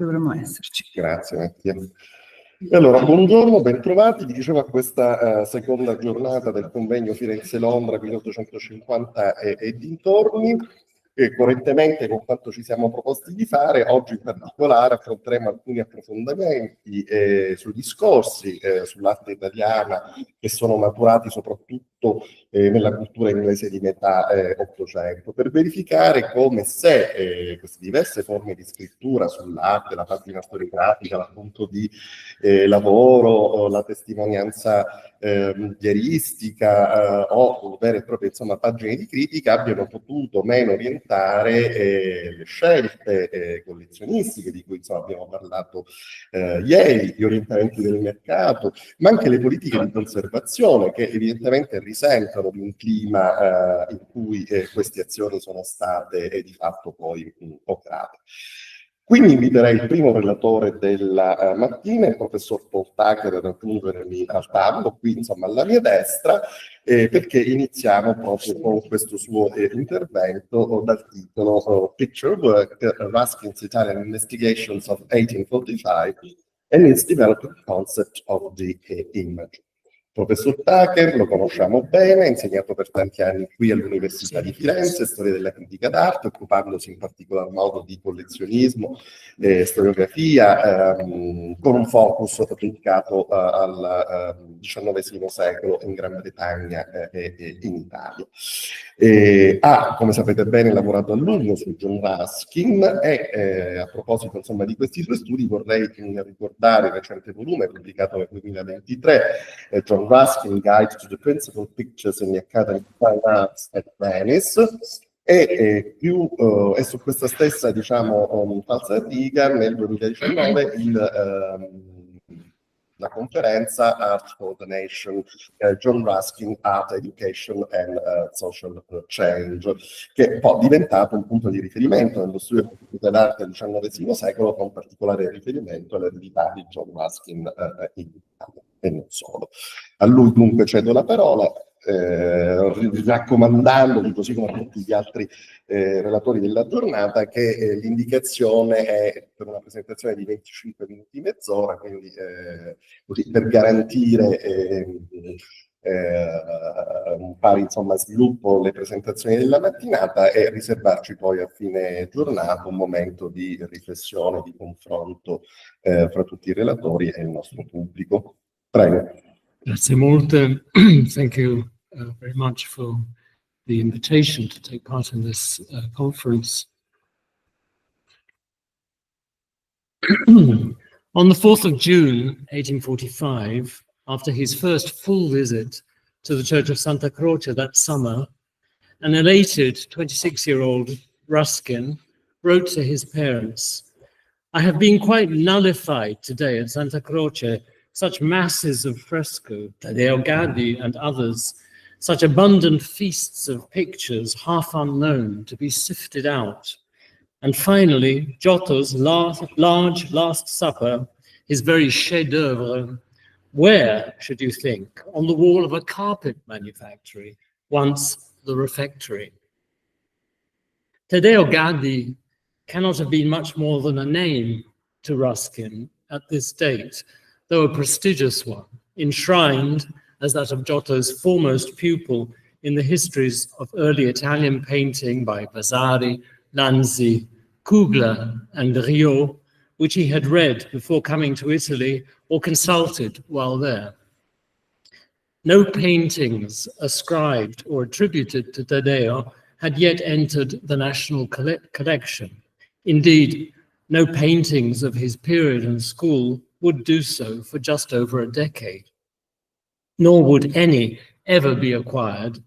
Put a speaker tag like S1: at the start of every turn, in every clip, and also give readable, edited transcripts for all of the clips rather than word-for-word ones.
S1: dovremmo esserci.
S2: Grazie Mattia. Allora, buongiorno, bentrovati. Vi dicevo a questa seconda giornata del convegno Firenze-Londra 1850 e dintorni. Coerentemente con quanto ci siamo proposti di fare, oggi in particolare affronteremo alcuni approfondimenti sui discorsi sull'arte italiana che sono maturati soprattutto nella cultura inglese di metà Ottocento, per verificare come se queste diverse forme di scrittura sull'arte, la pagina storiografica, l'appunto di lavoro, la testimonianza diaristica o vere e proprie insomma pagine di critica abbiano potuto meno orientare le scelte collezionistiche di cui insomma abbiamo parlato ieri, gli orientamenti del mercato, ma anche le politiche di conservazione che evidentemente risentono di un clima in cui queste azioni sono state di fatto poi operate. Quindi inviterei il primo relatore della mattina, il professor Paul Tucker, a raggiungermi al tavolo, qui insomma alla mia destra, perché iniziamo proprio con questo suo intervento dal titolo Picture Work, Ruskin's Italian Investigations of 1845 and its Developing Concept of the Image. Professor Tucker lo conosciamo bene, ha insegnato per tanti anni qui all'Università di Firenze storia della critica d'arte, occupandosi in particolar modo di collezionismo, storiografia, con un focus dedicato al XIX secolo in Gran Bretagna e in Italia. Ha, come sapete bene, lavorato a lungo su John Ruskin e a proposito insomma di questi suoi studi vorrei ricordare il recente volume pubblicato nel 2023, John Ruskin Guide to the Principal Pictures in the Academy of Fine Arts at Venice, e su questa stessa diciamo falsa riga nel 2019 la conferenza Art for the Nation, John Ruskin, Art, Education and Social Change, che è poi diventato un punto di riferimento nello studio dell'arte del XIX secolo, con particolare riferimento all'eredità di John Ruskin in Italia e non solo. A lui dunque cedo la parola, raccomandandogli, così come a tutti gli altri relatori della giornata, che l'indicazione è per una presentazione di 25 minuti, mezz'ora, quindi così per garantire un pari insomma sviluppo le presentazioni della mattinata e riservarci poi a fine giornata un momento di riflessione, di confronto fra tutti i relatori e il nostro pubblico. Prego.
S3: Grazie molte. Thank you very much for the invitation to take part in this conference. On the 4th of June, 1845, after his first full visit to the Church of Santa Croce that summer, an elated 26-year-old Ruskin wrote to his parents, "I have been quite nullified today at Santa Croce, such masses of fresco, Taddeo Gaddi and others, such abundant feasts of pictures half unknown to be sifted out. And finally, Giotto's large Last Supper, his very chef-d'oeuvre, where, should you think, on the wall of a carpet manufactory, once the refectory." Taddeo Gaddi cannot have been much more than a name to Ruskin at this date, though a prestigious one, enshrined as that of Giotto's foremost pupil in the histories of early Italian painting by Vasari, Lanzi, Kugler, and Riot, which he had read before coming to Italy or consulted while there. No paintings ascribed or attributed to Taddeo had yet entered the national collection. Indeed, no paintings of his period and school would do so for just over a decade, nor would any ever be acquired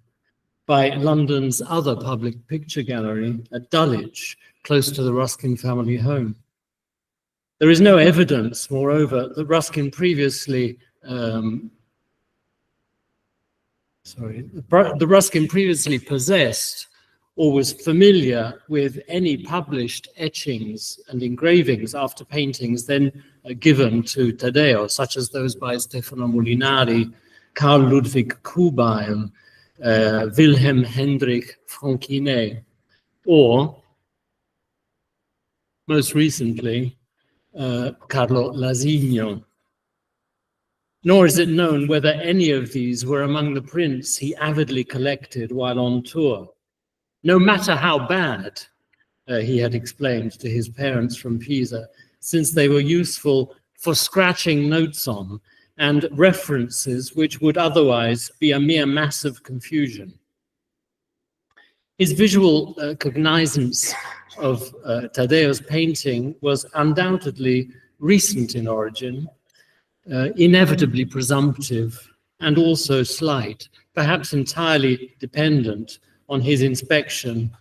S3: by London's other public picture gallery at Dulwich, close to the Ruskin family home. There is no evidence, moreover, that Ruskin previously possessed or was familiar with any published etchings and engravings after paintings then given to Taddeo, such as those by Stefano Molinari, Carl Ludwig Kubeil, Wilhelm Hendrik Franquinet, or, most recently, Carlo Lasigno. Nor is it known whether any of these were among the prints he avidly collected while on tour. No matter how bad, he had explained to his parents from Pisa, since they were useful for scratching notes on and references which would otherwise be a mere mass of confusion. His visual cognizance of Taddeo's painting was undoubtedly recent in origin, inevitably presumptive, and also slight, perhaps entirely dependent on his inspection,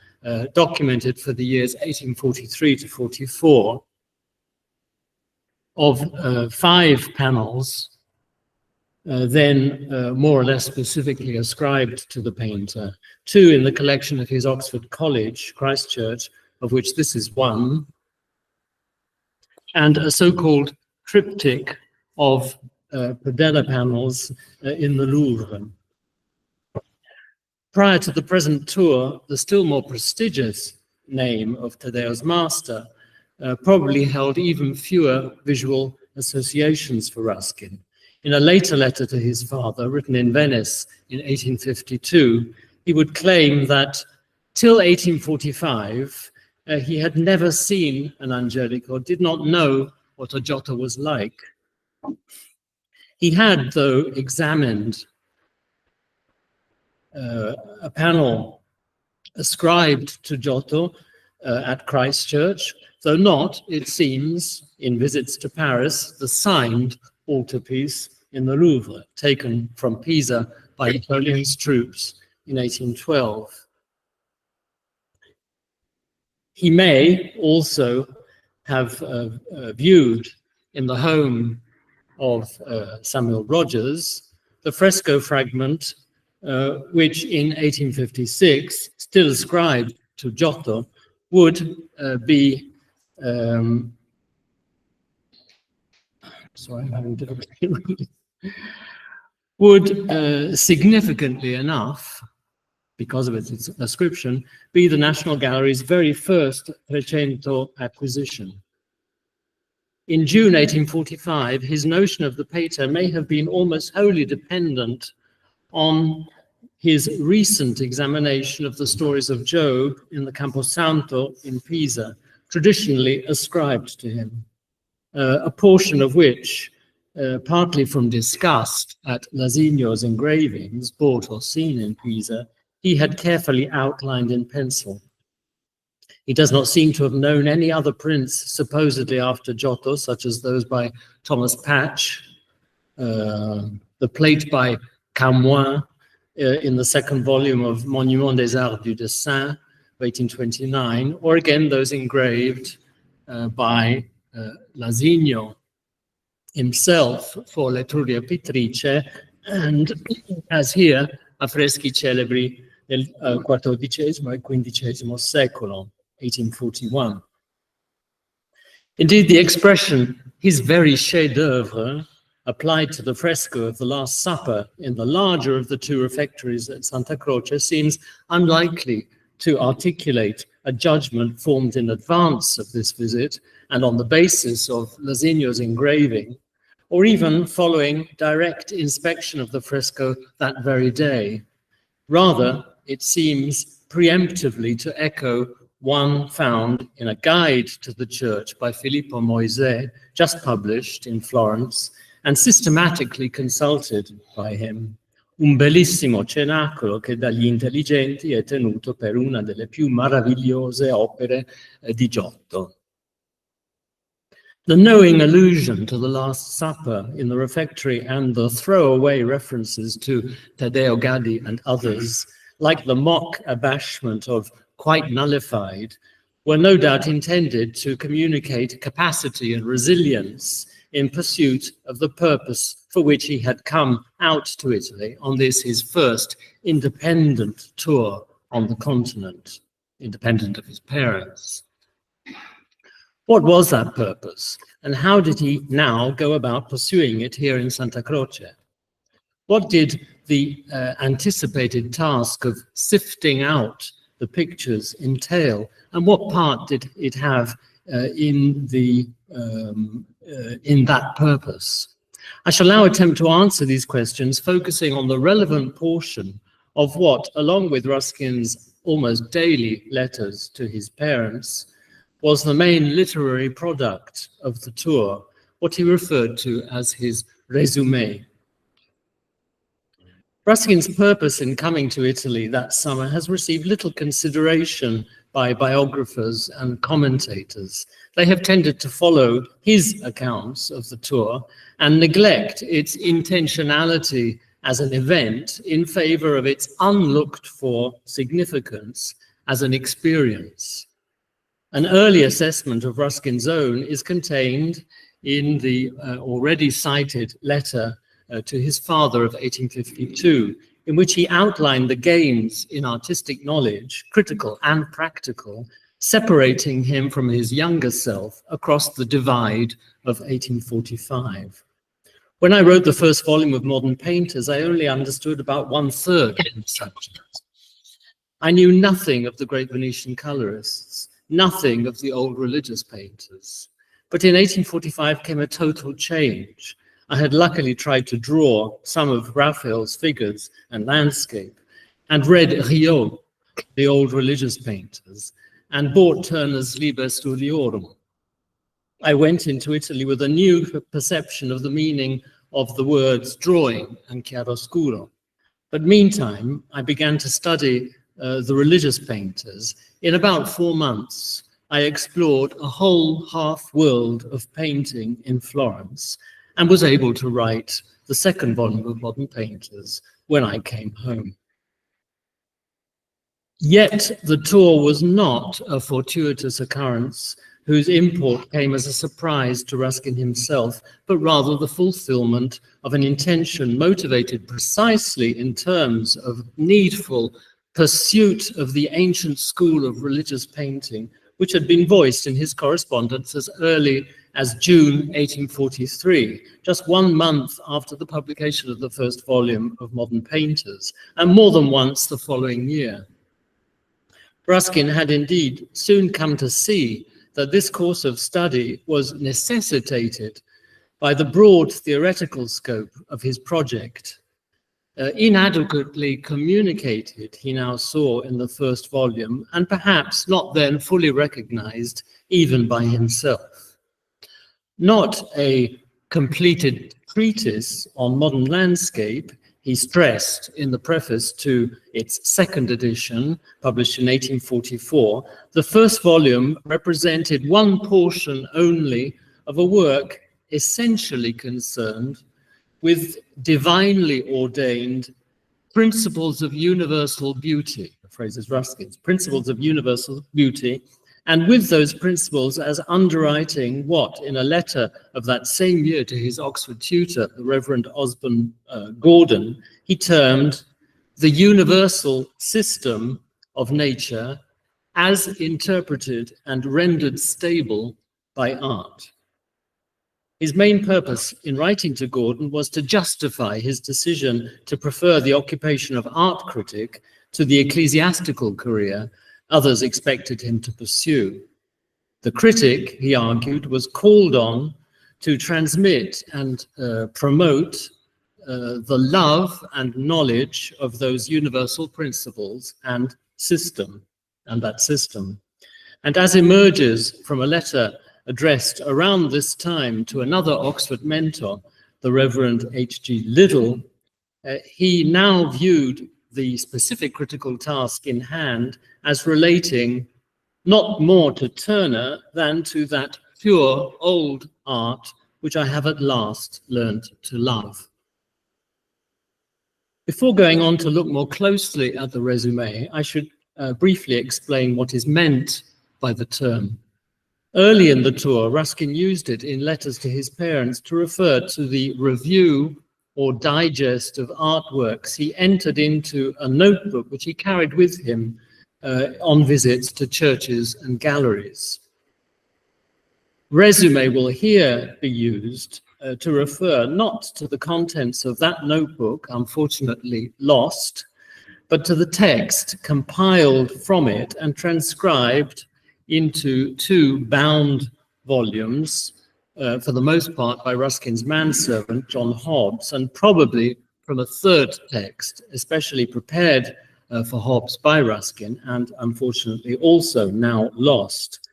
S3: documented for the years 1843 to 44, of 5 panels, then more or less specifically ascribed to the painter, 2 in the collection of his Oxford College, Christchurch, of which this is one, and a so-called triptych of predella panels in the Louvre. Prior to the present tour, the still more prestigious name of Taddeo's master probably held even fewer visual associations for Ruskin. In a later letter to his father, written in Venice in 1852, he would claim that till 1845, he had never seen an Angelico, did not know what a Giotto was like. He had, though, examined a panel ascribed to Giotto at Christchurch, though not, it seems, in visits to Paris, the signed altarpiece in the Louvre, taken from Pisa by Napoleon's troops in 1812. He may also have viewed in the home of Samuel Rogers the fresco fragment which in 1856, still ascribed to Giotto, would be sorry, I'm having difficulty. Would significantly enough, because of its ascription, be the National Gallery's very first Trecento acquisition. In June 1845, his notion of the pater may have been almost wholly dependent on his recent examination of the stories of Job in the Camposanto in Pisa, traditionally ascribed to him, a portion of which, partly from disgust at Lasigno's engravings, bought or seen in Pisa, he had carefully outlined in pencil. He does not seem to have known any other prints supposedly after Giotto, such as those by Thomas Patch, the plate by Camoin in the second volume of Monument des Arts du Dessin, 1829, or again those engraved by Lasigno himself for L'Etruria Pittrice, and as here, affreschi celebri del XIV e XV secolo, 1841. Indeed, the expression, his very chef-d'oeuvre, applied to the fresco of the Last Supper in the larger of the 2 refectories at Santa Croce, seems unlikely to articulate a judgment formed in advance of this visit and on the basis of Lasigno's engraving, or even following direct inspection of the fresco that very day. Rather, it seems preemptively to echo one found in a guide to the church by Filippo Moisè, just published in Florence, and systematically consulted by him. Un bellissimo cenacolo che dagli intelligenti è tenuto per una delle più meravigliose opere di Giotto. The knowing allusion to the Last Supper in the refectory and the throwaway references to Taddeo Gaddi and others, like the mock abashment of quite nullified, were no doubt intended to communicate capacity and resilience in pursuit of the purpose for which he had come out to Italy on this, his first independent tour on the continent, independent of his parents. What was that purpose, and how did he now go about pursuing it here in Santa Croce? What did the anticipated task of sifting out the pictures entail, and what part did it have in that purpose. I shall now attempt to answer these questions, focusing on the relevant portion of what, along with Ruskin's almost daily letters to his parents, was the main literary product of the tour, what he referred to as his résumé. Ruskin's purpose in coming to Italy that summer has received little consideration by biographers and commentators. They have tended to follow his accounts of the tour and neglect its intentionality as an event in favor of its unlooked-for significance as an experience. An early assessment of Ruskin's own is contained in the already cited letter to his father of 1852, in which he outlined the gains in artistic knowledge, critical and practical, separating him from his younger self across the divide of 1845. When I wrote the first volume of Modern Painters, I only understood about 1/3 of the subject. I knew nothing of the great Venetian colorists, nothing of the old religious painters. But in 1845 came a total change. I had luckily tried to draw some of Raphael's figures and landscape, and read Riot, the old religious painters, and bought Turner's Liber Studiorum. I went into Italy with a new perception of the meaning of the words drawing and chiaroscuro. But meantime, I began to study the religious painters. In about 4 months, I explored a whole half world of painting in Florence, and was able to write the second volume of Modern Painters when I came home. Yet the tour was not a fortuitous occurrence whose import came as a surprise to Ruskin himself, but rather the fulfillment of an intention motivated precisely in terms of needful pursuit of the ancient school of religious painting, which had been voiced in his correspondence as early as June 1843, just 1 month after the publication of the first volume of Modern Painters, and more than once the following year. Ruskin had indeed soon come to see that this course of study was necessitated by the broad theoretical scope of his project, inadequately communicated, he now saw in the first volume, and perhaps not then fully recognized even by himself. Not a completed treatise on modern landscape, he stressed in the preface to its second edition, published in 1844, the first volume represented one portion only of a work essentially concerned with divinely ordained principles of universal beauty, the phrase is Ruskin's, principles of universal beauty, and with those principles as underwriting what, in a letter of that same year to his Oxford tutor, the Reverend Osborne Gordon, he termed the universal system of nature as interpreted and rendered stable by art. His main purpose in writing to Gordon was to justify his decision to prefer the occupation of art critic to the ecclesiastical career others expected him to pursue. The critic, he argued, was called on to transmit and promote the love and knowledge of those universal principles and that system. And as emerges from a letter addressed around this time to another Oxford mentor, the Reverend H.G. Liddell, he now viewed the specific critical task in hand as relating not more to Turner than to that pure old art which I have at last learned to love. Before going on to look more closely at the resume, I should briefly explain what is meant by the term. Early in the tour, Ruskin used it in letters to his parents to refer to the review or digest of artworks he entered into a notebook which he carried with him on visits to churches and galleries. Resume will here be used to refer not to the contents of that notebook, unfortunately lost, but to the text compiled from it and transcribed into two bound volumes, for the most part by Ruskin's manservant, John Hobbs, and probably from a third text, especially prepared for Hobbs by Ruskin, and unfortunately also now lost.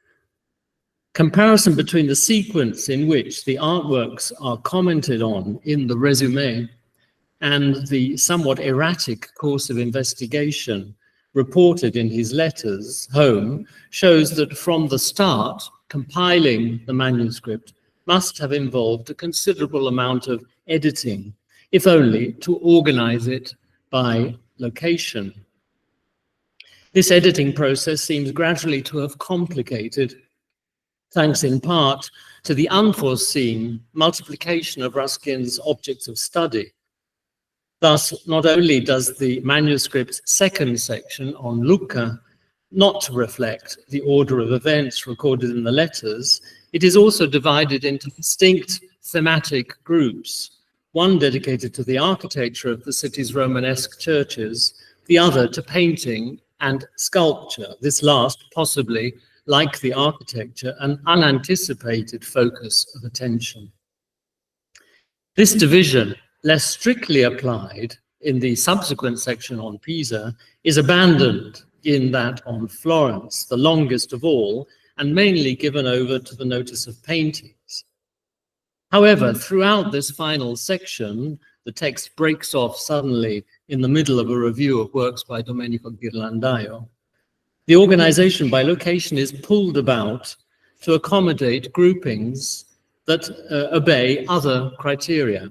S3: Comparison between the sequence in which the artworks are commented on in the resume and the somewhat erratic course of investigation reported in his letters home shows that from the start, compiling the manuscript must have involved a considerable amount of editing, if only to organize it by location. This editing process seems gradually to have complicated, thanks in part to the unforeseen multiplication of Ruskin's objects of study. Thus, not only does the manuscript's second section on Lucca not reflect the order of events recorded in the letters, it is also divided into distinct thematic groups, one dedicated to the architecture of the city's Romanesque churches, the other to painting and sculpture, this last possibly, like the architecture, an unanticipated focus of attention. This division, less strictly applied in the subsequent section on Pisa, is abandoned in that on Florence, the longest of all, and mainly given over to the notice of paintings. However, throughout this final section, the text breaks off suddenly in the middle of a review of works by Domenico Ghirlandaio. The organization by location is pulled about to accommodate groupings that obey other criteria.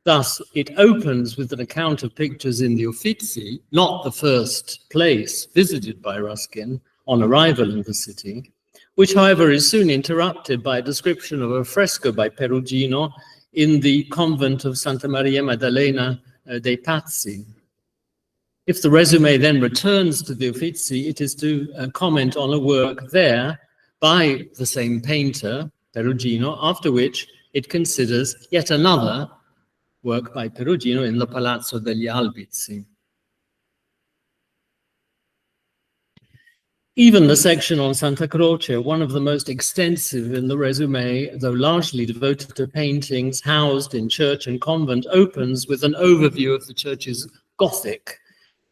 S3: Thus, it opens with an account of pictures in the Uffizi, not the first place visited by Ruskin on arrival in the city, which, however, is soon interrupted by a description of a fresco by Perugino in the convent of Santa Maria Maddalena dei Pazzi. If the resume then returns to the Uffizi, it is to comment on a work there by the same painter, Perugino, after which it considers yet another work by Perugino in the Palazzo degli Albizzi. Even the section on Santa Croce, one of the most extensive in the resume, though largely devoted to paintings housed in church and convent, opens with an overview of the church's Gothic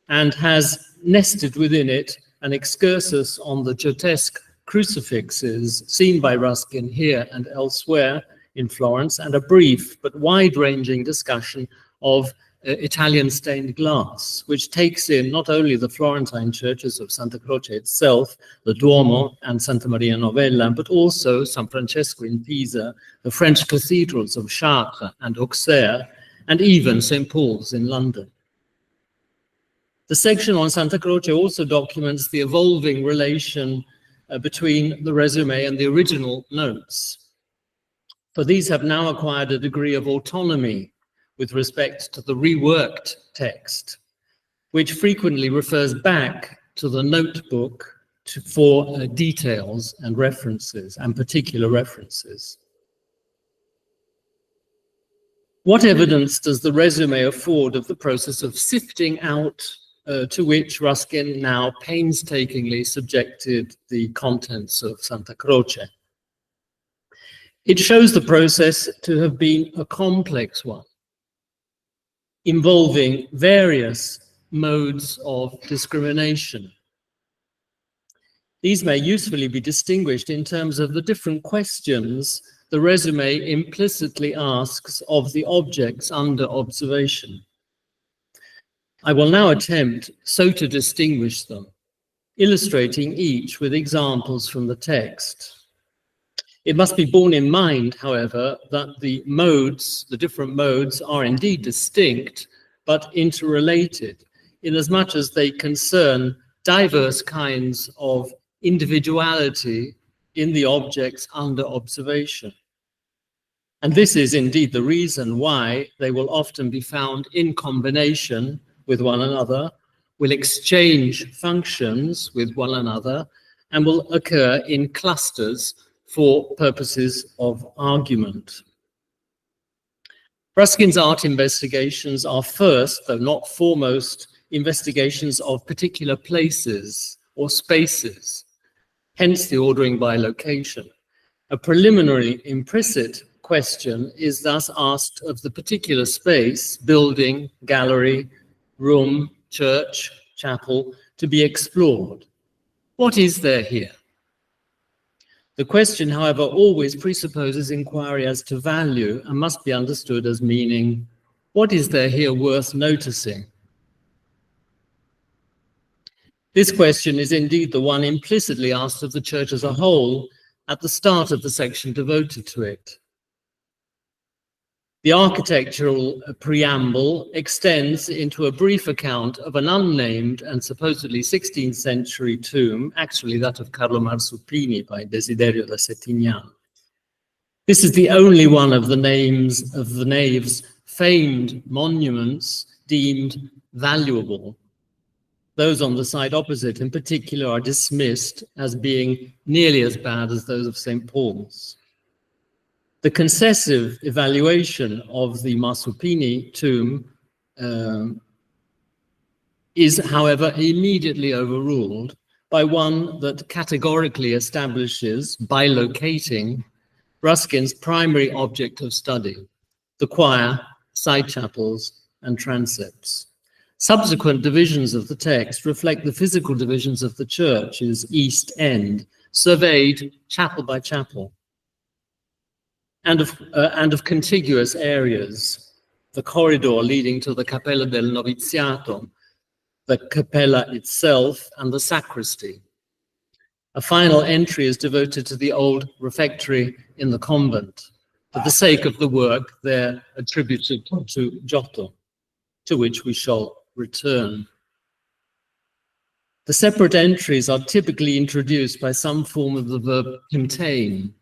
S3: and has nested within it an excursus on the Giottesque crucifixes seen by Ruskin here and elsewhere in Florence, and a brief but wide-ranging discussion of Italian stained glass, which takes in not only the Florentine churches of Santa Croce itself, the Duomo and Santa Maria Novella, but also San Francesco in Pisa, the French cathedrals of Chartres and Auxerre, and even St. Paul's in London. The section on Santa Croce also documents the evolving relation between the resume and the original notes, for these have now acquired a degree of autonomy with respect to the reworked text, which frequently refers back to the notebook for details and references, and particular references. What evidence does the resume afford of the process of sifting out to which Ruskin now painstakingly subjected the contents of Santa Croce? It shows the process to have been a complex one, involving various modes of discrimination. These may usefully be distinguished in terms of the different questions the resume implicitly asks of the objects under observation. I will now attempt so to distinguish them, illustrating each with examples from the text. It must be borne in mind, however, that the modes, the different modes, are indeed distinct, but interrelated, inasmuch as they concern diverse kinds of individuality in the objects under observation. And this is indeed the reason why they will often be found in combination with one another, will exchange functions with one another, and will occur in clusters for purposes of argument. Ruskin's art investigations are first, though not foremost, investigations of particular places or spaces. hence the ordering by location. A preliminary implicit question is thus asked of the particular space, building, gallery, room, church, chapel, to be explored. What is there here? The question, however, always presupposes inquiry as to value and must be understood as meaning, what is there here worth noticing? This question is indeed the one implicitly asked of the church as a whole at the start of the section devoted to it. The architectural preamble extends into a brief account of an unnamed and supposedly 16th century tomb, actually that of Carlo Marsupini by Desiderio da Settignan. This is the only one of the names of the nave's famed monuments deemed valuable. Those on the side opposite in particular are dismissed as being nearly as bad as those of St. Paul's. The concessive evaluation of the Marsupini tomb is, however, immediately overruled by one that categorically establishes, by locating, Ruskin's primary object of study, the choir, side chapels, and transepts. Subsequent divisions of the text reflect the physical divisions of the church's east end, surveyed chapel by chapel, and of contiguous areas, the corridor leading to the Cappella del Noviziato, the capella itself, and the sacristy. A final entry is devoted to the old refectory in the convent, for the sake of the work there attributed to Giotto, to which we shall return. The separate entries are typically introduced by some form of the verb contain,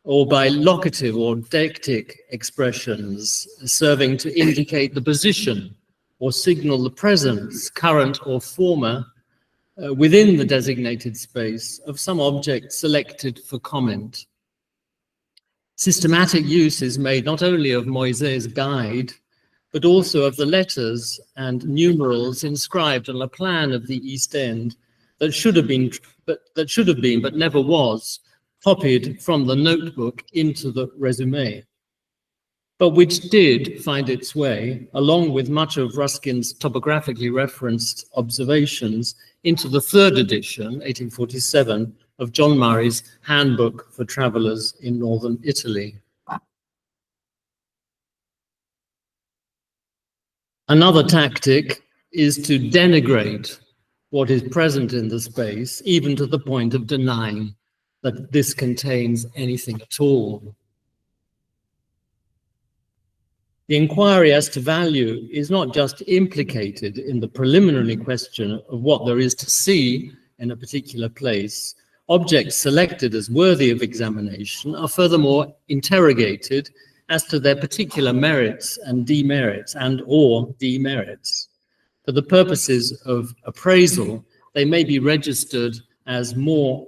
S3: or by locative or deictic expressions serving to indicate the position or signal the presence, current or former, within the designated space of some object selected for comment. Systematic use is made not only of Moises' guide, but also of the letters and numerals inscribed on a plan of the East End that should have been, but never was, copied from the notebook into the resume, but which did find its way, along with much of Ruskin's topographically referenced observations, into the third edition, 1847, of John Murray's Handbook for Travellers in Northern Italy. Another tactic is to denigrate what is present in the space, even to the point of denying that this contains anything at all. The inquiry as to value is not just implicated in the preliminary question of what there is to see in a particular place. Objects selected as worthy of examination are furthermore interrogated as to their particular merits and demerits or demerits. For the purposes of appraisal, they may be registered as mere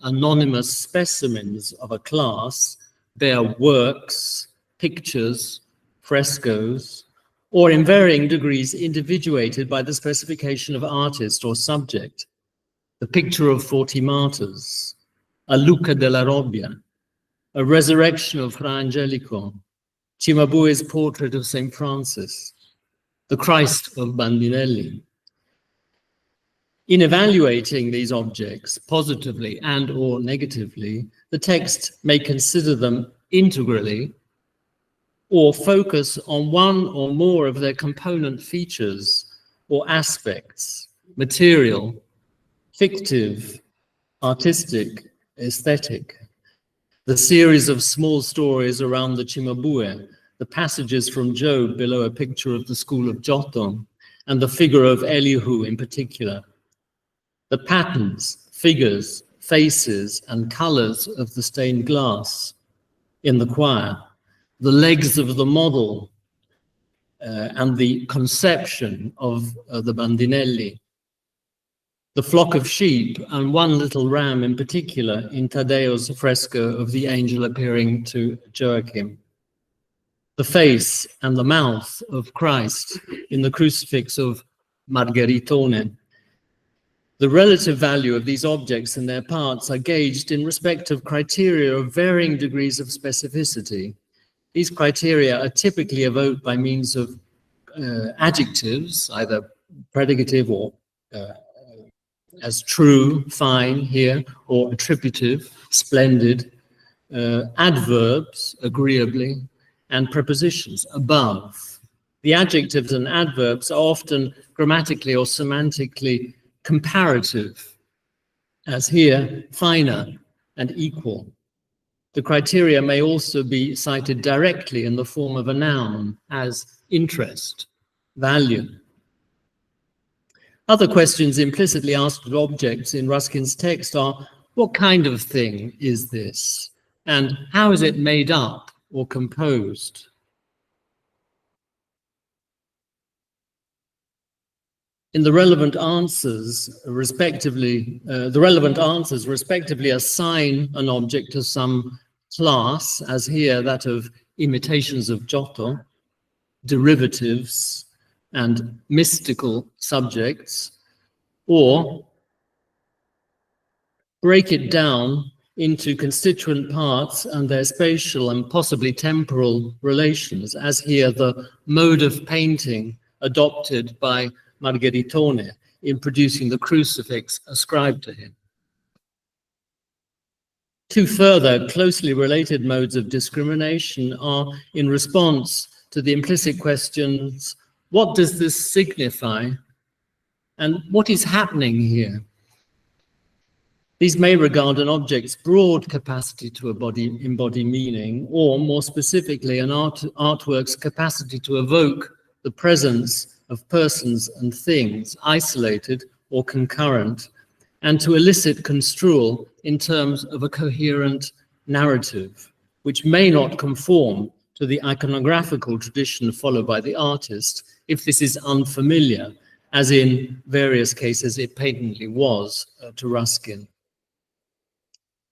S3: anonymous specimens of a class, bare works, pictures, frescoes, or in varying degrees individuated by the specification of artist or subject. The picture of 40 martyrs, a Luca della Robbia, a resurrection of Fra Angelico, Cimabue's portrait of St. Francis, the Christ of Bandinelli. In evaluating these objects positively and or negatively, the text may consider them integrally or focus on one or more of their component features or aspects, material, fictive, artistic, aesthetic. The series of small stories around the Cimabue, the passages from Job below a picture of the school of Giotto, and the figure of Elihu in particular. The patterns, figures, faces, and colors of the stained glass in the choir, the legs of the model, and the conception of the Bandinelli, the flock of sheep, and one little ram in particular in Taddeo's fresco of the angel appearing to Joachim, the face and the mouth of Christ in the crucifix of Margheritone, The relative value of these objects and their parts are gauged in respect of criteria of varying degrees of specificity. These criteria are typically evoked by means of adjectives, either predicative or as true, fine here, or attributive, splendid, adverbs, agreeably, and prepositions, above. The adjectives and adverbs are often grammatically or semantically comparative, as here, finer and equal. The criteria may also be cited directly in the form of a noun, as interest, value. Other questions implicitly asked of objects in Ruskin's text are, what kind of thing is this? And how is it made up or composed? In the relevant answers, respectively assign an object to some class, as here that of imitations of Giotto, derivatives, and mystical subjects, or break it down into constituent parts and their spatial and possibly temporal relations, as here the mode of painting adopted by Margheritone in producing the crucifix ascribed to him. Two further closely related modes of discrimination are in response to the implicit questions, what does this signify? And what is happening here? These may regard an object's broad capacity to embody meaning, or more specifically, an artwork's capacity to evoke the presence of persons and things, isolated or concurrent, and to elicit construal in terms of a coherent narrative, which may not conform to the iconographical tradition followed by the artist, if this is unfamiliar, as in various cases it patently was to Ruskin.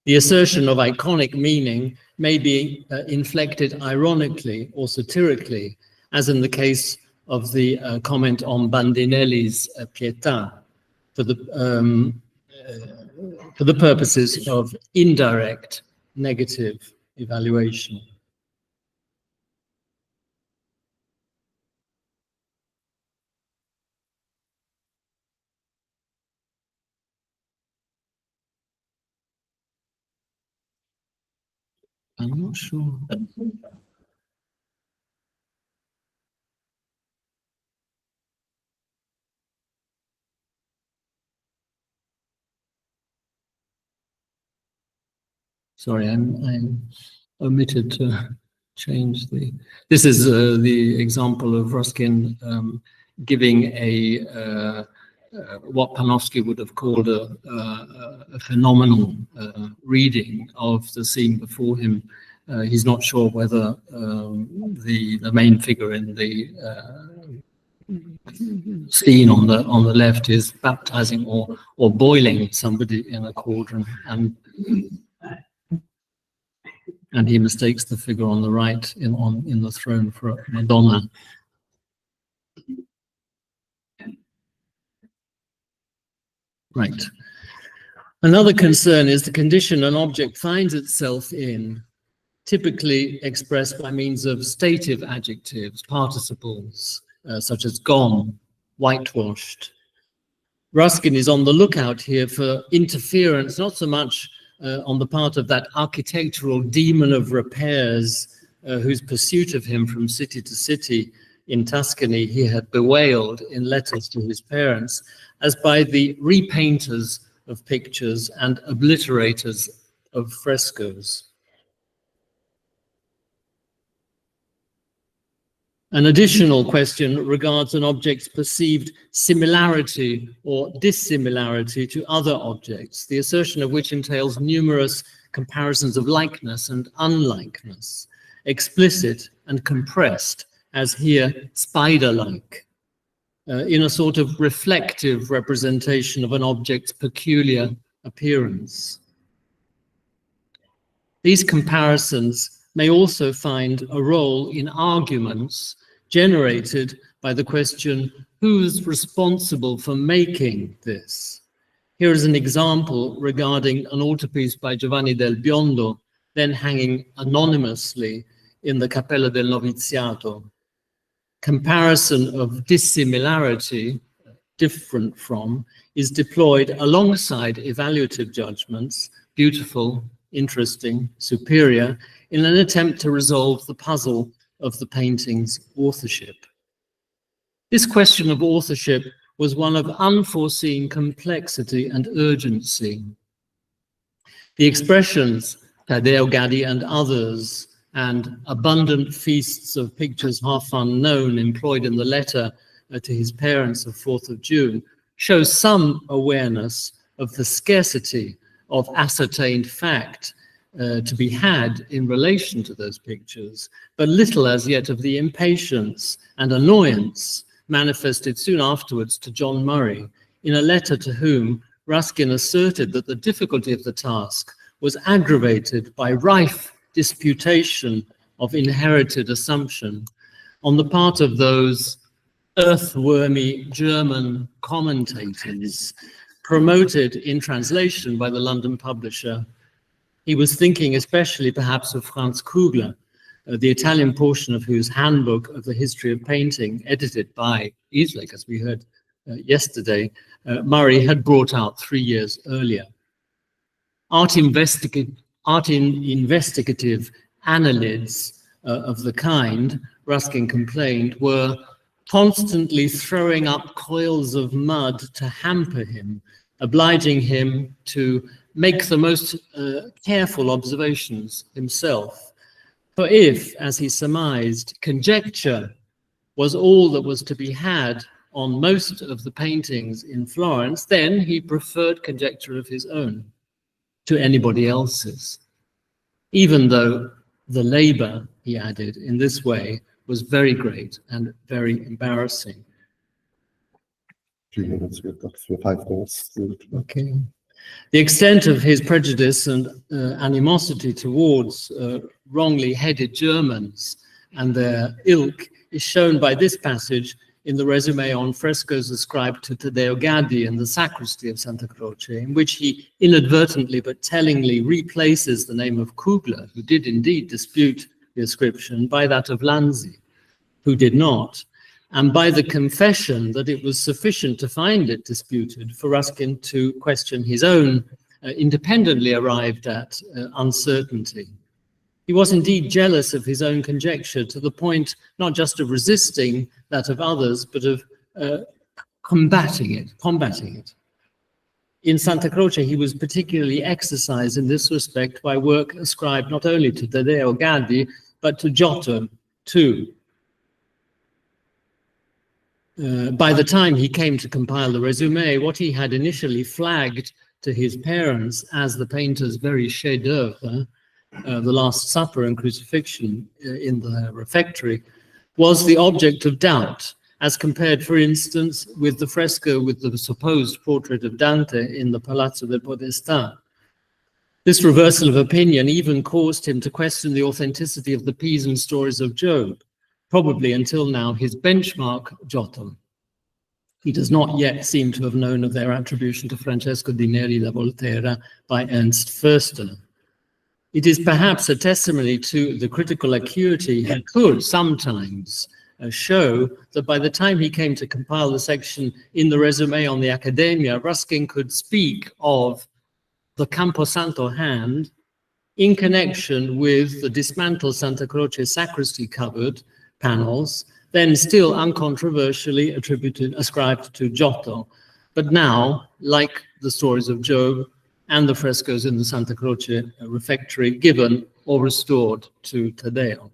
S3: The assertion of iconic meaning may be inflected ironically or satirically, as in the case of the comment on Bandinelli's Pietà, for the purposes of indirect negative evaluation. I'm not sure. Sorry, I omitted to change the. This is the example of Ruskin giving a what Panofsky would have called a phenomenal reading of the scene before him. He's not sure whether the main figure in the scene on the left is baptizing or boiling somebody in a cauldron, and he mistakes the figure on the right in the throne for Madonna. Right. Another concern is the condition an object finds itself in, typically expressed by means of stative adjectives, participles, such as gone, whitewashed. Ruskin is on the lookout here for interference, not so much on the part of that architectural demon of repairs whose pursuit of him from city to city in Tuscany he had bewailed in letters to his parents, as by the repainters of pictures and obliterators of frescoes. An additional question regards an object's perceived similarity or dissimilarity to other objects, the assertion of which entails numerous comparisons of likeness and unlikeness, explicit and compressed, as here spider-like, in a sort of reflective representation of an object's peculiar appearance. These comparisons may also find a role in arguments generated by the question, who's responsible for making this? Here is an example regarding an altarpiece by Giovanni del Biondo, then hanging anonymously in the Cappella del Noviziato. Comparison of dissimilarity, different from, is deployed alongside evaluative judgments, beautiful, interesting, superior, in an attempt to resolve the puzzle of the painting's authorship. This question of authorship was one of unforeseen complexity and urgency. The expressions Taddeo Gaddi and others, and abundant feasts of pictures half unknown employed in the letter to his parents of 4th of June, show some awareness of the scarcity of ascertained fact to be had in relation to those pictures, but little as yet of the impatience and annoyance manifested soon afterwards to John Murray, in a letter to whom Ruskin asserted that the difficulty of the task was aggravated by rife disputation of inherited assumption on the part of those earthwormy German commentators promoted in translation by the London publisher. He was thinking especially perhaps of Franz Kugler, the Italian portion of whose handbook of the history of painting, edited by Isaac, as we heard yesterday, Murray had brought out 3 years earlier. Art investigative annalids of the kind, Ruskin complained, were constantly throwing up coils of mud to hamper him, obliging him to make the most careful observations himself. For if, as he surmised, conjecture was all that was to be had on most of the paintings in Florence, then he preferred conjecture of his own to anybody else's, even though the labor, he added, in this way was very great and very embarrassing.
S2: 3 minutes, we've got 5 minutes.
S3: Okay. The extent of his prejudice and animosity towards wrongly headed Germans and their ilk is shown by this passage in the resume on frescoes ascribed to Taddeo Gaddi in the sacristy of Santa Croce, in which he inadvertently but tellingly replaces the name of Kugler, who did indeed dispute the ascription, by that of Lanzi, who did not, and by the confession that it was sufficient to find it disputed for Ruskin to question his own independently arrived at uncertainty. He was indeed jealous of his own conjecture to the point not just of resisting that of others, but of combating it. In Santa Croce, he was particularly exercised in this respect by work ascribed not only to Taddeo Gaddi, but to Giotto too. By the time he came to compile the resume, what he had initially flagged to his parents as the painter's very chef-d'oeuvre, the Last Supper and Crucifixion in the refectory, was the object of doubt, as compared, for instance, with the fresco with the supposed portrait of Dante in the Palazzo del Podestà. This reversal of opinion even caused him to question the authenticity of the Pisan stories of Job, probably until now his benchmark, Giotto. He does not yet seem to have known of their attribution to Francesco di Neri da Volterra by Ernst Förster. It is perhaps a testimony to the critical acuity he could sometimes show that by the time he came to compile the section in the resume on the Accademia, Ruskin could speak of the Camposanto hand in connection with the dismantled Santa Croce sacristy cupboard panels, then still uncontroversially ascribed to Giotto, but now, like the stories of Job and the frescoes in the Santa Croce refectory, given or restored to Taddeo.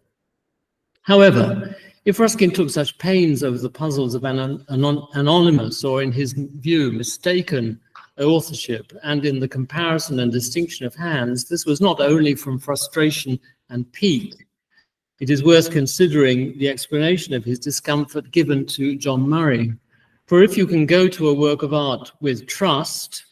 S3: However, if Ruskin took such pains over the puzzles of an anonymous, or in his view, mistaken authorship, and in the comparison and distinction of hands, this was not only from frustration and pique. It is worth considering the explanation of his discomfort given to John Murray. For if you can go to a work of art with trust,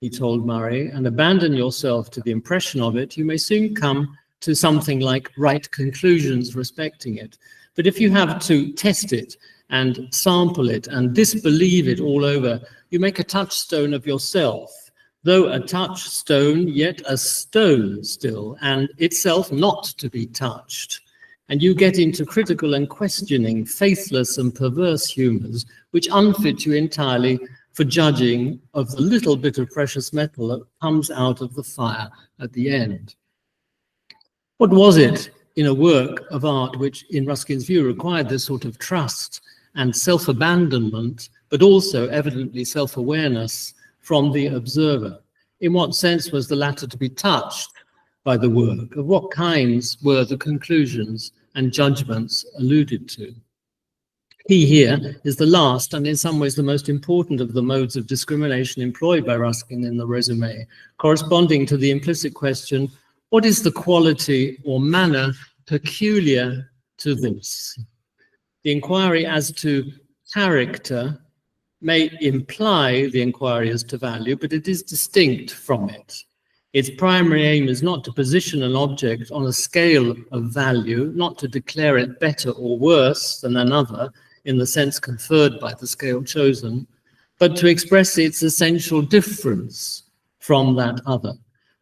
S3: he told Murray, and abandon yourself to the impression of it, you may soon come to something like right conclusions respecting it. But if you have to test it and sample it and disbelieve it all over. You make a touchstone of yourself, though a touchstone, yet a stone still, and itself not to be touched. And you get into critical and questioning, faithless and perverse humours, which unfit you entirely for judging of the little bit of precious metal that comes out of the fire at the end. What was it in a work of art which, in Ruskin's view, required this sort of trust and self-abandonment, but also evidently self-awareness from the observer? In what sense was the latter to be touched by the work? Of what kinds were the conclusions and judgments alluded to? He here is the last and in some ways the most important of the modes of discrimination employed by Ruskin in the resume, corresponding to the implicit question, what is the quality or manner peculiar to this? The inquiry as to character may imply the inquiry as to value, but it is distinct from it. Its primary aim is not to position an object on a scale of value, not to declare it better or worse than another in the sense conferred by the scale chosen, but to express its essential difference from that other.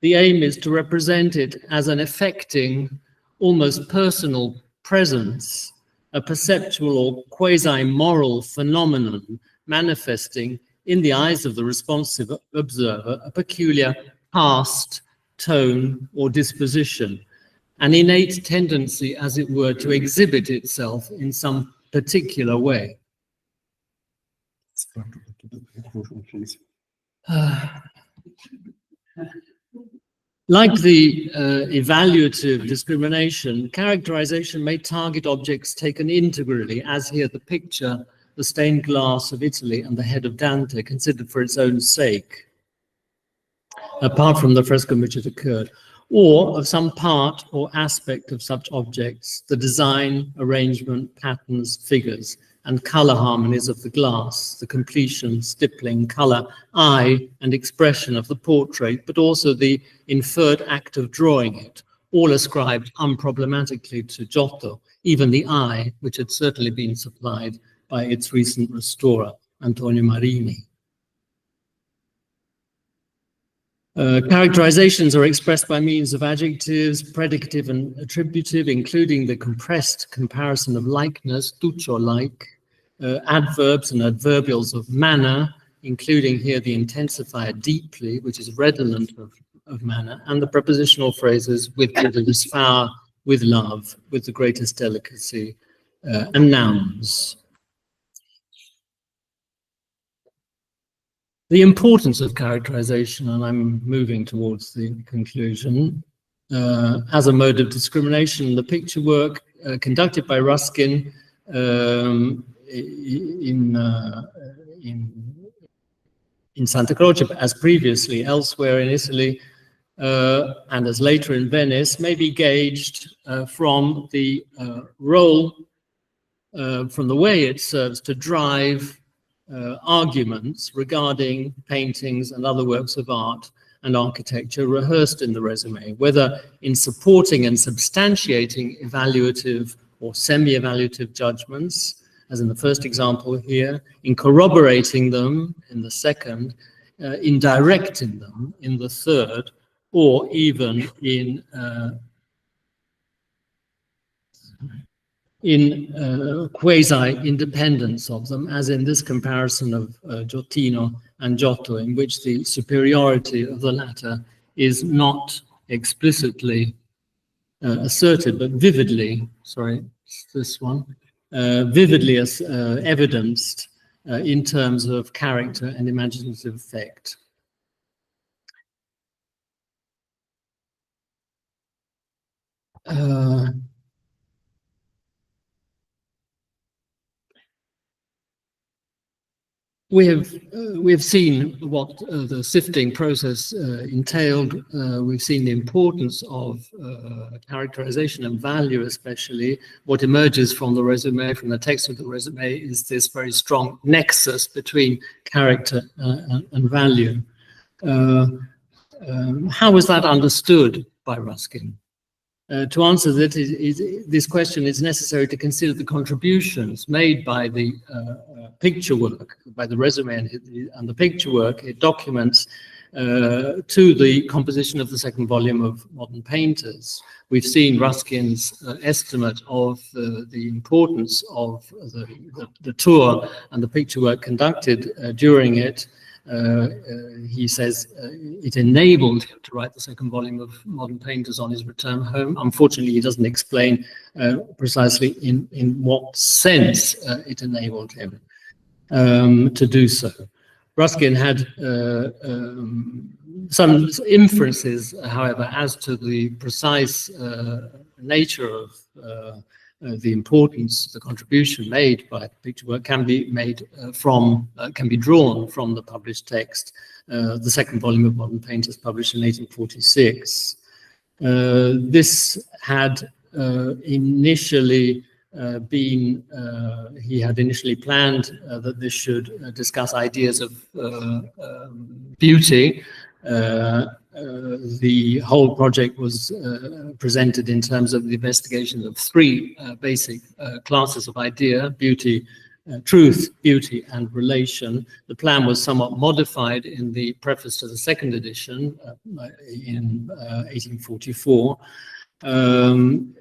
S3: The aim is to represent it as an affecting, almost personal presence, a perceptual or quasi-moral phenomenon manifesting in the eyes of the responsive observer a peculiar past, tone, or disposition, an innate tendency, as it were, to exhibit itself in some particular way. Like the evaluative discrimination, characterization may target objects taken integrally, as here the picture, the stained glass of Italy and the head of Dante, considered for its own sake, apart from the fresco in which it occurred, or of some part or aspect of such objects, the design, arrangement, patterns, figures, and color harmonies of the glass, the completion, stippling, color, eye, and expression of the portrait, but also the inferred act of drawing it, all ascribed unproblematically to Giotto, even the eye, which had certainly been supplied by its recent restorer, Antonio Marini. Characterizations are expressed by means of adjectives, predicative and attributive, including the compressed comparison of likeness, tuccio-like, adverbs and adverbials of manner, including here the intensifier deeply, which is redolent of manner, and the prepositional phrases with goodness, far, with love, with the greatest delicacy, and nouns. The importance of characterization, and I'm moving towards the conclusion, as a mode of discrimination, the picture work conducted by Ruskin in Santa Croce, but as previously elsewhere in Italy, and as later in Venice, may be gauged from the role, from the way it serves to drive arguments regarding paintings and other works of art and architecture rehearsed in the resume, whether in supporting and substantiating evaluative or semi-evaluative judgments, as in the first example here, in corroborating them in the second, in directing them in the third, or even in quasi-independence of them, as in this comparison of Giottino and Giotto, in which the superiority of the latter is not explicitly asserted, but vividly, sorry, this one, vividly evidenced in terms of character and imaginative effect. We have seen what the sifting process entailed. We've seen the importance of characterization and value, especially. What emerges from the resume, from the text of the resume, is this very strong nexus between character and value. How was that understood by Ruskin? To answer that, this question, it's necessary to consider the contributions made by the picture work, by the resume and the picture work. It documents to the composition of the second volume of Modern Painters. We've seen Ruskin's estimate of the importance of the tour and the picture work conducted during it. He says it enabled him to write the second volume of Modern Painters on his return home. Unfortunately, he doesn't explain precisely in what sense it enabled him to do so. Ruskin had some inferences, however, as to the precise nature of the importance, the contribution made by the picture work can be made can be drawn from the published text, the second volume of Modern Painters, published in 1846. This had initially he had initially planned that this should discuss ideas of beauty. The whole project was presented in terms of the investigation of three basic classes of idea: beauty, truth, beauty, and relation. The plan was somewhat modified in the preface to the second edition in 1844.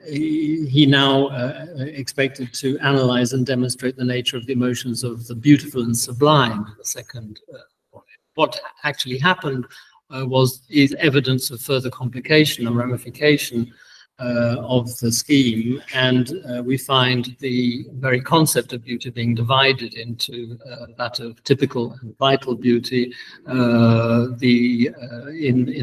S3: He now expected to analyze and demonstrate the nature of the emotions of the beautiful and sublime in the second. What actually happened is evidence of further complication and ramification of the scheme, and we find the very concept of beauty being divided into that of typical and vital beauty, in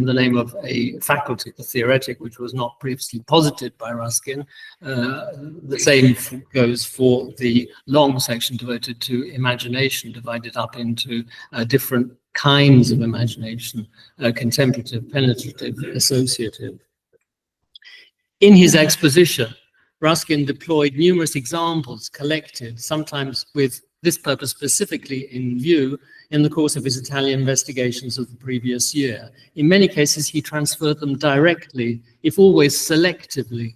S3: the name of a faculty, the theoretic, which was not previously posited by Ruskin. The same goes for the long section devoted to imagination, divided up into different kinds of imagination: contemplative, penetrative, associative. In his exposition, Ruskin deployed numerous examples collected, sometimes with this purpose specifically in view, in the course of his Italian investigations of the previous year. In many cases, he transferred them directly, if always selectively,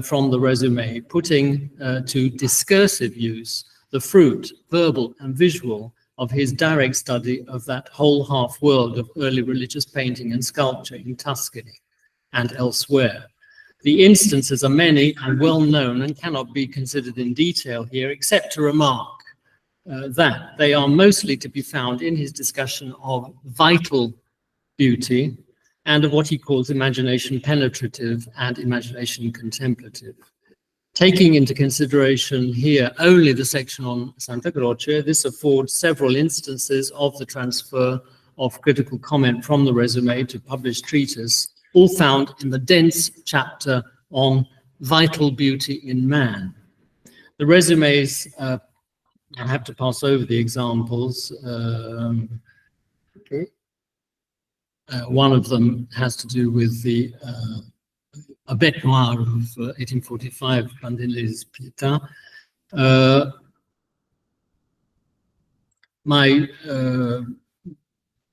S3: from the resume, putting to discursive use the fruit, verbal and visual, of his direct study of that whole half-world of early religious painting and sculpture in Tuscany and elsewhere. The instances are many and well known and cannot be considered in detail here, except to remark that they are mostly to be found in his discussion of vital beauty and of what he calls imagination penetrative and imagination contemplative. Taking into consideration here only the section on Santa Croce, this affords several instances of the transfer of critical comment from the resume to published treatise, all found in the dense chapter on vital beauty in man. The resumes, I have to pass over the examples. One of them has to do with the a bête noire of 1845, Bandinelli's Pietà. My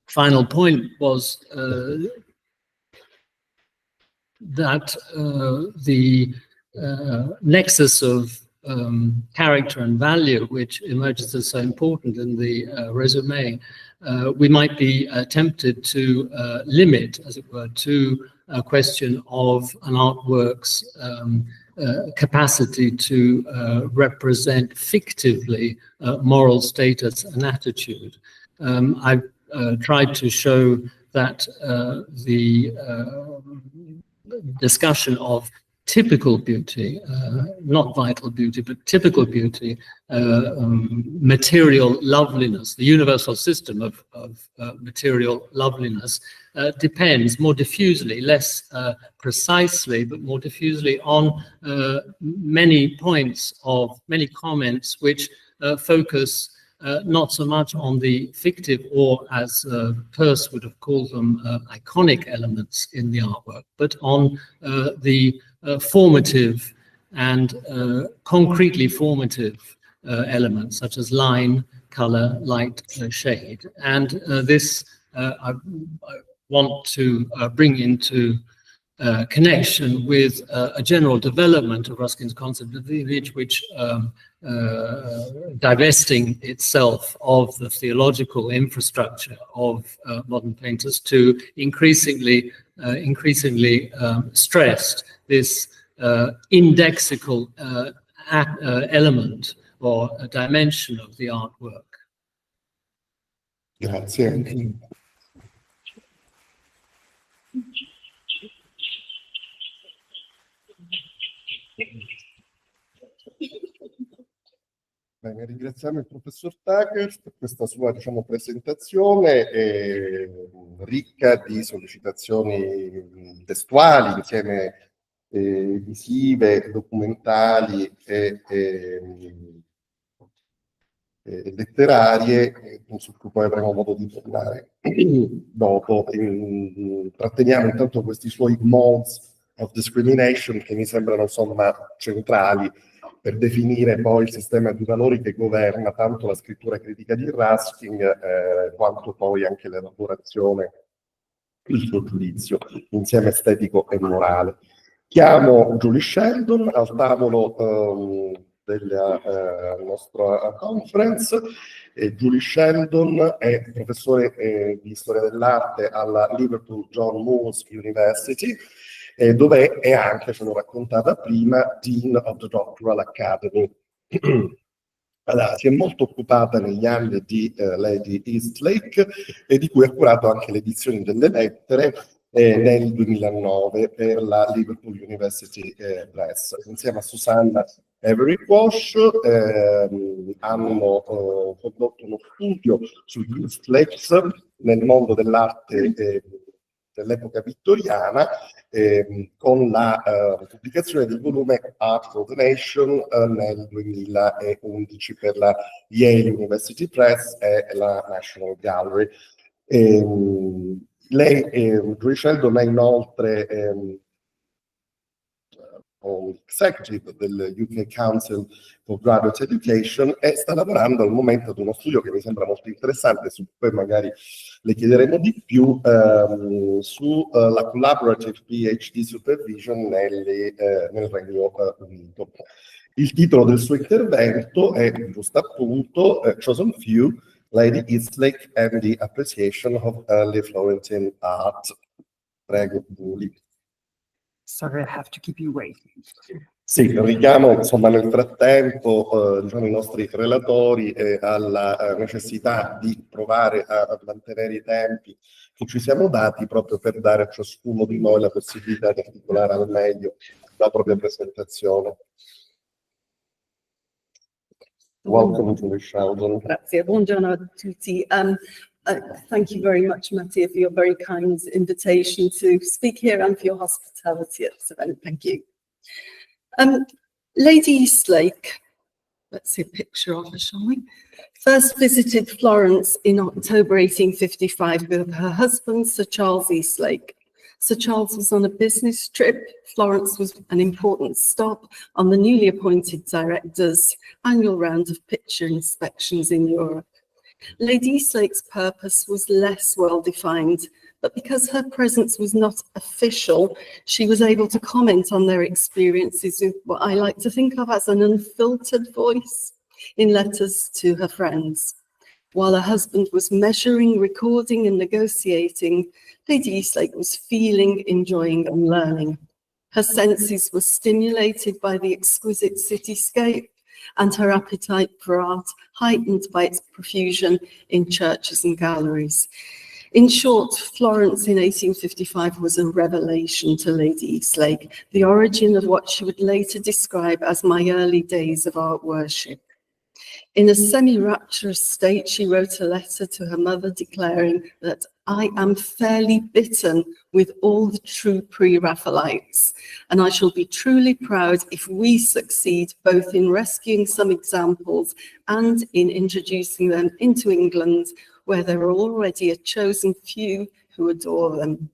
S3: final point was that the nexus of character and value, which emerges as so important in the resume, we might be tempted to limit, as it were, to a question of an artwork's capacity to represent fictively moral status and attitude. I've tried to show that the discussion of typical beauty, not vital beauty, but typical beauty, material loveliness, the universal system of material loveliness, depends more diffusely, less precisely, but more diffusely on many points of many comments which focus not so much on the fictive, or as Peirce would have called them, iconic elements in the artwork, but on the formative and concretely formative elements, such as line, color, light, shade. And this I want to bring into connection with a general development of Ruskin's concept of the image, which divesting itself of the theological infrastructure of modern painters to increasingly stressed this indexical element or a dimension of the artwork.
S2: Grazie. Bene, ringraziamo il professor Sagas per questa sua, diciamo, presentazione ricca di sollecitazioni testuali, insieme visive, documentali e letterarie, su cui poi avremo modo di tornare dopo. Tratteniamo intanto questi suoi modes of discrimination che mi sembrano, insomma, centrali per definire poi il sistema di valori che governa tanto la scrittura critica di Ruskin quanto poi anche l'elaborazione, il suo giudizio, insieme estetico e morale. Chiamo Julie Sheldon al tavolo della nostra conference. Julie Sheldon è professore di storia dell'arte alla Liverpool John Moores University, dove è anche, ce l'ho raccontata prima, Dean of the Doctoral Academy. Allora, si è molto occupata negli anni di Lady Eastlake e di cui ha curato anche le edizioni delle lettere nel 2009 per la Liverpool University Press. Insieme a Susanna Avery Walsh hanno condotto uno studio sugli Eastlakes nel mondo dell'arte dell'epoca vittoriana, con la pubblicazione del volume Art of the Nation nel 2011 per la Yale University Press e la National Gallery. Julie Sheldon è inoltre executive del UK Council for Graduate Education e sta lavorando al momento ad uno studio che mi sembra molto interessante, su cui poi magari le chiederemo di più, sulla collaborative PhD supervision nel Regno Unito. Il titolo del suo intervento è, giusto appunto, Chosen Few, Lady Eastlake and the Appreciation of Early Florentine Art. Prego, Julie.
S1: Sorry, I have to keep you waiting.
S2: Sì, richiamo, insomma, nel frattempo diciamo, i nostri relatori alla necessità di provare a mantenere i tempi che ci siamo dati proprio per dare a ciascuno di noi la possibilità di articolare al meglio la propria presentazione. Welcome to the Sheldon.
S1: Grazie, buongiorno a tutti. Thank you very much, Mattia, for your very kind invitation to speak here and for your hospitality at this event. Thank you. Lady Eastlake, let's see a picture of her, shall we? First visited Florence in October 1855 with her husband, Sir Charles Eastlake. Sir Charles was on a business trip. Florence was an important stop on the newly appointed director's annual round of picture inspections in Europe. Lady Eastlake's purpose was less well defined, but because her presence was not official, she was able to comment on their experiences with what I like to think of as an unfiltered voice in letters to her friends. While her husband was measuring, recording, and negotiating, Lady Eastlake was feeling, enjoying, and learning. Her senses were stimulated by the exquisite cityscape, and her appetite for art heightened by its profusion in churches and galleries. In short, Florence in 1855 was a revelation to Lady Eastlake, the origin of what she would later describe as my early days of art worship. In a semi-rapturous state, she wrote a letter to her mother declaring that I am fairly bitten with all the true pre-Raphaelites, and I shall be truly proud if we succeed both in rescuing some examples and in introducing them into England, where there are already a chosen few who adore them.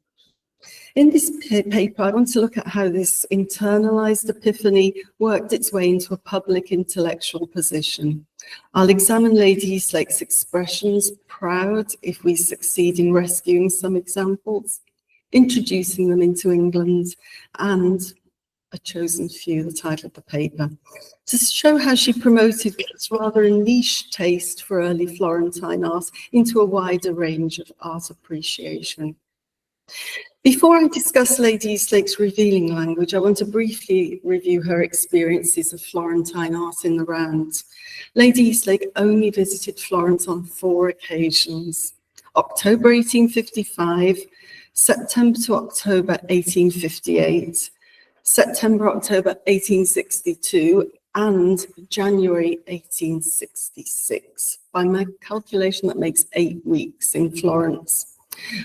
S1: In this paper, I want to look at how this internalized epiphany worked its way into a public intellectual position. I'll examine Lady Eastlake's expressions, proud if we succeed in rescuing some examples, introducing them into England, and a chosen few, the title of the paper, to show how she promoted this rather niche taste for early Florentine art into a wider range of art appreciation. Before I discuss Lady Eastlake's revealing language, I want to briefly review her experiences of Florentine art in the round. Lady Eastlake only visited Florence on 4 occasions: October 1855, September to October 1858, September-October 1862, and January 1866. By my calculation, that makes 8 weeks in Florence.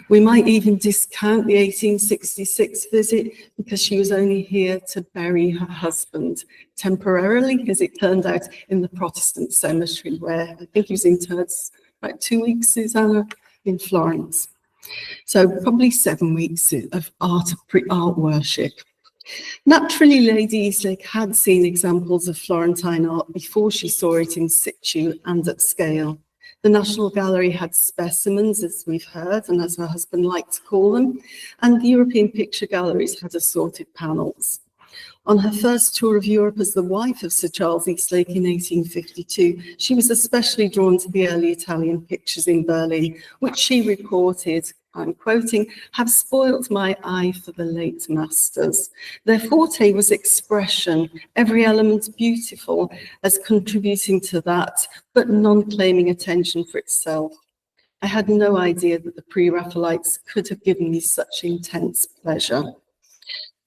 S1: We might even discount the 1866 visit because she was only here to bury her husband temporarily, as it turned out, in the Protestant cemetery, where I think he was interred about 2 weeks, Susanna, in Florence. So probably 7 weeks of art worship. Naturally, Lady Eastlake had seen examples of Florentine art before she saw it in situ and at scale. The National Gallery had specimens, as we've heard, and as her husband liked to call them, and the European picture galleries had assorted panels. On her first tour of Europe as the wife of Sir Charles Eastlake in 1852, she was especially drawn to the early Italian pictures in Berlin, which she reported, I'm quoting, "have spoilt my eye for the late masters. Their forte was expression, every element beautiful as contributing to that, but non-claiming attention for itself. I had no idea that the pre-Raphaelites could have given me such intense pleasure."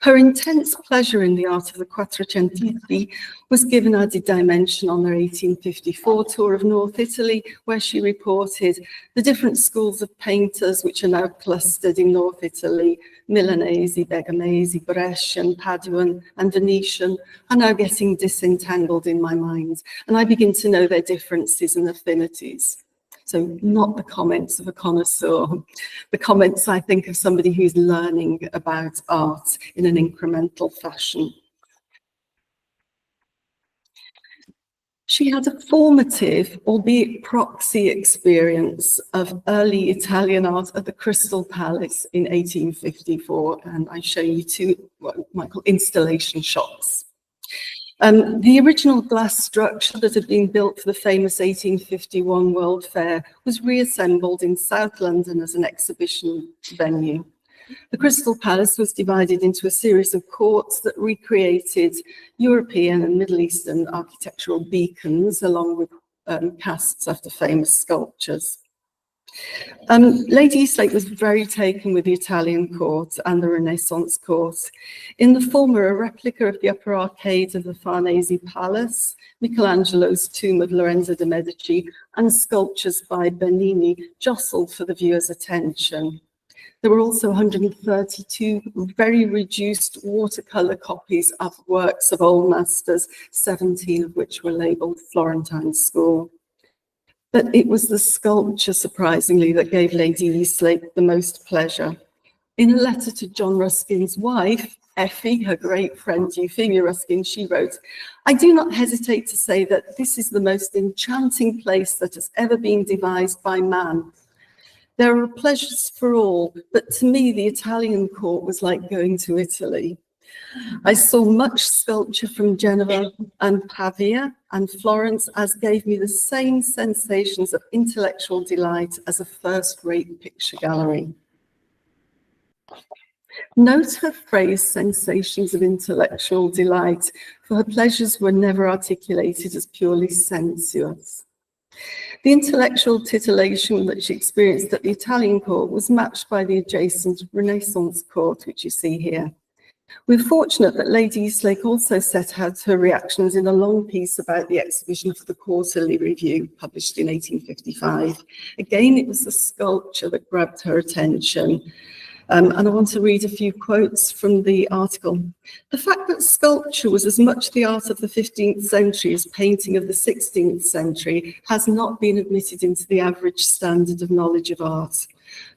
S1: Her intense pleasure in the art of the Quattrocentisti was given added dimension on their 1854 tour of North Italy, where she reported the different schools of painters which are now clustered in North Italy: Milanese, Bergamese, Brescian, Paduan, and Venetian, are now getting disentangled in my mind, and I begin to know their differences and affinities. So not the comments of a connoisseur, the comments, I think, of somebody who's learning about art in an incremental fashion. She had a formative, albeit proxy, experience of early Italian art at the Crystal Palace in 1854, and I show you 2 what you might call installation shots. The original glass structure that had been built for the famous 1851 World Fair was reassembled in South London as an exhibition venue. The Crystal Palace was divided into a series of courts that recreated European and Middle Eastern architectural beacons, along with casts after famous sculptures. Lady Eastlake was very taken with the Italian court and the Renaissance court. In the former, a replica of the upper arcade of the Farnese Palace, Michelangelo's tomb of Lorenzo de' Medici, and sculptures by Bernini jostled for the viewer's attention. There were also 132 very reduced watercolor copies of works of old masters, 17 of which were labeled Florentine School. But it was the sculpture, surprisingly, that gave Lady Eastlake the most pleasure. In a letter to John Ruskin's wife, Effie, her great friend Euphemia Ruskin, she wrote, "I do not hesitate to say that this is the most enchanting place that has ever been devised by man. There are pleasures for all, but to me the Italian court was like going to Italy. I saw much sculpture from Genoa and Pavia and Florence, as gave me the same sensations of intellectual delight as a first-rate picture gallery." Note her phrase, sensations of intellectual delight, for her pleasures were never articulated as purely sensuous. The intellectual titillation that she experienced at the Italian court was matched by the adjacent Renaissance court, which you see here. We're fortunate that Lady Eastlake also set out her reactions in a long piece about the exhibition for the Quarterly Review, published in 1855. Again, it was the sculpture that grabbed her attention. And I want to read a few quotes from the article. "The fact that sculpture was as much the art of the 15th century as painting of the 16th century has not been admitted into the average standard of knowledge of art.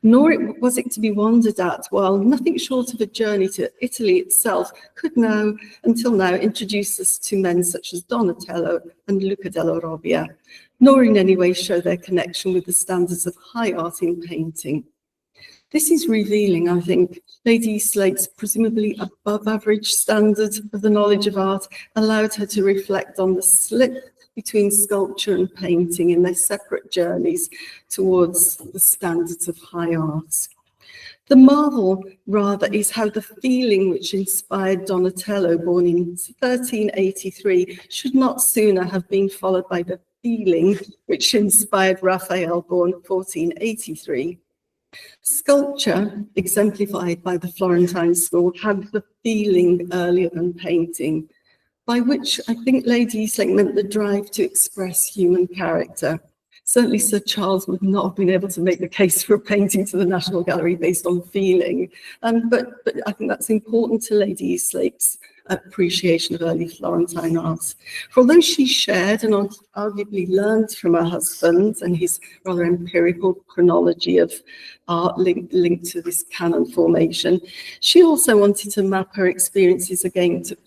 S1: Nor was it to be wondered at, while nothing short of a journey to Italy itself could now, until now, introduce us to men such as Donatello and Luca della Robbia, nor in any way show their connection with the standards of high art in painting. This is revealing, I think. Lady Eastlake's presumably above average standard of the knowledge of art allowed her to reflect on the slip between sculpture and painting in their separate journeys towards the standards of high art. The marvel, rather, is how the feeling which inspired Donatello, born in 1383, should not sooner have been followed by the feeling which inspired Raphael, born 1483. Sculpture, exemplified by the Florentine school, had the feeling earlier than painting, by which I think Lady Eastlake meant the drive to express human character. Certainly Sir Charles would not have been able to make the case for a painting to the National Gallery based on feeling. But I think that's important to Lady Eastlake's appreciation of early Florentine art. For although she shared and arguably learned from her husband and his rather empirical chronology of art linked to this canon formation, she also wanted to map her experiences again to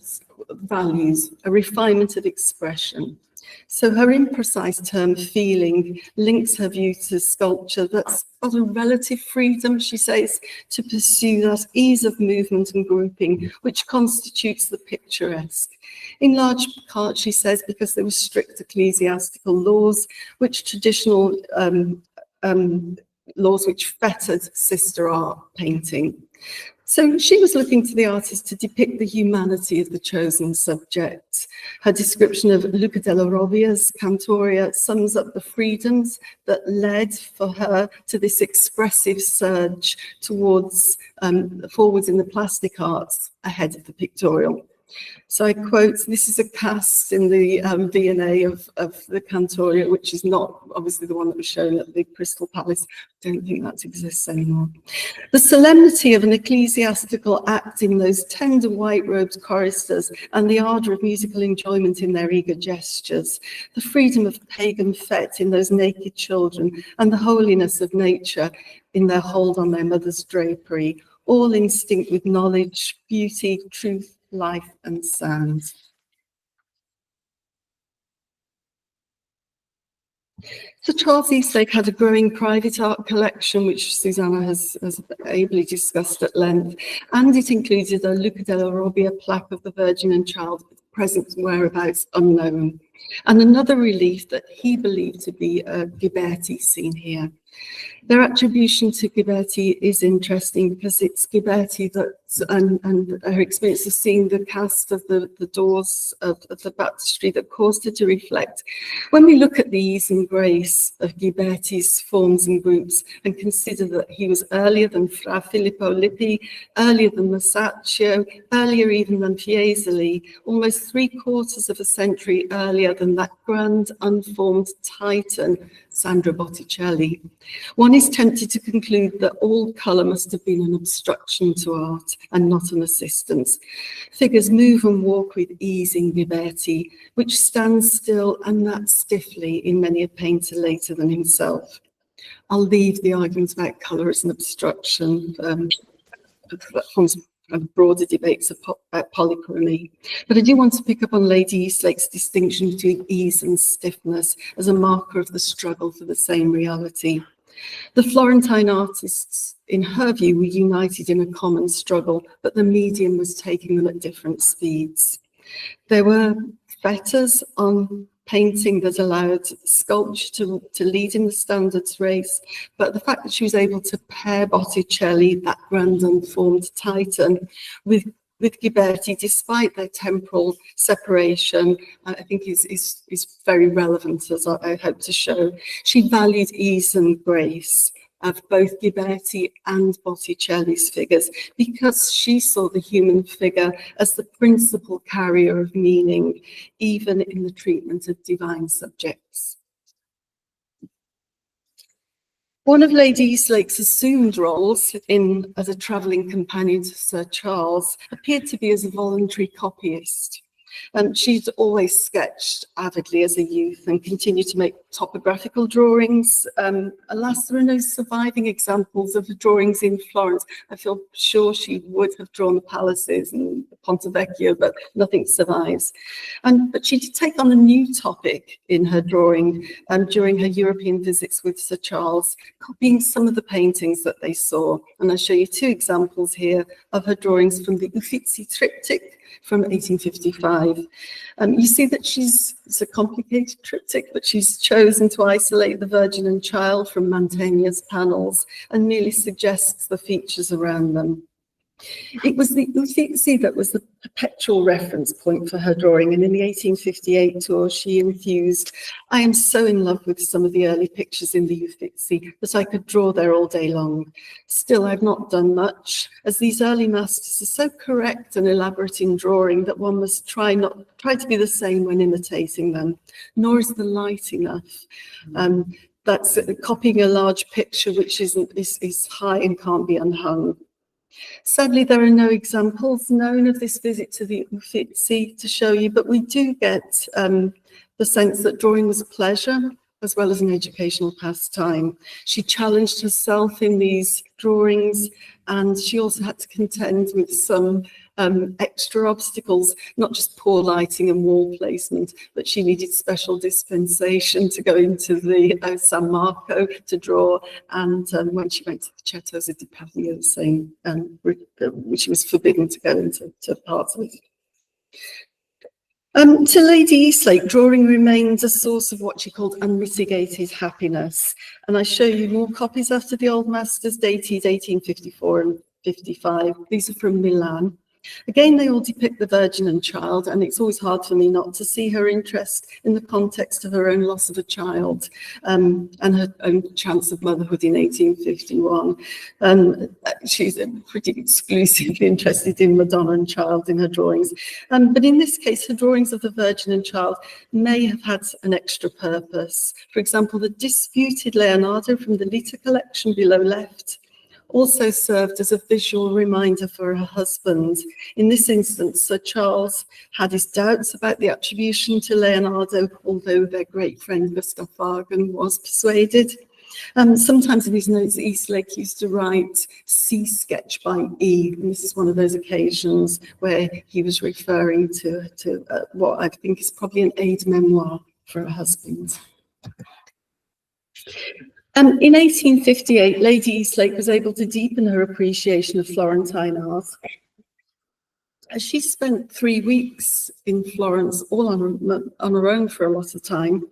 S1: values, a refinement of expression. So her imprecise term feeling links her view to sculpture that's got a relative freedom, she says, to pursue that ease of movement and grouping which constitutes the picturesque. In large part, she says, because there were strict ecclesiastical laws, which traditional laws which fettered sister art painting. So she was looking to the artist to depict the humanity of the chosen subject. Her description of Luca della Robbia's Cantoria sums up the freedoms that led for her to this expressive surge towards forwards in the plastic arts ahead of the pictorial. So I quote, this is a cast in the V&A of the Cantoria, which is not obviously the one that was shown at the Crystal Palace. I don't think that exists anymore. The solemnity of an ecclesiastical act in those tender white-robed choristers and the ardour of musical enjoyment in their eager gestures, the freedom of pagan fete in those naked children, and the holiness of nature in their hold on their mother's drapery, all instinct with knowledge, beauty, truth, life and sound. So Charles Eastlake had a growing private art collection, which Susanna has ably discussed at length, and it included a Luca della Robbia plaque of the Virgin and Child, present whereabouts unknown, and another relief that he believed to be a Ghiberti seen here. Their attribution to Ghiberti is interesting because it's Ghiberti that, and her experience of seeing the cast of the doors of the baptistry that caused her to reflect. When we look at the ease and grace of Ghiberti's forms and groups and consider that he was earlier than Fra Filippo Lippi, earlier than Masaccio, earlier even than Fiesoli, almost 3/4 of a century earlier than that grand unformed titan, Sandro Botticelli, one is tempted to conclude that all colour must have been an obstruction to art and not an assistance. Figures move and walk with ease in Ghiberti, which stands still and that stiffly in many a painter later than himself. I'll leave the arguments about colour as an obstruction. That forms broader debates about polychromy. But I do want to pick up on Lady Eastlake's distinction between ease and stiffness as a marker of the struggle for the same reality. The Florentine artists, in her view, were united in a common struggle, but the medium was taking them at different speeds. There were fetters on painting that allowed sculpture to lead in the standards race, but the fact that she was able to pair Botticelli, that grand unformed titan, with Ghiberti, despite their temporal separation, I think is very relevant, as I hope to show. She valued ease and grace of both Ghiberti and Botticelli's figures, because she saw the human figure as the principal carrier of meaning, even in the treatment of divine subjects. One of Lady Eastlake's assumed roles as a travelling companion to Sir Charles appeared to be as a voluntary copyist. She'd always sketched avidly as a youth and continued to make topographical drawings. Alas, there are no surviving examples of the drawings in Florence. I feel sure she would have drawn the palaces and the Ponte Vecchio, but nothing survives. But she did take on a new topic in her drawing during her European visits with Sir Charles, copying some of the paintings that they saw. And I'll show you two examples here of her drawings from the Uffizi triptych from 1855. You see that it's a complicated triptych, but she's chosen to isolate the Virgin and Child from Mantegna's panels and merely suggests the features around them. It was the Uffizi that was the perpetual reference point for her drawing, and in the 1858 tour she enthused, "I am so in love with some of the early pictures in the Uffizi that I could draw there all day long. Still, I've not done much, as these early masters are so correct and elaborate in drawing that one must try to be the same when imitating them, nor is the light enough." That's copying a large picture which is high and can't be unhung. Sadly, there are no examples known of this visit to the Uffizi to show you, but we do get the sense that drawing was a pleasure as well as an educational pastime. She challenged herself in these drawings, and she also had to contend with some extra obstacles, not just poor lighting and wall placement, but she needed special dispensation to go into the San Marco to draw, and when she went to the Cettos di Pavia, saying she was forbidden to go into parts of it. To Lady Eastlake, drawing remains a source of what she called unmitigated happiness, and I show you more copies after the old masters dated 1854 and 55. These are from Milan. Again, they all depict the Virgin and Child, and it's always hard for me not to see her interest in the context of her own loss of a child and her own chance of motherhood in 1851. She's pretty exclusively interested in Madonna and Child in her drawings. But in this case, her drawings of the Virgin and Child may have had an extra purpose. For example, the disputed Leonardo from the Lita collection below left also served as a visual reminder for her husband. In this instance, Sir Charles had his doubts about the attribution to Leonardo, although their great friend Gustav Fagen was persuaded. Sometimes in his notes, Eastlake used to write C sketch by E, and this is one of those occasions where he was referring to what I think is probably an aide memoir for her husband. In 1858, Lady Eastlake was able to deepen her appreciation of Florentine art. She spent 3 weeks in Florence, all on her own for a lot of time,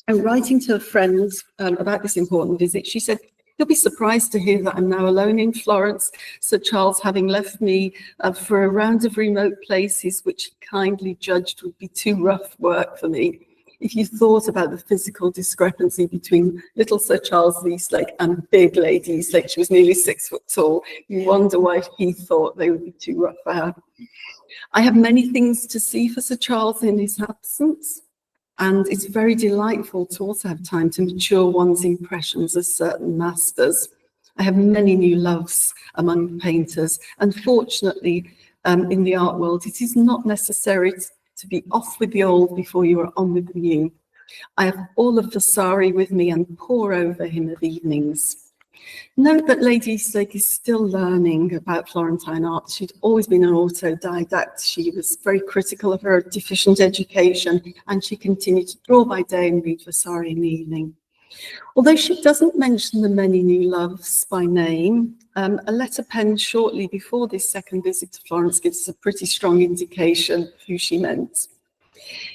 S1: and writing to her friends about this important visit, she said, "You'll be surprised to hear that I'm now alone in Florence, Sir Charles having left me for a round of remote places which he kindly judged would be too rough work for me." If you thought about the physical discrepancy between little Sir Charles Eastlake and big Lady Eastlake, she was nearly 6 foot tall, you wonder why he thought they would be too rough for her. "I have many things to see for Sir Charles in his absence, and it's very delightful to also have time to mature one's impressions of certain masters. I have many new loves among painters, and fortunately, in the art world, it is not necessary to be off with the old before you are on with the new. I have all of Vasari with me and pore over him of evenings." Note that Lady Eastlake is still learning about Florentine art. She'd always been an autodidact. She was very critical of her deficient education, and she continued to draw by day and read Vasari in the evening. Although she doesn't mention the many new loves by name, a letter penned shortly before this second visit to Florence gives us a pretty strong indication of who she meant.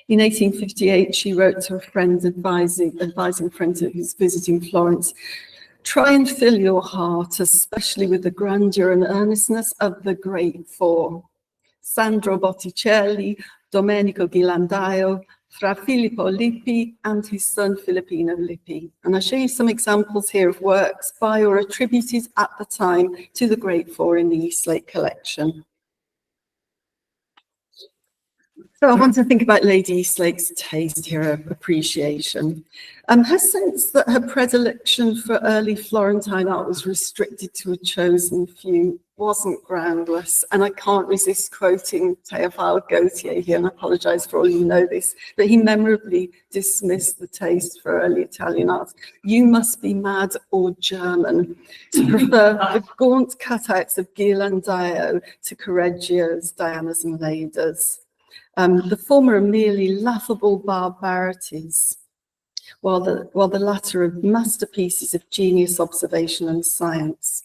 S1: In 1858, she wrote to a friend advising a friend who's visiting Florence, "Try and fill your heart, especially with the grandeur and earnestness of the great four: Sandro Botticelli, Domenico Ghirlandaio, Fra Filippo Lippi, and his son Filippino Lippi." And I'll show you some examples here of works by or attributed at the time to the great four in the Eastlake collection. So I want to think about Lady Eastlake's taste here, her appreciation. Her sense that her predilection for early Florentine art was restricted to a chosen few wasn't groundless. And I can't resist quoting Théophile Gautier here, and I apologise for all you know this, but he memorably dismissed the taste for early Italian art. You must be mad or German to prefer the gaunt cutouts of Ghirlandaio to Correggio's, Diana's and Leda's. The former are merely laughable barbarities, while the latter are masterpieces of genius, observation and science.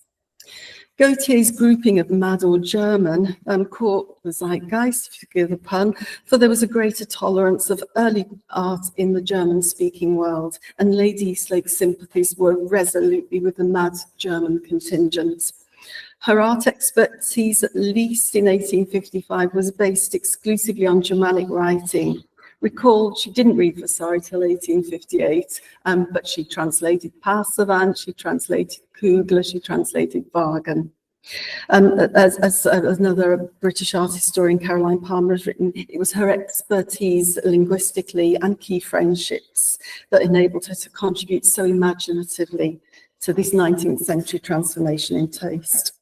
S1: Gautier's grouping of mad or German caught the zeitgeist, if you forgive the pun, for there was a greater tolerance of early art in the German-speaking world, and Lady Eastlake's sympathies were resolutely with the mad German contingent. Her art expertise, at least in 1855, was based exclusively on Germanic writing. Recall, she didn't read Vasari till 1858, but she translated Passavant, she translated Kugler, she translated Wagen. As another British art historian, Caroline Palmer, has written, it was her expertise linguistically and key friendships that enabled her to contribute so imaginatively to this 19th century transformation in taste.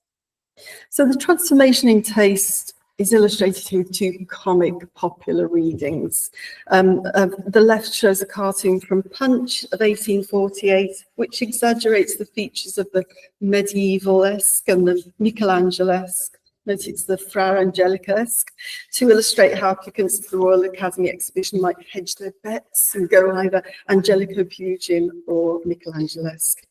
S1: So the transformation in taste is illustrated here with two comic popular readings. The left shows a cartoon from Punch of 1848, which exaggerates the features of the medieval-esque and the Michelangelo-esque. Note it's the Fra Angelica-esque, to illustrate how applicants to the Royal Academy exhibition might hedge their bets and go either Angelico-Pugin or Michelangelo-esque.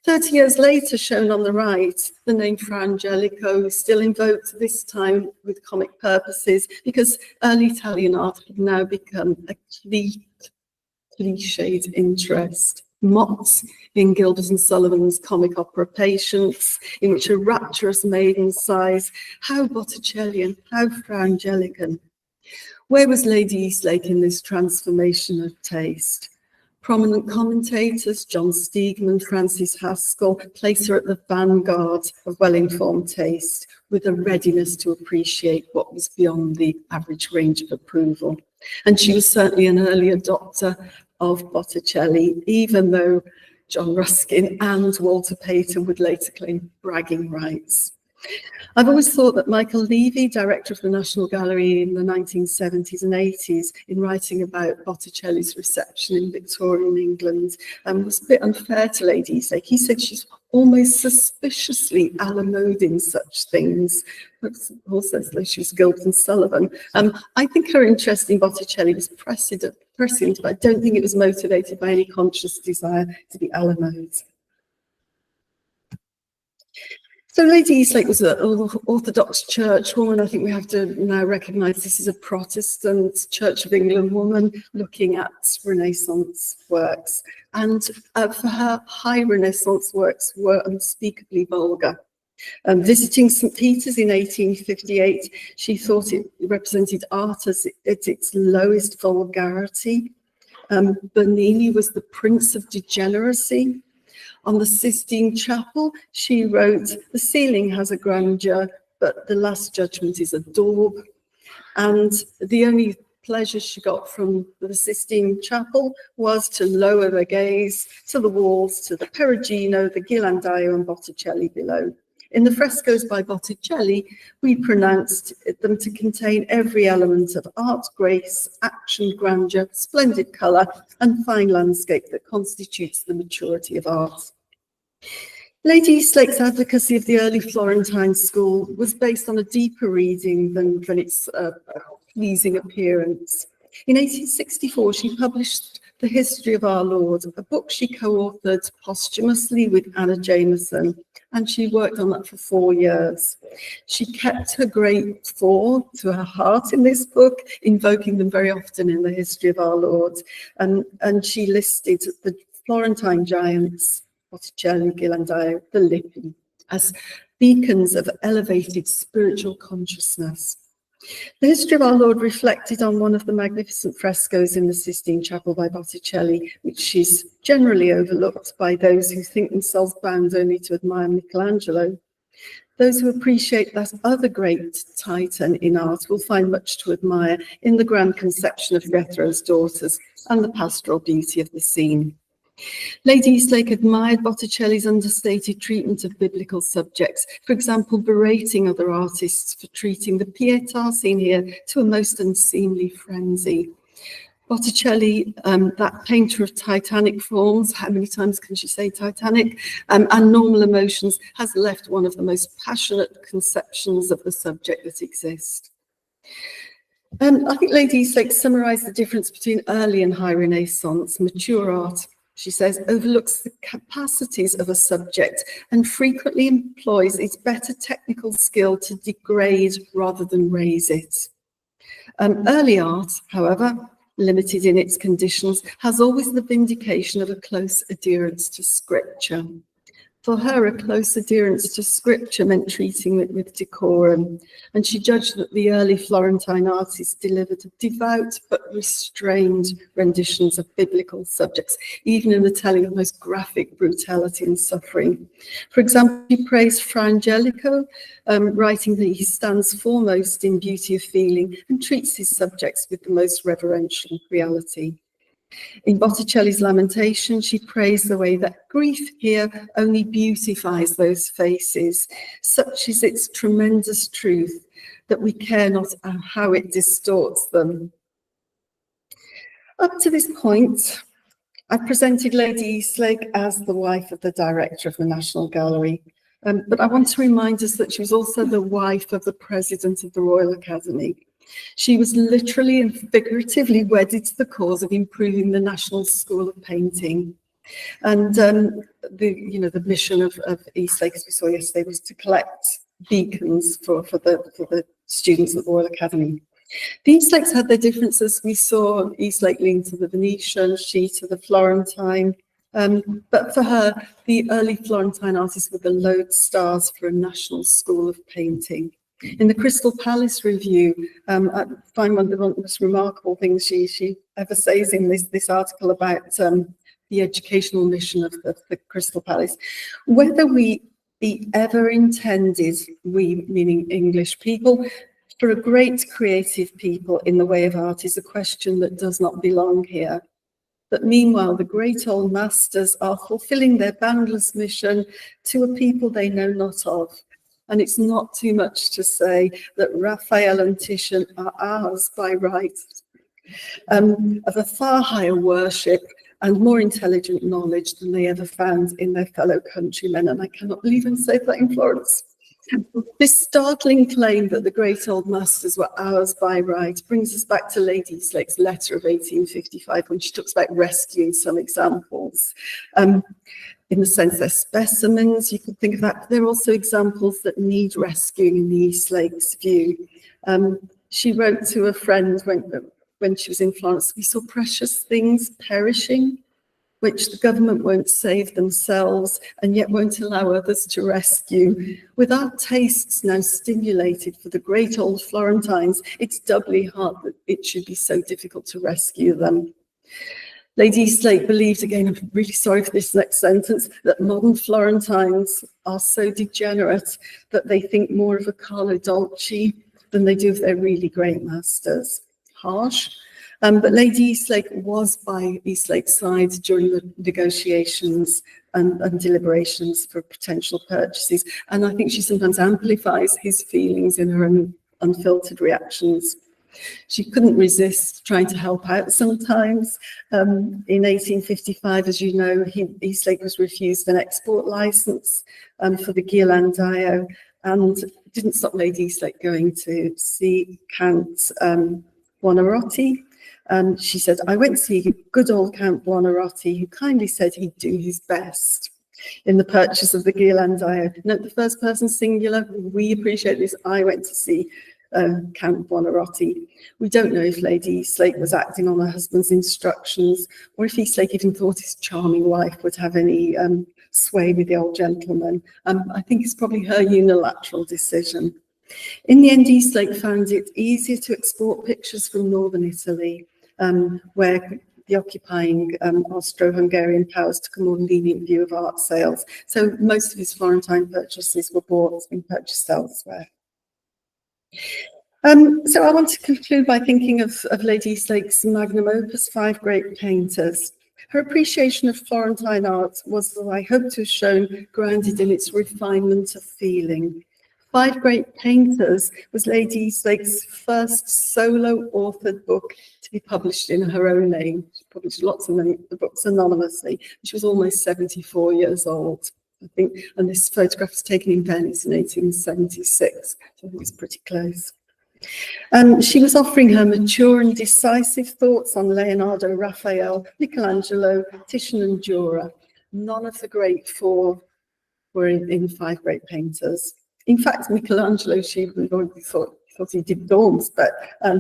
S1: 30 years later, shown on the right, the name Fra Angelico is still invoked, this time with comic purposes, because early Italian art had now become a cliched interest. Mocked in Gilbert and Sullivan's comic opera Patience, in which a rapturous maiden sighs, how Botticellian, how Fra Angelican. Where was Lady Eastlake in this transformation of taste? Prominent commentators, John Steegman, Francis Haskell, place her at the vanguard of well-informed taste, with a readiness to appreciate what was beyond the average range of approval. And she was certainly an early adopter of Botticelli, even though John Ruskin and Walter Payton would later claim bragging rights. I've always thought that Michael Levy, director of the National Gallery in the 1970s and 80s, in writing about Botticelli's reception in Victorian England, was a bit unfair to Lady Eastlake. He said she's almost suspiciously a la mode in such things, but also as though she was Gilbert and Sullivan. I think her interest in Botticelli was prescient, but I don't think it was motivated by any conscious desire to be a la mode. So Lady Eastlake was an Orthodox church woman. I think we have to now recognise this is a Protestant Church of England woman looking at Renaissance works. And for her, high Renaissance works were unspeakably vulgar. Visiting St. Peter's in 1858, she thought it represented art at its lowest vulgarity. Bernini was the prince of degeneracy. On the Sistine Chapel, she wrote, the ceiling has a grandeur, but the Last Judgment is a daub. And the only pleasure she got from the Sistine Chapel was to lower the gaze to the walls, to the Perugino, the Ghirlandaio and Botticelli below. In the frescoes by Botticelli, we pronounced them to contain every element of art, grace, action, grandeur, splendid colour, and fine landscape that constitutes the maturity of art. Lady Eastlake's advocacy of the early Florentine school was based on a deeper reading than its pleasing appearance. In 1864, she published The History of Our Lord, a book she co-authored posthumously with Anna Jameson, and she worked on that for 4 years. She kept her great four to her heart in this book, invoking them very often in The History of Our Lord, and she listed the Florentine giants, Botticelli, Ghirlandaio, the Lippi, as beacons of elevated spiritual consciousness. The History of Our Lord reflected on one of the magnificent frescoes in the Sistine Chapel by Botticelli, which is generally overlooked by those who think themselves bound only to admire Michelangelo. Those who appreciate that other great titan in art will find much to admire in the grand conception of Jethro's daughters and the pastoral beauty of the scene. Lady Eastlake admired Botticelli's understated treatment of biblical subjects, for example, berating other artists for treating the Pietà scene here to a most unseemly frenzy. Botticelli, that painter of titanic forms, how many times can she say Titanic, and normal emotions, has left one of the most passionate conceptions of the subject that exist. I think Lady Eastlake summarised the difference between early and high Renaissance. Mature art, she says, overlooks the capacities of a subject and frequently employs its better technical skill to degrade rather than raise it. Early art, however, limited in its conditions, has always the vindication of a close adherence to scripture. For her, a close adherence to scripture meant treating it with decorum, and she judged that the early Florentine artists delivered devout but restrained renditions of biblical subjects, even in the telling of most graphic brutality and suffering. For example, she praised Fra Angelico, writing that he stands foremost in beauty of feeling and treats his subjects with the most reverential reality. In Botticelli's Lamentation, she praised the way that grief here only beautifies those faces. Such is its tremendous truth that we care not how it distorts them. Up to this point, I presented Lady Eastlake as the wife of the director of the National Gallery, but I want to remind us that she was also the wife of the president of the Royal Academy. She was literally and figuratively wedded to the cause of improving the National School of Painting. And the mission of Eastlake, as we saw yesterday, was to collect beacons for the students at the Royal Academy. The Eastlakes had their differences. We saw Eastlake lean to the Venetian, she to the Florentine. But for her, the early Florentine artists were the lodestars for a National School of Painting. In the Crystal Palace review, I find one of the most remarkable things she ever says in this article about the educational mission of the Crystal Palace. Whether we ever intended, we meaning English people, for a great creative people in the way of art is a question that does not belong here. But meanwhile, the great old masters are fulfilling their boundless mission to a people they know not of. And it's not too much to say that Raphael and Titian are ours by right, of a far higher worship and more intelligent knowledge than they ever found in their fellow countrymen. And I cannot believe I'm saying that in Florence. This startling claim that the great old masters were ours by right brings us back to Lady Eastlake's letter of 1855 when she talks about rescuing some examples. In the sense they're specimens, you could think of that. They're also examples that need rescuing in the Eastlake's view. She wrote to a friend when she was in Florence, we saw precious things perishing, which the government won't save themselves and yet won't allow others to rescue. With our tastes now stimulated for the great old Florentines, it's doubly hard that it should be so difficult to rescue them. Lady Eastlake believed, again, I'm really sorry for this next sentence, that modern Florentines are so degenerate that they think more of a Carlo Dolci than they do of their really great masters. Harsh. But Lady Eastlake was by Eastlake's side during the negotiations and deliberations for potential purchases. And I think she sometimes amplifies his feelings in her own unfiltered reactions. She couldn't resist trying to help out sometimes. In 1855, as you know, Eastlake was refused an export license for the Ghirlandaio, and didn't stop Lady Eastlake going to see Count Buonarroti. And she said, I went to see good old Count Buonarroti, who kindly said he'd do his best in the purchase of the Ghirlandaio. Note the first person singular, we appreciate this. I went to see Count Buonarroti. We don't know if Lady Eastlake was acting on her husband's instructions, or if Eastlake even thought his charming wife would have any sway with the old gentleman. I think it's probably her unilateral decision. In the end, Eastlake found it easier to export pictures from northern Italy, where the occupying Austro-Hungarian powers took a more lenient view of art sales. So most of his Florentine purchases were bought and purchased elsewhere. So I want to conclude by thinking of Lady Eastlake's magnum opus, Five Great Painters. Her appreciation of Florentine art was, as I hope to have shown, grounded in its refinement of feeling. Five Great Painters was Lady Eastlake's first solo authored book to be published in her own name. She published lots of books anonymously. She was almost 74 years old, I think, and this photograph was taken in Venice in 1876, so I think it's pretty close. She was offering her mature and decisive thoughts on Leonardo, Raphael, Michelangelo, Titian and Dürer. None of the great four were in Five Great Painters. In fact, Michelangelo, she already thought he did dawns, but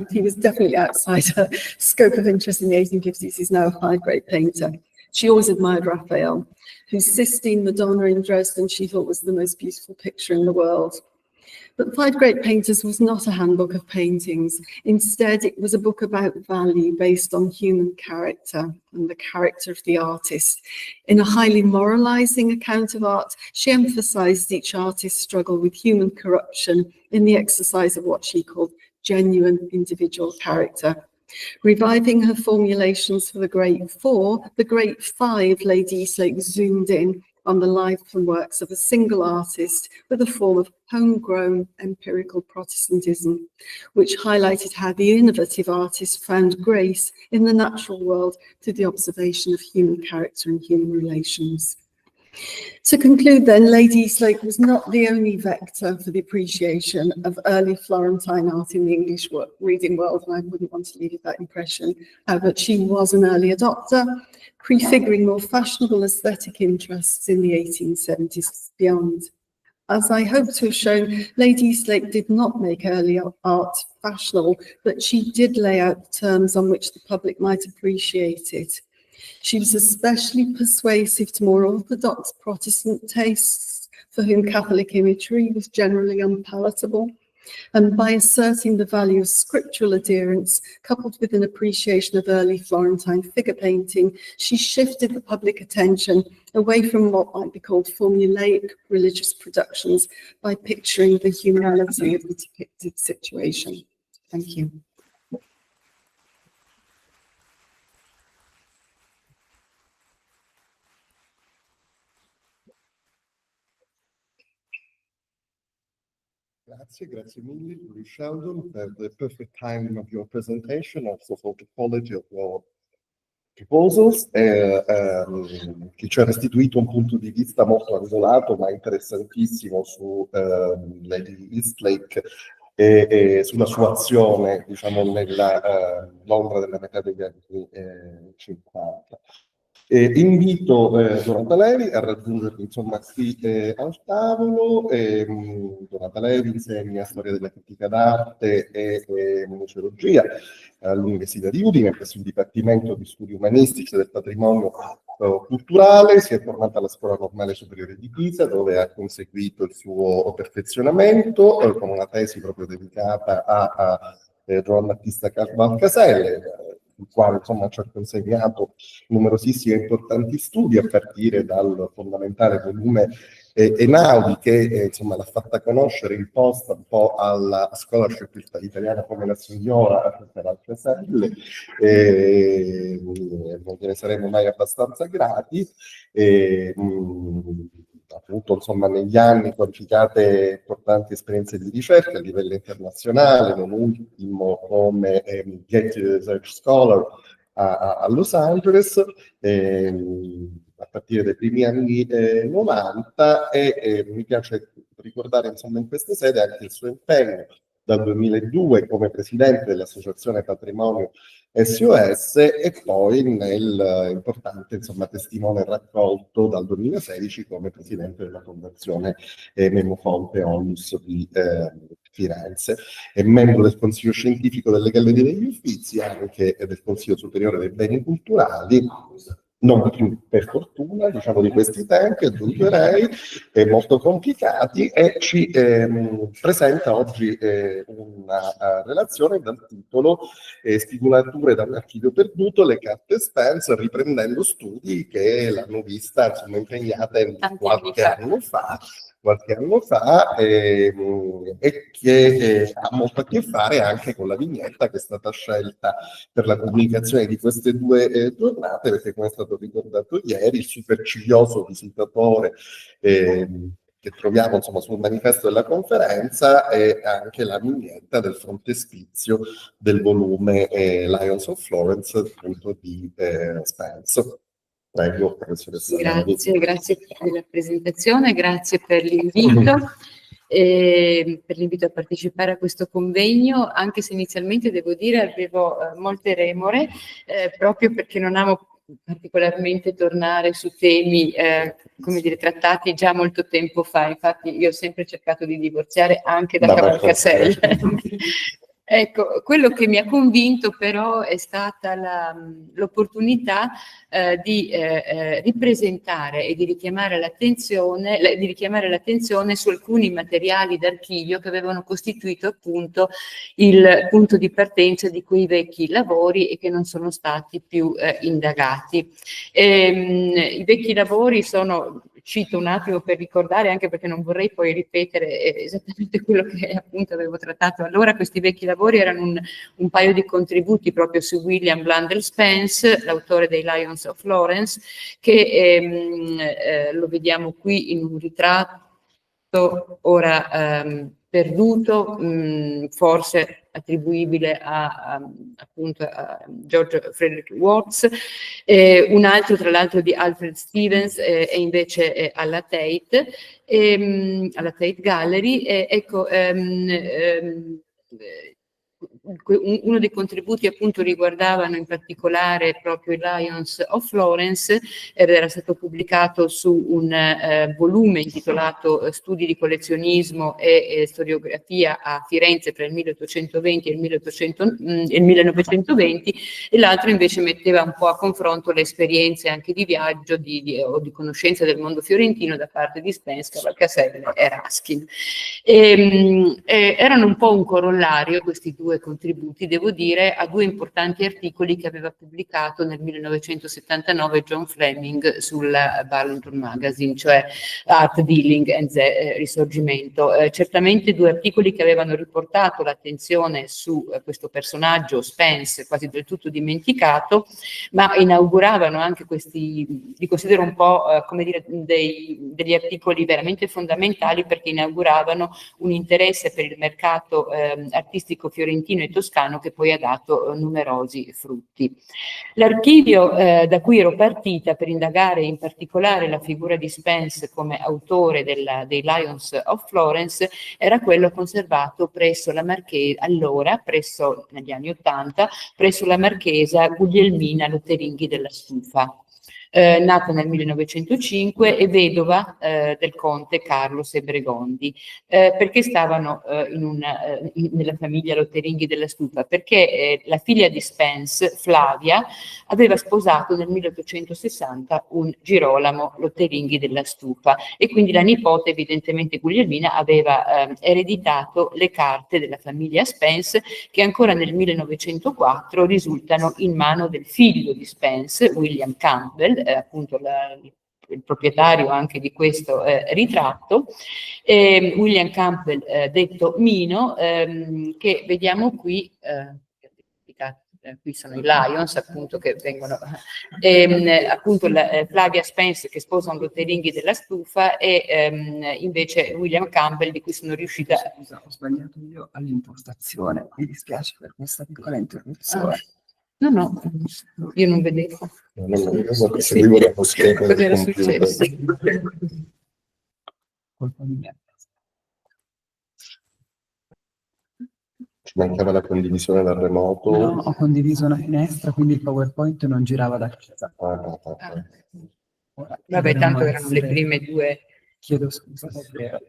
S1: he was definitely outside her scope of interest in the 1850s. He's now a Five Great Painter. She always admired Raphael, whose Sistine Madonna in Dresden she thought was the most beautiful picture in the world. But Five Great Painters was not a handbook of paintings. Instead, it was a book about value based on human character and the character of the artist. In a highly moralizing account of art, she emphasized each artist's struggle with human corruption in the exercise of what she called genuine individual character. Reviving her formulations for the Great Four, the Great Five, Lady Eastlake zoomed in on the life and works of a single artist with a form of homegrown empirical Protestantism, which highlighted how the innovative artist found grace in the natural world through the observation of human character and human relations. To conclude then, Lady Eastlake was not the only vector for the appreciation of early Florentine art in the English reading world, and I wouldn't want to leave that impression, but she was an early adopter, prefiguring more fashionable aesthetic interests in the 1870s beyond. As I hope to have shown, Lady Eastlake did not make early art fashionable, but she did lay out terms on which the public might appreciate it. She was especially persuasive to more orthodox Protestant tastes, for whom Catholic imagery was generally unpalatable. And by asserting the value of scriptural adherence, coupled with an appreciation of early Florentine figure painting, she shifted the public attention away from what might be called formulaic religious productions by picturing the humanity of the depicted situation. Thank you.
S2: Grazie mille, Julie Sheldon, per the perfect timing of your presentation, also for the quality of your proposals, che ci ha restituito un punto di vista molto angolato ma interessantissimo su Lady Eastlake e sulla sua azione, diciamo, nella Londra della metà degli anni 50. Invito Donata Levi a raggiungermi insomma qui al tavolo. Donata Levi insegna storia della critica d'arte e museologia all'Università di Udine, presso il Dipartimento di Studi Umanistici del Patrimonio Culturale. Si è tornata alla Scuola Normale Superiore di Pisa, dove ha conseguito il suo perfezionamento con una tesi proprio dedicata a Giovan Battista Valcaselle, il quale insomma ci ha consegnato numerosissimi e importanti studi, a partire dal fondamentale volume Einaudi, che insomma l'ha fatta conoscere in posta un po' alla scholarship italiana come la signora per Valcaselle, non gliene saremo mai abbastanza grati. Ha avuto insomma negli anni qualificate importanti esperienze di ricerca a livello internazionale, non ultimo come Getty Research Scholar a Los Angeles, a partire dai primi anni 90, e mi piace ricordare insomma in questa sede anche il suo impegno dal 2002 come presidente dell'Associazione Patrimonio SOS e poi nel importante insomma testimone raccolto dal 2016 come presidente della Fondazione Memo Fonte Onlus di Firenze. È membro del Consiglio Scientifico delle Gallerie degli Uffizi, anche del Consiglio Superiore dei Beni Culturali, non più per fortuna, diciamo, di questi tempi, aggiungerei, molto complicati, e ci presenta oggi una relazione dal titolo Stimolature da un archivio perduto, le carte Spence, riprendendo studi che l'hanno vista, insomma, impegnata qualche anno fa, e che ha molto a che fare anche con la vignetta che è stata scelta per la pubblicazione di queste due giornate, perché, come è stato ricordato ieri, il supercilioso visitatore che troviamo, insomma, sul manifesto della conferenza è anche la vignetta del frontespizio del volume Lions of Florence, appunto, di Spence. Prego, professoressa.
S4: Grazie per la presentazione, grazie per l'invito. Per l'invito a partecipare a questo convegno, anche se inizialmente devo dire avevo molte remore, proprio perché non amo particolarmente tornare su temi come dire, trattati già molto tempo fa. Infatti io ho sempre cercato di divorziare anche da Cavalcaselle. Ecco, quello che mi ha convinto però è stata l'opportunità di ripresentare e di richiamare l'attenzione su alcuni materiali d'archivio che avevano costituito appunto il punto di partenza di quei vecchi lavori e che non sono stati più indagati. I vecchi lavori sono, cito un attimo per ricordare, anche perché non vorrei poi ripetere esattamente quello che appunto avevo trattato allora. Questi vecchi lavori erano un paio di contributi proprio su William Blundell Spence, l'autore dei Lions of Florence, che lo vediamo qui in un ritratto ora perduto, forse attribuibile appunto a George Frederick Watts, un altro tra l'altro di Alfred Stevens e invece alla Tate Gallery. Ecco, uno dei contributi appunto riguardavano in particolare proprio i Lions of Florence, ed era stato pubblicato su un volume intitolato Studi di collezionismo e storiografia a Firenze tra il 1820 e il 1920, e l'altro invece metteva un po' a confronto le esperienze anche di viaggio o di conoscenza del mondo fiorentino da parte di Spence, Cavalcaselle e Ruskin. Erano un po' un corollario questi due contributi, devo dire, a due importanti articoli che aveva pubblicato nel 1979 John Fleming sul Barrington Magazine, cioè Art Dealing and the Risorgimento. Certamente due articoli che avevano riportato l'attenzione su questo personaggio Spence, quasi del tutto dimenticato, ma inauguravano anche questi, li considero un po' come dire degli articoli veramente fondamentali, perché inauguravano un interesse per il mercato artistico fiorentino e toscano che poi ha dato numerosi frutti. L'archivio da cui ero partita per indagare in particolare la figura di Spence come autore dei Lions of Florence era quello conservato presso la Marchesa, negli anni '80, presso la Marchesa Guglielmina Lotteringhi della Stufa. Nata nel 1905 e vedova del conte Carlo Sebregondi. Perché stavano nella famiglia Lotteringhi della Stufa? Perché la figlia di Spence, Flavia, aveva sposato nel 1860 un Girolamo Lotteringhi della Stufa, e quindi la nipote, evidentemente Guglielmina, aveva ereditato le carte della famiglia Spence, che ancora nel 1904 risultano in mano del figlio di Spence, William Campbell, appunto il proprietario anche di questo ritratto, William Campbell, detto Mino, che vediamo qui. Qui sono i Lions, appunto, che vengono appunto Flavia Spence che sposa un Lotteringhi della Stufa, e invece William Campbell, di cui sono riuscita.
S5: Scusa, ho sbagliato io all'impostazione, mi dispiace per questa piccola interruzione.
S4: No, io non vedevo.
S2: Seguivo la
S4: Cosa era successo?
S5: Colpa mia.
S2: Ci mancava la condivisione dal remoto.
S5: No, ho condiviso una finestra, quindi il PowerPoint non girava da casa.
S4: Vabbè, tanto erano le prime due.
S5: Chiedo scusa per la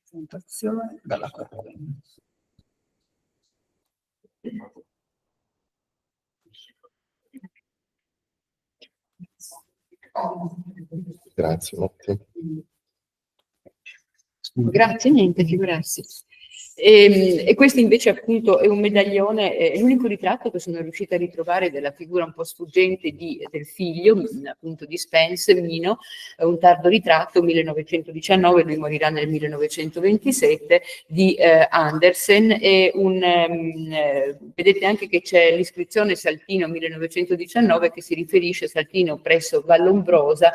S5: presentazione dalla corrente.
S2: Grazie, Mattia.
S4: Grazie, niente, figurarsi. E questo invece appunto è un medaglione, è l'unico ritratto che sono riuscita a ritrovare della figura un po' sfuggente del figlio, appunto di Spence, Mino, un tardo ritratto, 1919, lui morirà nel 1927, di Andersen, e vedete anche che c'è l'iscrizione Saltino 1919 che si riferisce a Saltino presso Vallombrosa,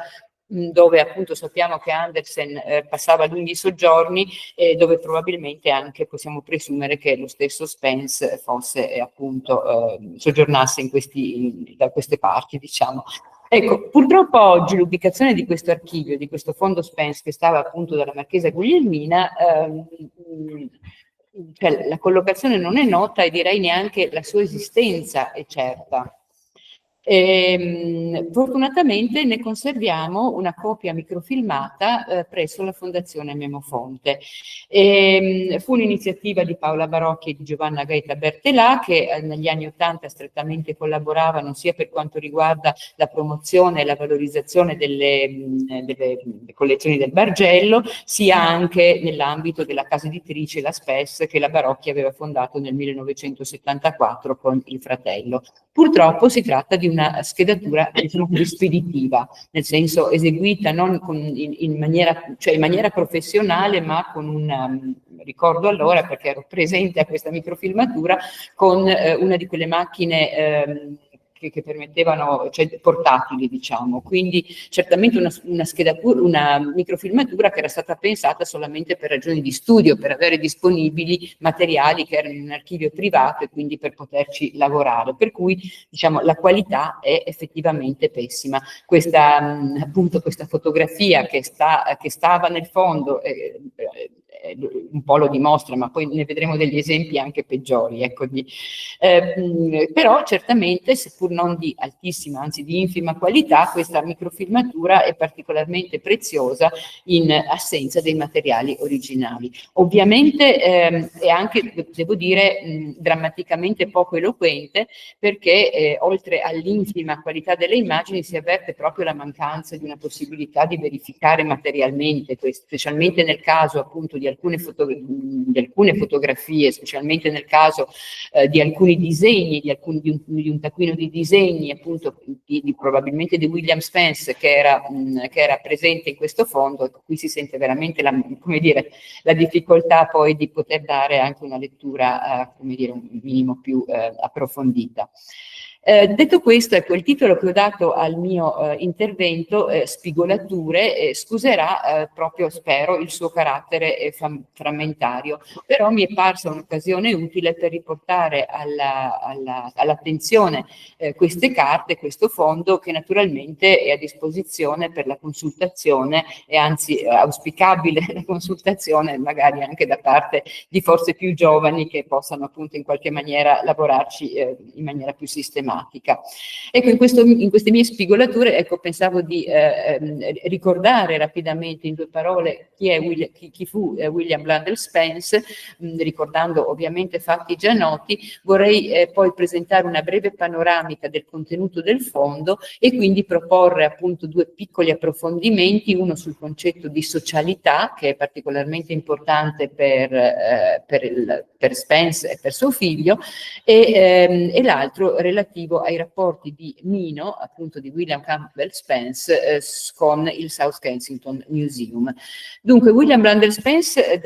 S4: dove appunto sappiamo che Andersen passava lunghi soggiorni, dove probabilmente anche possiamo presumere che lo stesso Spence fosse appunto soggiornasse da queste parti, diciamo. Ecco, purtroppo oggi l'ubicazione di questo archivio, di questo fondo Spence che stava appunto dalla Marchesa Guglielmina, cioè, la collocazione non è nota e direi neanche la sua esistenza è certa. Fortunatamente ne conserviamo una copia microfilmata presso la Fondazione Memofonte. Fu un'iniziativa di Paola Barocchi e di Giovanna Gaeta Bertelà, che negli anni '80 strettamente collaboravano sia per quanto riguarda la promozione e la valorizzazione delle collezioni del Bargello, sia anche nell'ambito della casa editrice La Spes, che la Barocchi aveva fondato nel 1974 con il fratello. Purtroppo si tratta di una schedatura, diciamo, speditiva, nel senso eseguita non in maniera professionale, ma con un ricordo allora, perché ero presente a questa microfilmatura, con una di quelle macchine che permettevano, cioè portatili, diciamo. Quindi certamente una microfilmatura che era stata pensata solamente per ragioni di studio, per avere disponibili materiali che erano in un archivio privato e quindi per poterci lavorare, per cui diciamo la qualità è effettivamente pessima. Appunto questa fotografia che stava nel fondo un po' lo dimostra, ma poi ne vedremo degli esempi anche peggiori, ecco. Però certamente, seppur non di altissima, anzi di infima qualità, questa microfilmatura è particolarmente preziosa in assenza dei materiali originali. Ovviamente è anche, devo dire, drammaticamente poco eloquente, perché oltre all'infima qualità delle immagini si avverte proprio la mancanza di una possibilità di verificare materialmente, specialmente nel caso appunto di alcune fotografie, specialmente nel caso di alcuni disegni, di un taccuino di disegni, appunto probabilmente di William Spence, che era presente in questo fondo. Qui si sente veramente la difficoltà poi di poter dare anche una lettura, come dire, un minimo più approfondita. Detto questo, ecco, il titolo che ho dato al mio intervento, Spigolature, scuserà proprio, spero, il suo carattere frammentario, però mi è parsa un'occasione utile per riportare all'attenzione queste carte, questo fondo, che naturalmente è a disposizione per la consultazione, e anzi auspicabile la consultazione magari anche da parte di forze più giovani che possano appunto in qualche maniera lavorarci in maniera più sistematica. Ecco, in queste mie spigolature, ecco, pensavo di ricordare rapidamente in due parole chi fu William Blundell Spence, ricordando ovviamente fatti già noti. Vorrei poi presentare una breve panoramica del contenuto del fondo e quindi proporre appunto due piccoli approfondimenti, uno sul concetto di socialità, che è particolarmente importante per Spence e per suo figlio, e l'altro relativo ai rapporti di Mino, appunto di William Campbell Spence, con il South Kensington Museum. Dunque, William Blundell Spence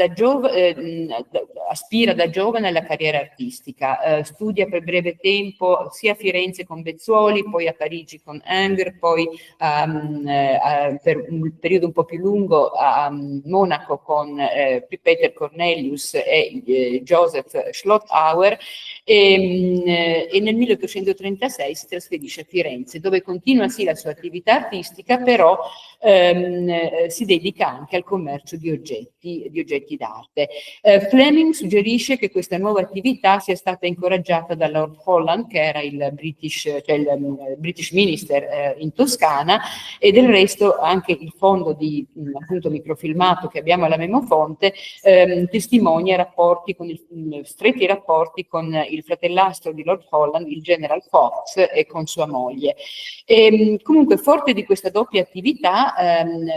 S4: aspira da giovane alla carriera artistica, studia per breve tempo sia a Firenze con Bezzuoli, poi a Parigi con Ingres, poi per un periodo un po' più lungo a Monaco con Peter Cornelius e Joseph Schlottauer, e nel 1836 si trasferisce a Firenze, dove continua sì la sua attività artistica, però si dedica anche al commercio di oggetti. oggetti d'arte. Fleming suggerisce che questa nuova attività sia stata incoraggiata da Lord Holland, che era il British Minister in Toscana, e del resto anche il fondo di appunto microfilmato che abbiamo alla Memofonte testimonia stretti rapporti con il fratellastro di Lord Holland, il General Fox, e con sua moglie. Comunque, forte di questa doppia attività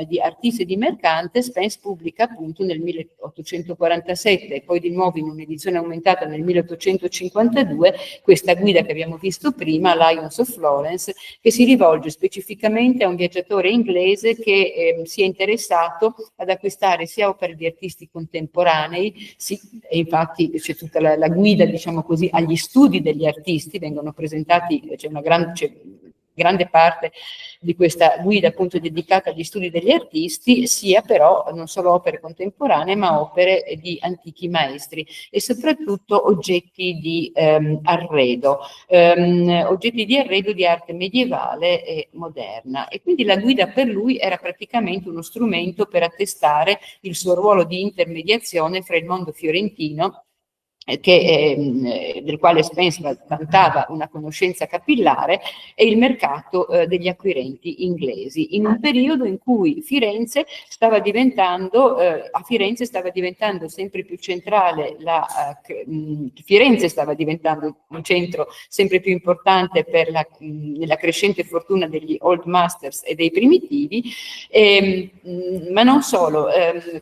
S4: di artista e di mercante, Spence pubblica appunto nel 1847 e poi di nuovo in un'edizione aumentata nel 1852 questa guida che abbiamo visto prima, Lions of Florence, che si rivolge specificamente a un viaggiatore inglese che si è interessato ad acquistare sia opere di artisti contemporanei, e infatti c'è tutta la guida, diciamo così, agli studi degli artisti, vengono presentati, c'è una grande parte di questa guida appunto dedicata agli studi degli artisti, sia però non solo opere contemporanee, ma opere di antichi maestri e soprattutto oggetti di arredo, oggetti di arredo di arte medievale e moderna. E quindi la guida per lui era praticamente uno strumento per attestare il suo ruolo di intermediazione fra il mondo fiorentino, del quale Spence vantava una conoscenza capillare, e il mercato degli acquirenti inglesi, in un periodo in cui a Firenze stava diventando sempre più centrale, Firenze stava diventando un centro sempre più importante per la crescente fortuna degli old masters e dei primitivi, ma non solo,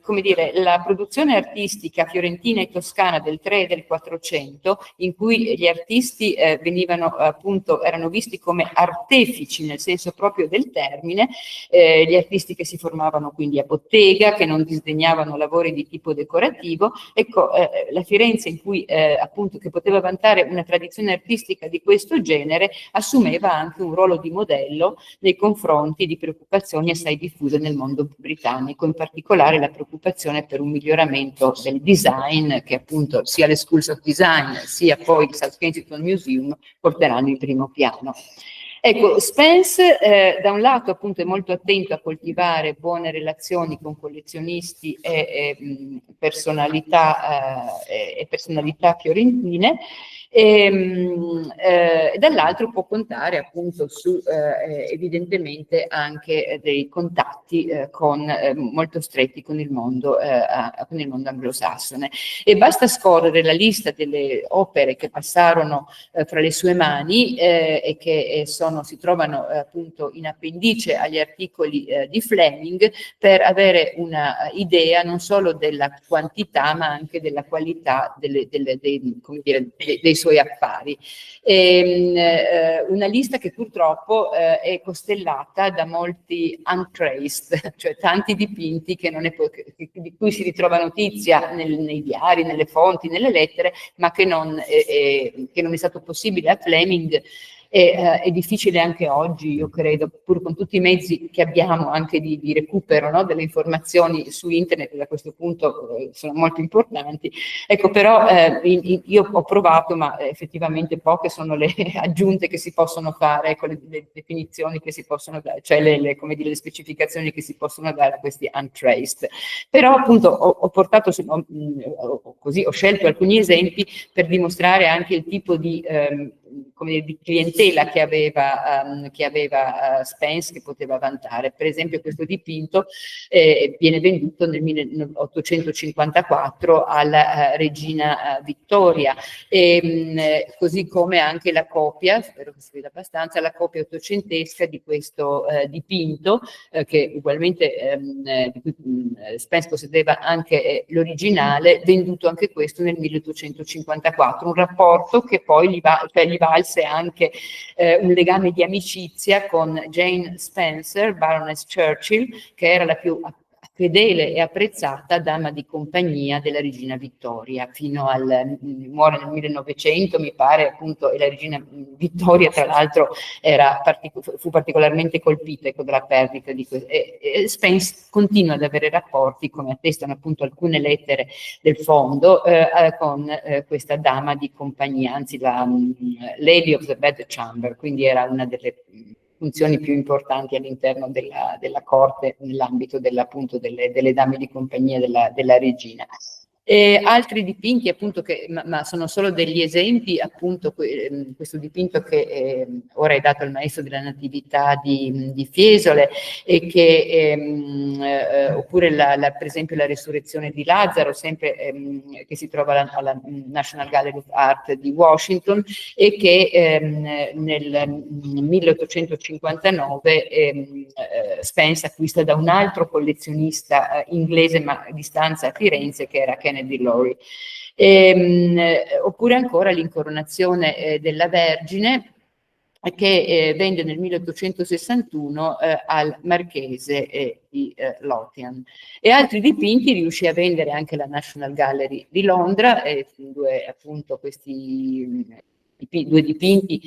S4: come dire, la produzione artistica fiorentina e toscana del 3 e del 400, in cui gli artisti erano visti come artefici nel senso proprio del termine, gli artisti che si formavano quindi a bottega, che non disdegnavano lavori di tipo decorativo. Ecco, la Firenze in cui appunto che poteva vantare una tradizione artistica di questo genere assumeva anche un ruolo di modello nei confronti di preoccupazioni assai diffuse nel mondo britannico, in particolare la preoccupazione per un miglioramento del design, che appunto sia le Schools of Design sia poi il South Kensington Museum porteranno in primo piano. Ecco, Spence da un lato appunto è molto attento a coltivare buone relazioni con collezionisti e personalità fiorentine, e dall'altro può contare appunto su evidentemente anche dei contatti molto stretti con il mondo anglosassone. E basta scorrere la lista delle opere che passarono fra le sue mani e che si trovano appunto in appendice agli articoli di Fleming, per avere una idea non solo della quantità ma anche della qualità dei suoi affari. Una lista che purtroppo è costellata da molti untraced, cioè tanti dipinti di cui si ritrova notizia nei diari, nelle fonti, nelle lettere, ma che non è stato possibile a Fleming. È difficile anche oggi, io credo, pur con tutti i mezzi che abbiamo anche di recupero, no, delle informazioni su internet, che da questo punto sono molto importanti. Ecco, però io ho provato, ma effettivamente poche sono le aggiunte che si possono fare, ecco, le definizioni che si possono dare, cioè le specificazioni che si possono dare a questi untraced. Però appunto ho scelto alcuni esempi per dimostrare anche il tipo di clientela che aveva Spence, che poteva vantare. Per esempio questo dipinto viene venduto nel 1854 alla regina Vittoria, così come anche la copia, spero che si veda abbastanza, la copia ottocentesca di questo dipinto, che ugualmente di cui Spence possedeva anche l'originale, venduto anche questo nel 1854, un rapporto che poi gli valse anche un legame di amicizia con Jane Spencer, Baroness Churchill, che era la più fedele e apprezzata dama di compagnia della regina Vittoria, muore nel 1900, mi pare, appunto, e la regina Vittoria, tra l'altro, fu particolarmente colpita dalla perdita di questo. Spence continua ad avere rapporti, come attestano appunto alcune lettere del fondo, con questa dama di compagnia, anzi la Lady of the Bedchamber, quindi era una funzioni più importanti all'interno della corte nell'ambito appunto delle dame di compagnia della regina. Altri dipinti appunto ma sono solo degli esempi, appunto questo dipinto che ora è dato al maestro della Natività di Fiesole e che oppure per esempio la resurrezione di Lazzaro, sempre che si trova alla National Gallery of Art di Washington e che nel 1859 Spence acquista da un altro collezionista inglese ma di stanza a Firenze, che era Kennedy Lowry. Oppure ancora l'incoronazione della Vergine, che vende nel 1861 al marchese di Lothian. E altri dipinti riuscì a vendere anche la National Gallery di Londra, appunto due dipinti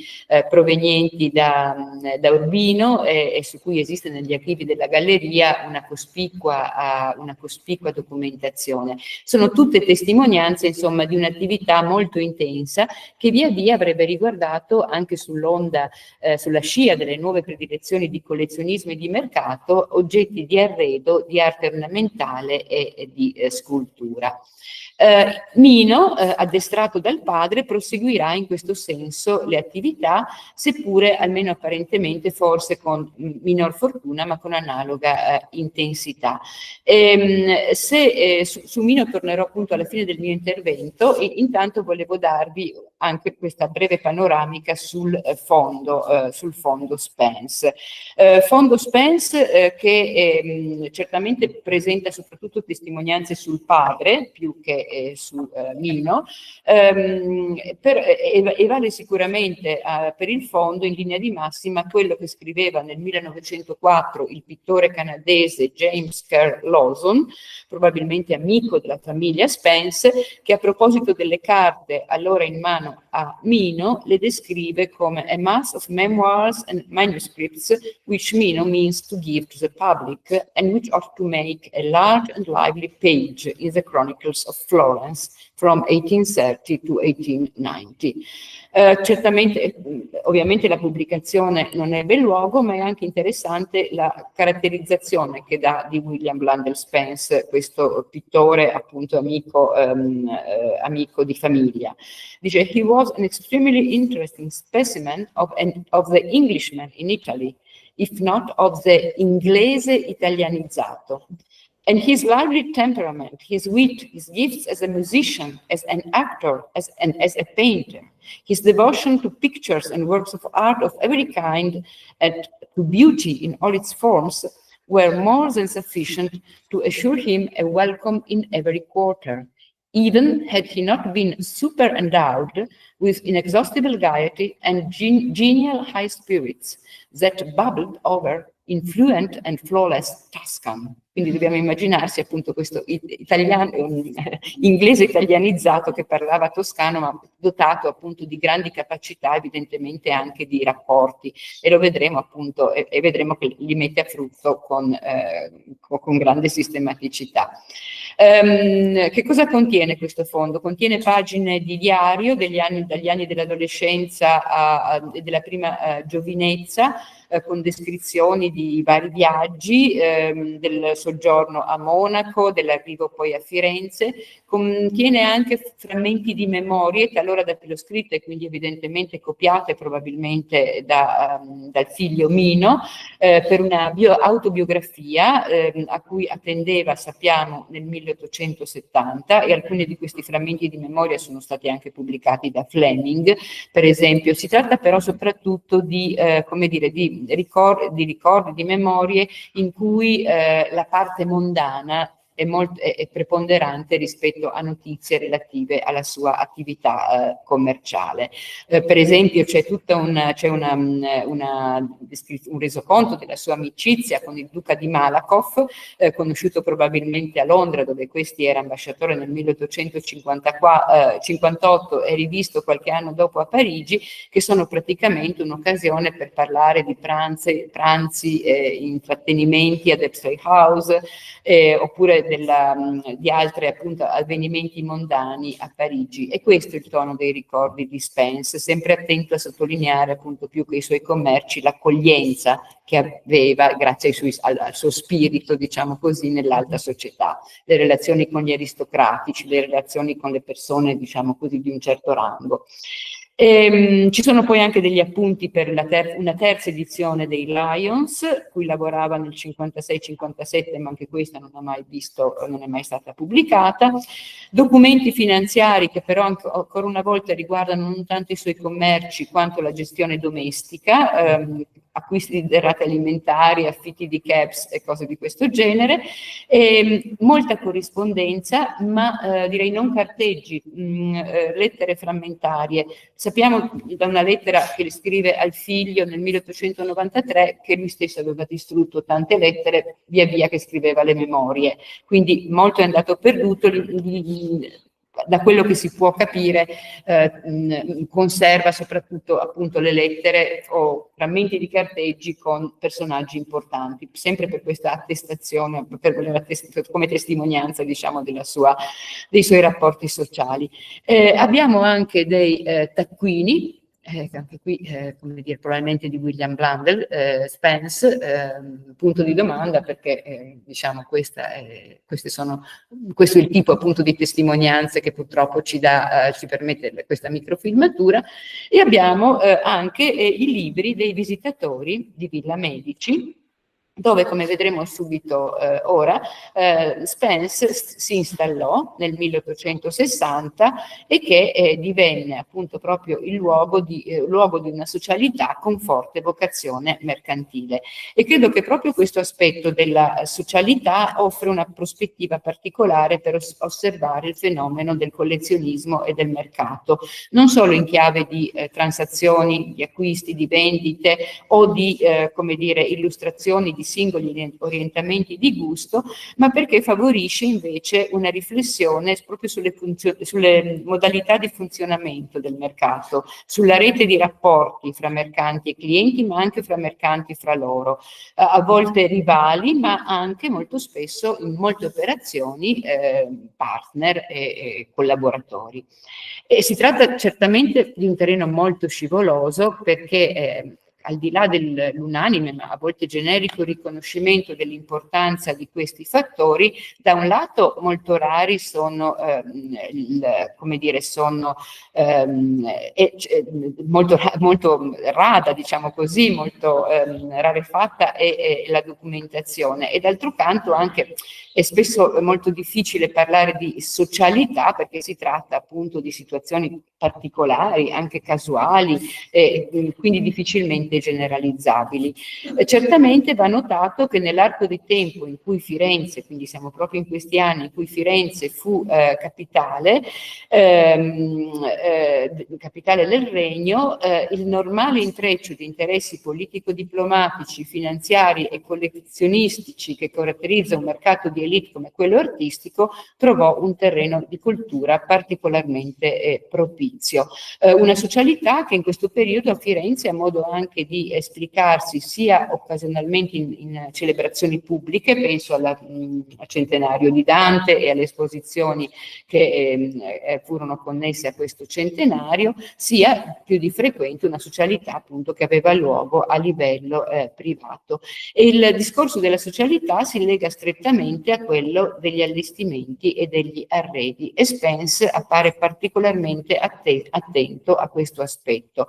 S4: provenienti da Urbino e su cui esiste negli archivi della galleria una cospicua documentazione. Sono tutte testimonianze, insomma, di un'attività molto intensa che via via avrebbe riguardato anche sulla scia delle nuove predilezioni di collezionismo e di mercato, oggetti di arredo, di arte ornamentale e di scultura. Mino, addestrato dal padre, proseguirà in questo senso le attività, seppure almeno apparentemente forse con minor fortuna, ma con analoga intensità. Su Mino tornerò appunto alla fine del mio intervento e intanto volevo darvi anche questa breve panoramica sul fondo Spence. Fondo Spence che certamente presenta soprattutto testimonianze sul padre, più che su Mino, e vale sicuramente per il fondo in linea di massima quello che scriveva nel 1904 il pittore canadese James Kerr Lawson, probabilmente amico della famiglia Spence, che a proposito delle carte allora in mano a Mino le descrive come a mass of memoirs and manuscripts which Mino means to give to the public and which ought to make a large and lively page in the chronicles of Florence from 1830 to 1890. Certamente, ovviamente la pubblicazione non ebbe luogo, ma è anche interessante la caratterizzazione che dà di William Blundell Spence, questo pittore appunto amico di famiglia. Dice: "He was an extremely interesting specimen of the Englishman in Italy, if not of the inglese italianizzato. And his lively temperament, his wit, his gifts as a musician, as an actor, and as a painter, his devotion to pictures and works of art of every kind and to beauty in all its forms were more than sufficient to assure him a welcome in every quarter, even had he not been superendowed with inexhaustible gaiety and genial high spirits that bubbled over in fluent and flawless Tuscan." Quindi dobbiamo immaginarsi appunto questo inglese italianizzato che parlava toscano, ma dotato appunto di grandi capacità, evidentemente anche di rapporti, e lo vedremo appunto, e vedremo che li mette a frutto con grande sistematicità. Che cosa contiene questo fondo? Contiene pagine di diario dagli anni dell'adolescenza e della prima giovinezza, con descrizioni di vari viaggi, del soggiorno a Monaco, dell'arrivo poi a Firenze. Contiene anche frammenti di memorie, talora da filoscritte, quindi evidentemente copiate probabilmente dal figlio Mino, per una autobiografia a cui attendeva, sappiamo, nel 1870, e alcuni di questi frammenti di memoria sono stati anche pubblicati da Fleming, per esempio. Si tratta però soprattutto di ricordi, di memorie in cui la parte mondana è preponderante rispetto a notizie relative alla sua attività commerciale. Per esempio c'è un resoconto della sua amicizia con il duca di Malakoff, conosciuto probabilmente a Londra, dove questi era ambasciatore nel 1858 e rivisto qualche anno dopo a Parigi, che sono praticamente un'occasione per parlare di pranzi, intrattenimenti ad Epstein House, oppure di altri appunto avvenimenti mondani a Parigi. E questo è il tono dei ricordi di Spence, sempre attento a sottolineare appunto più che i suoi commerci l'accoglienza che aveva grazie al suo spirito, diciamo così, nell'alta società, le relazioni con gli aristocratici, le relazioni con le persone, diciamo così, di un certo rango. Ci sono poi anche degli appunti per una terza edizione dei Lions, cui lavorava nel 56-57, ma anche questa non è mai stata pubblicata. Documenti finanziari che però ancora una volta riguardano non tanto i suoi commerci quanto la gestione domestica, acquisti di derrate alimentari, affitti di cabs e cose di questo genere, molta corrispondenza, ma direi non carteggi, lettere frammentarie. Sappiamo da una lettera che le scrive al figlio nel 1893 che lui stesso aveva distrutto tante lettere via via che scriveva le memorie, quindi molto è andato perduto. Da quello che si può capire, conserva soprattutto appunto le lettere o frammenti di carteggi con personaggi importanti, sempre per questa attestazione, come testimonianza, diciamo, dei suoi rapporti sociali. Abbiamo anche dei taccuini, anche qui, come dire, probabilmente di William Blundell, Spence, punto di domanda, perché diciamo questo è il tipo appunto di testimonianze che purtroppo ci permette questa microfilmatura. E abbiamo anche i libri dei visitatori di Villa Medici, dove, come vedremo subito ora, Spence si installò nel 1860 e che divenne appunto proprio il luogo di una socialità con forte vocazione mercantile. E credo che proprio questo aspetto della socialità offre una prospettiva particolare per osservare il fenomeno del collezionismo e del mercato, non solo in chiave di transazioni, di acquisti, di vendite o di, come dire, illustrazioni di singoli orientamenti di gusto, ma perché favorisce invece una riflessione proprio sulle modalità di funzionamento del mercato, sulla rete di rapporti fra mercanti e clienti, ma anche fra mercanti fra loro, a volte rivali, ma anche molto spesso in molte operazioni partner e collaboratori. E si tratta certamente di un terreno molto scivoloso, perché al di là dell'unanime, ma a volte generico riconoscimento dell'importanza di questi fattori, da un lato molto rari sono, molto rada, diciamo così, molto rarefatta è la documentazione, e d'altro canto anche è spesso molto difficile parlare di socialità, perché si tratta appunto di situazioni particolari, anche casuali, e quindi difficilmente generalizzabili. Certamente va notato che nell'arco di tempo in cui Firenze, quindi siamo proprio in questi anni in cui Firenze fu capitale del regno, il normale intreccio di interessi politico-diplomatici, finanziari e collezionistici che caratterizza un mercato di elite come quello artistico trovò un terreno di cultura particolarmente propizio. Una socialità che in questo periodo a Firenze ha modo anche di esplicarsi sia occasionalmente in celebrazioni pubbliche, penso al centenario di Dante e alle esposizioni che furono connesse a questo centenario, sia più di frequente una socialità appunto che aveva luogo a livello privato. E il discorso della socialità si lega strettamente a quello degli allestimenti e degli arredi, e Spence appare particolarmente attento a questo aspetto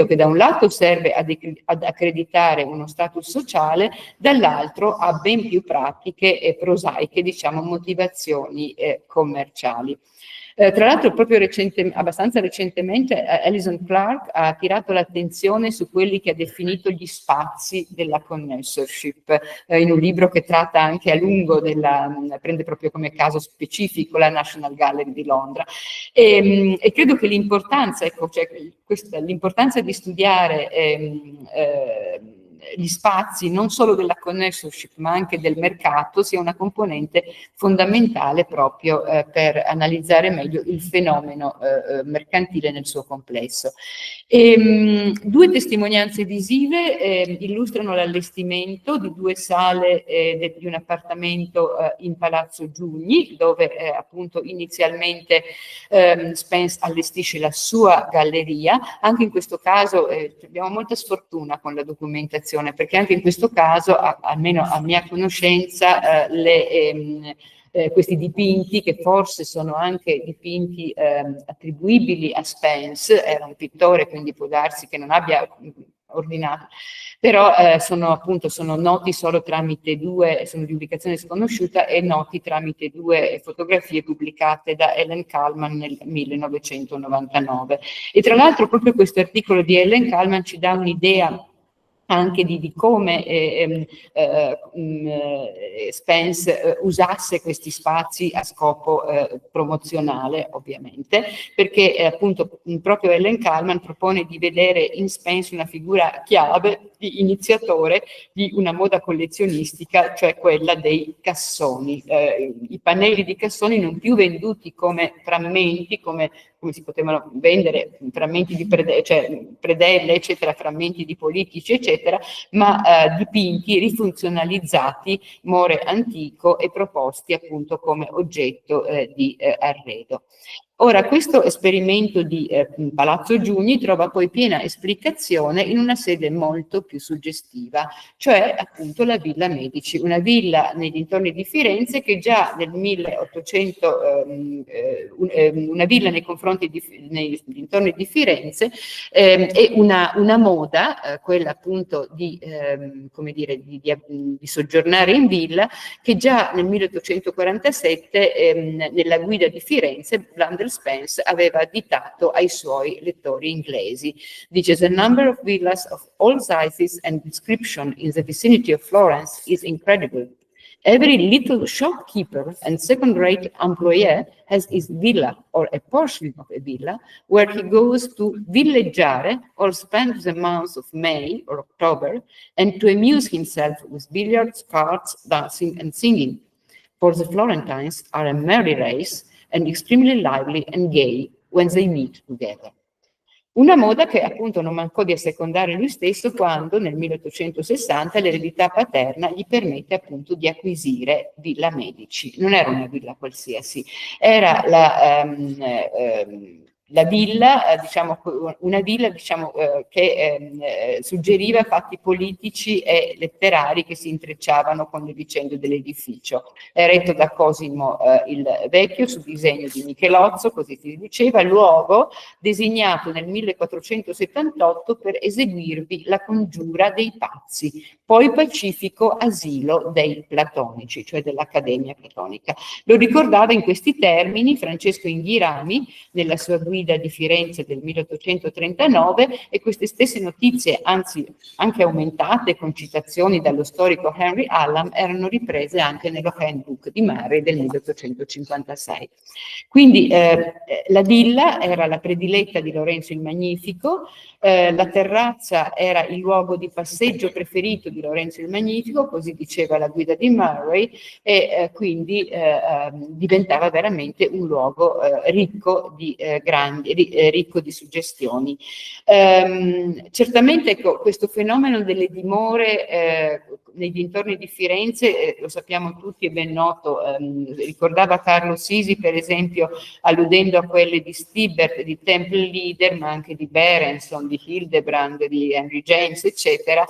S4: che da un lato serve ad accreditare uno status sociale, dall'altro ha ben più pratiche e prosaiche, diciamo, motivazioni commerciali. Tra l'altro proprio abbastanza recentemente Alison Clark ha attirato l'attenzione su quelli che ha definito gli spazi della connoisseurship, in un libro che tratta anche a lungo prende proprio come caso specifico la National Gallery di Londra, e credo che l'importanza, l'importanza di studiare gli spazi non solo della connessorship ma anche del mercato sia una componente fondamentale proprio per analizzare meglio il fenomeno mercantile nel suo complesso. Due testimonianze visive illustrano l'allestimento di 2 sale di un appartamento in Palazzo Giugni, dove appunto inizialmente Spence allestisce la sua galleria. Anche in questo caso abbiamo molta sfortuna con la documentazione, perché anche in questo caso, almeno a mia conoscenza, questi dipinti, che forse sono anche dipinti attribuibili a Spence, era un pittore, quindi può darsi che non abbia ordinato, però sono noti solo tramite sono di ubicazione sconosciuta e noti tramite 2 fotografie pubblicate da Ellen Kalman nel 1999. E tra l'altro proprio questo articolo di Ellen Kalman ci dà un'idea anche di come Spence usasse questi spazi a scopo promozionale, ovviamente, perché appunto proprio Ellen Kalman propone di vedere in Spence una figura chiave di iniziatore di una moda collezionistica, cioè quella dei cassoni, i pannelli di cassoni non più venduti come frammenti, come si potevano vendere frammenti di predelle, eccetera, frammenti di politici, eccetera, ma dipinti, rifunzionalizzati, more antico e proposti appunto come oggetto di arredo. Ora, questo esperimento di Palazzo Giugni trova poi piena esplicazione in una sede molto più suggestiva, cioè appunto la Villa Medici, una villa nei dintorni di Firenze che già nel 1800, una villa nei dintorni di Firenze, è una moda, quella appunto di soggiornare in villa, che già nel 1847 nella guida di Firenze Spence aveva additato ai suoi lettori inglesi. Dice: "The number of villas of all sizes and description in the vicinity of Florence is incredible. Every little shopkeeper and second-rate employee has his villa or a portion of a villa where he goes to villeggiare or spend the months of May or October and to amuse himself with billiards, cards, dancing and singing. For the Florentines are a merry race and extremely lively and gay when they meet together." Una moda che appunto non mancò di assecondare lui stesso quando nel 1860 l'eredità paterna gli permette appunto di acquisire Villa Medici. Non era una villa qualsiasi, era la villa, una villa che suggeriva fatti politici e letterari che si intrecciavano con le vicende dell'edificio. È retto da Cosimo il Vecchio su disegno di Michelozzo, così si diceva, luogo designato nel 1478 per eseguirvi la congiura dei pazzi, poi pacifico asilo dei platonici, cioè dell'Accademia Platonica. Lo ricordava in questi termini Francesco Inghirami nella sua guida di Firenze del 1839, e queste stesse notizie, anzi anche aumentate con citazioni dallo storico Henry Allam, erano riprese anche nello Handbook di Murray del 1856. Quindi la villa era la prediletta di Lorenzo il Magnifico, la terrazza era il luogo di passeggio preferito di Lorenzo il Magnifico, così diceva la guida di Murray, e quindi diventava veramente un luogo ricco di ricco di suggestioni. Certamente ecco, questo fenomeno delle dimore nei dintorni di Firenze, lo sappiamo tutti, è ben noto, ricordava Carlo Sisi per esempio, alludendo a quelle di Stibbert, di Temple Leader, ma anche di Berenson, di Hildebrand, di Henry James, eccetera,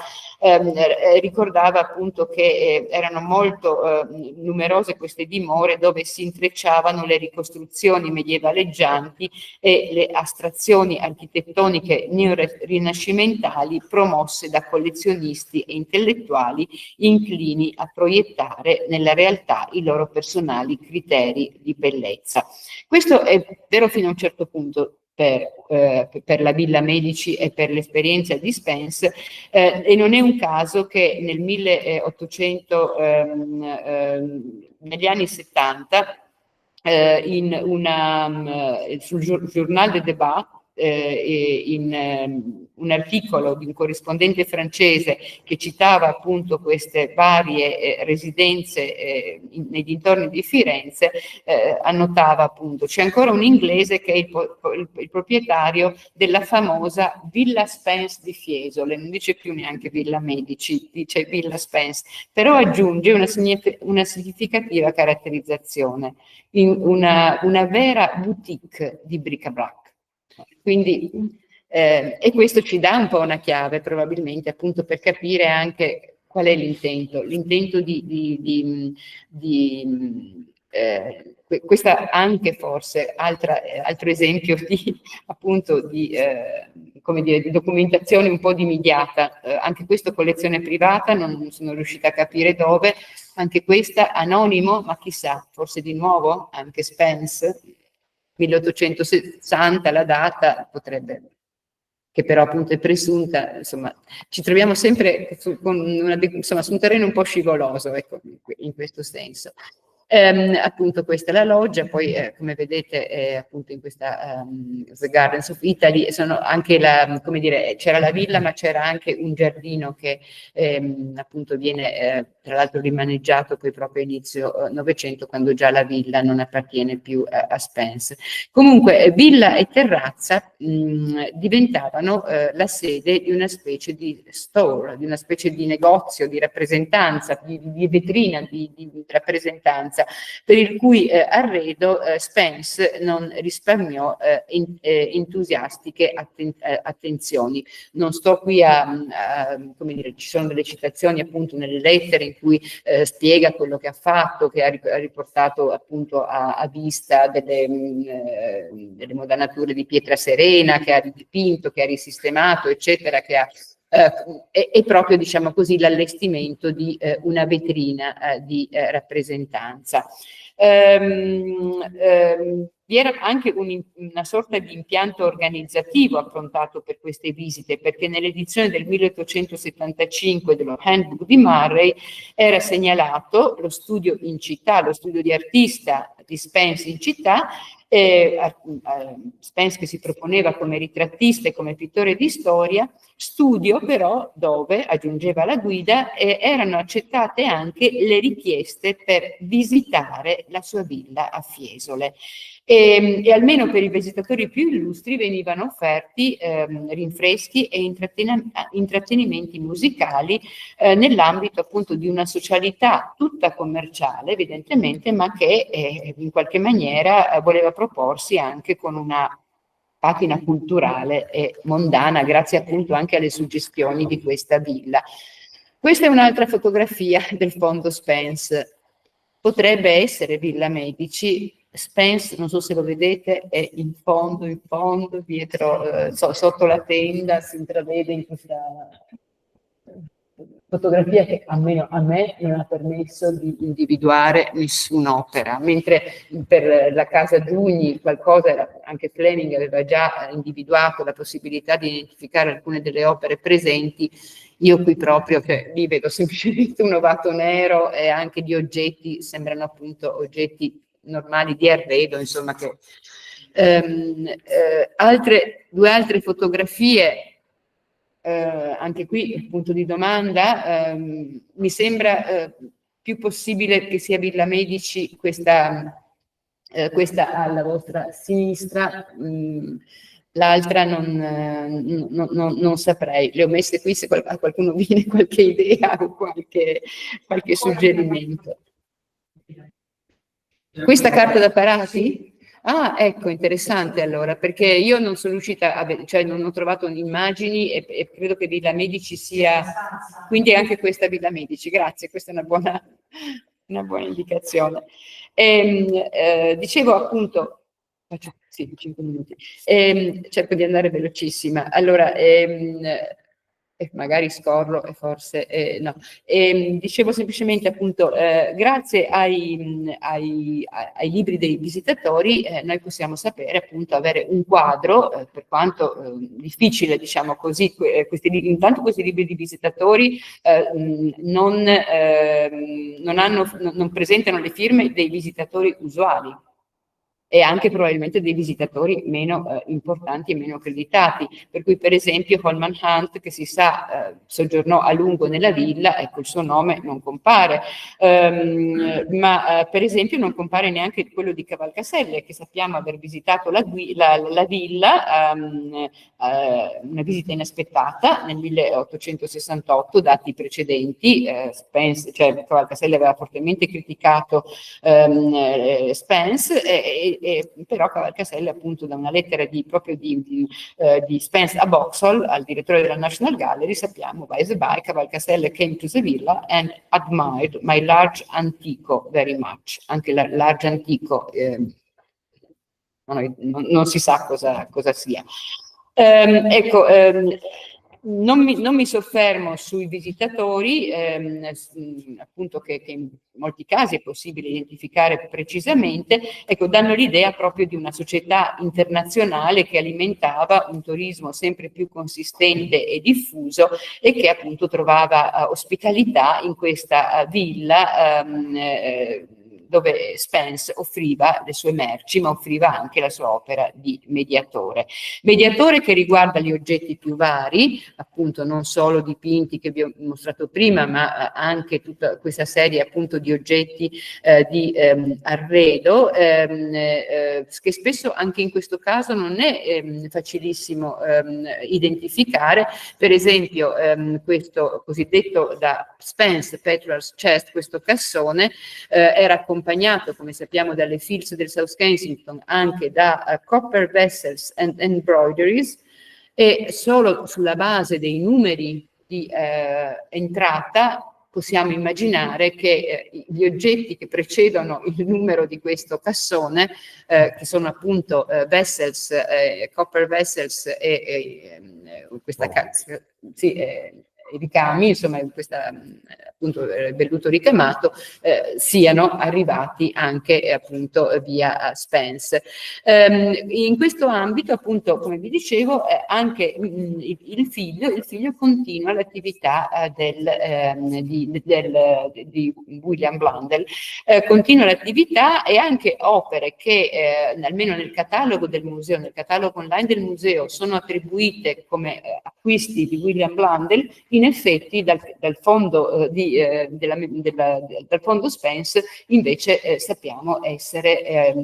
S4: ricordava appunto che erano molto numerose queste dimore dove si intrecciavano le ricostruzioni medievaleggianti e le astrazioni architettoniche neorinascimentali promosse da collezionisti e intellettuali inclini a proiettare nella realtà i loro personali criteri di bellezza. Questo è vero fino a un certo punto per la Villa Medici e per l'esperienza di Spence, e non è un caso che nel 1800, negli anni 70, sul Journal de Débat un articolo di un corrispondente francese che citava appunto queste varie residenze nei dintorni di Firenze, annotava appunto: c'è ancora un inglese che è il proprietario della famosa Villa Spence di Fiesole, non dice più neanche Villa Medici, dice Villa Spence, però aggiunge una significativa caratterizzazione, una vera boutique di bric-a-brac. Quindi, e questo ci dà un po' una chiave probabilmente appunto per capire anche qual è l'intento. L'intento questa anche forse altro esempio di appunto come dire, di documentazione un po' dimidiata, anche questo collezione privata, non sono riuscita a capire dove, anche questa anonimo, ma chissà, forse di nuovo anche Spence, 1860 la data, potrebbe, che però appunto è presunta, insomma, ci troviamo sempre su un terreno un po' scivoloso, ecco, in questo senso. Appunto questa è la loggia, poi come vedete appunto in questa The Gardens of Italy sono anche come dire, c'era la villa ma c'era anche un giardino che appunto viene tra l'altro rimaneggiato poi proprio a inizio Novecento, quando già la villa non appartiene più a Spence. Comunque villa e terrazza diventavano la sede di una specie di store, di una specie di negozio, di rappresentanza, di vetrina, di rappresentanza, per il cui arredo Spence non risparmiò entusiastiche attenzioni. Non sto qui come dire, ci sono delle citazioni appunto nelle lettere in cui spiega quello che ha fatto, che ha riportato appunto a vista delle modanature di pietra serena, che ha ridipinto, che ha risistemato, eccetera, che ha è proprio, diciamo così, l'allestimento di una vetrina di rappresentanza. Vi era anche una sorta di impianto organizzativo approntato per queste visite, perché nell'edizione del 1875 dello Handbook di Murray era segnalato lo studio in città, lo studio di artista di Spence in città, Spence che si proponeva come ritrattista e come pittore di storia, studio però dove, aggiungeva la guida, erano accettate anche le richieste per visitare la sua villa a Fiesole. E almeno per i visitatori più illustri venivano offerti rinfreschi e intrattenimenti musicali nell'ambito appunto di una socialità tutta commerciale evidentemente, ma che in qualche maniera voleva proporsi anche con una patina culturale e mondana, grazie appunto anche alle suggestioni di questa villa. Questa è un'altra fotografia del fondo Spence. Potrebbe essere Villa Medici. Spence, non so se lo vedete, è in fondo, dietro, sotto la tenda, si intravede in questa fotografia che almeno a me non ha permesso di individuare nessun'opera, mentre per la casa Giugni qualcosa, anche Fleming aveva già individuato la possibilità di identificare alcune delle opere presenti. Io qui proprio, che lì vedo semplicemente un ovato nero e anche di oggetti, sembrano appunto oggetti normali di arredo, insomma, che due altre fotografie, anche qui punto di domanda, mi sembra più possibile che sia Villa Medici questa alla vostra sinistra, l'altra non saprei, le ho messe qui se a qualcuno viene qualche idea o qualche suggerimento. Questa carta da parati? Ah, ecco, interessante allora, perché io non sono riuscita a cioè non ho trovato immagini e credo che Villa Medici sia, quindi anche questa Villa Medici, grazie, questa è una buona indicazione. Dicevo appunto, sì, 5 minuti, cerco di andare velocissima, allora, magari scorro e forse no. Dicevo semplicemente appunto grazie ai libri dei visitatori noi possiamo sapere appunto avere un quadro per quanto difficile, diciamo così, intanto questi libri di visitatori non presentano le firme dei visitatori usuali. e anche probabilmente dei visitatori meno importanti e meno accreditati, per cui per esempio Holman Hunt, che si sa soggiornò a lungo nella villa, ecco il suo nome non compare, ma per esempio non compare neanche quello di Cavalcaselle, che sappiamo aver visitato la villa, una visita inaspettata nel 1868, dati precedenti, Spence, cioè Cavalcaselle aveva fortemente criticato Spence, però Cavalcaselle appunto da una lettera proprio di Spence a Boxall, al direttore della National Gallery, sappiamo, by the by, Cavalcaselle came to the villa and admired my large antico very much. Anche large antico non si sa cosa sia. Ecco, non mi soffermo sui visitatori, appunto che in molti casi è possibile identificare precisamente, ecco, danno l'idea proprio di una società internazionale che alimentava un turismo sempre più consistente e diffuso e che appunto trovava ospitalità in questa villa dove Spence offriva le sue merci, ma offriva anche la sua opera di mediatore. Mediatore che riguarda gli oggetti più vari, appunto non solo dipinti che vi ho mostrato prima, ma anche tutta questa serie appunto di oggetti di arredo, che spesso anche in questo caso non è facilissimo identificare. Per esempio questo cosiddetto da Spence Petrarch Chest, questo cassone, era accompagnato, come sappiamo, dalle Fields del South Kensington, anche da copper vessels and embroideries, e solo sulla base dei numeri di entrata possiamo immaginare che gli oggetti che precedono il numero di questo cassone, che sono appunto vessels, copper vessels e questa i ricami, insomma, questa appunto velluto ricamato, siano arrivati anche appunto via Spence. In questo ambito, appunto, come vi dicevo, anche il figlio continua l'attività di William Blundell, continua l'attività e anche opere che almeno nel catalogo del museo, nel catalogo online del museo, sono attribuite come acquisti di William Blundell, in effetti dal fondo dal fondo Spence invece sappiamo essere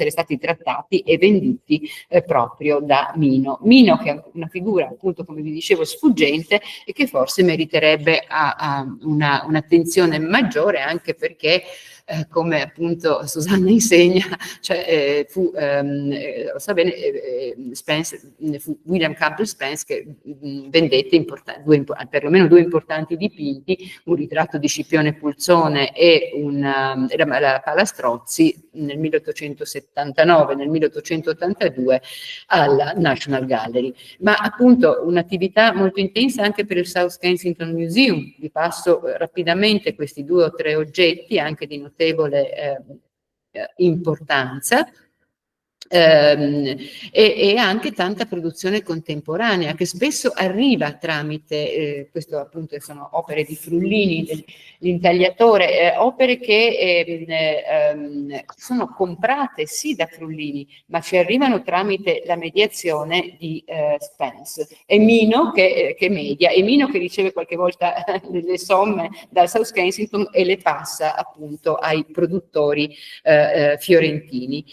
S4: stati trattati e venduti proprio da Mino. Mino, che è una figura appunto, come vi dicevo, sfuggente e che forse meriterebbe un'attenzione maggiore, anche perché come appunto Susanna insegna, cioè lo sa bene, Spence, fu William Campbell Spence che vendette perlomeno due importanti dipinti, un ritratto di Scipione Pulzone e la Palastrozzi nel 1879, nel 1882 alla National Gallery. Ma appunto un'attività molto intensa anche per il South Kensington Museum. Vi passo rapidamente questi 2 o 3 oggetti anche di notevole importanza. E anche tanta produzione contemporanea che spesso arriva tramite, questo appunto sono opere di Frullini, l'intagliatore, opere che sono comprate sì da Frullini, ma ci arrivano tramite la mediazione di Spence. E Mino che media, e Mino che riceve qualche volta le somme dal South Kensington e le passa appunto ai produttori fiorentini.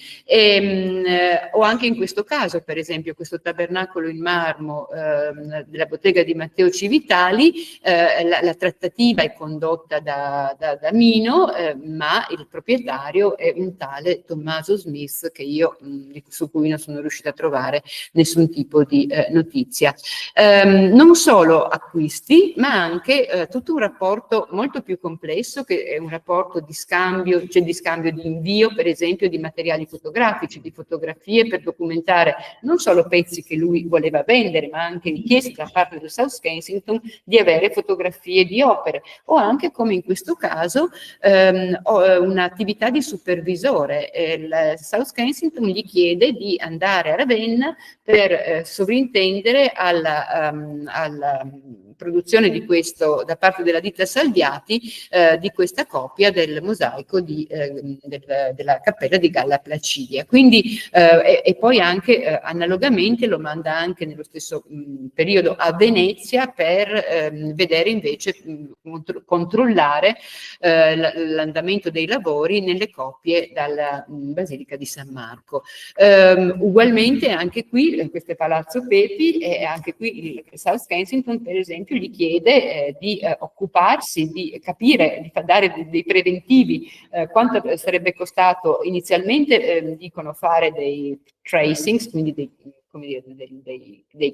S4: O anche in questo caso, per esempio, questo tabernacolo in marmo della bottega di Matteo Civitali, la trattativa è condotta da Mino, ma il proprietario è un tale Tommaso Smith su cui non sono riuscita a trovare nessun tipo di notizia. Non solo acquisti, ma anche tutto un rapporto molto più complesso, che è un rapporto di scambio, cioè di scambio di invio, per esempio, di materiali fotografici, di fotografie fotografie per documentare non solo pezzi che lui voleva vendere, ma anche richieste da parte del South Kensington di avere fotografie di opere, o anche, come in questo caso, un'attività di supervisore. Il South Kensington gli chiede di andare a Ravenna per sovrintendere alla produzione di questo, da parte della ditta Salviati, di questa copia del mosaico della cappella di Galla Placidia. Quindi, e poi anche analogamente lo manda anche nello stesso periodo a Venezia per vedere invece, controllare l'andamento dei lavori nelle copie dalla Basilica di San Marco. Ugualmente anche qui, questo è Palazzo Pepi, e anche qui il South Kensington, per esempio, gli chiede di occuparsi, di capire, di dare dei preventivi, quanto sarebbe costato inizialmente, dicono, fare dei tracings, quindi dei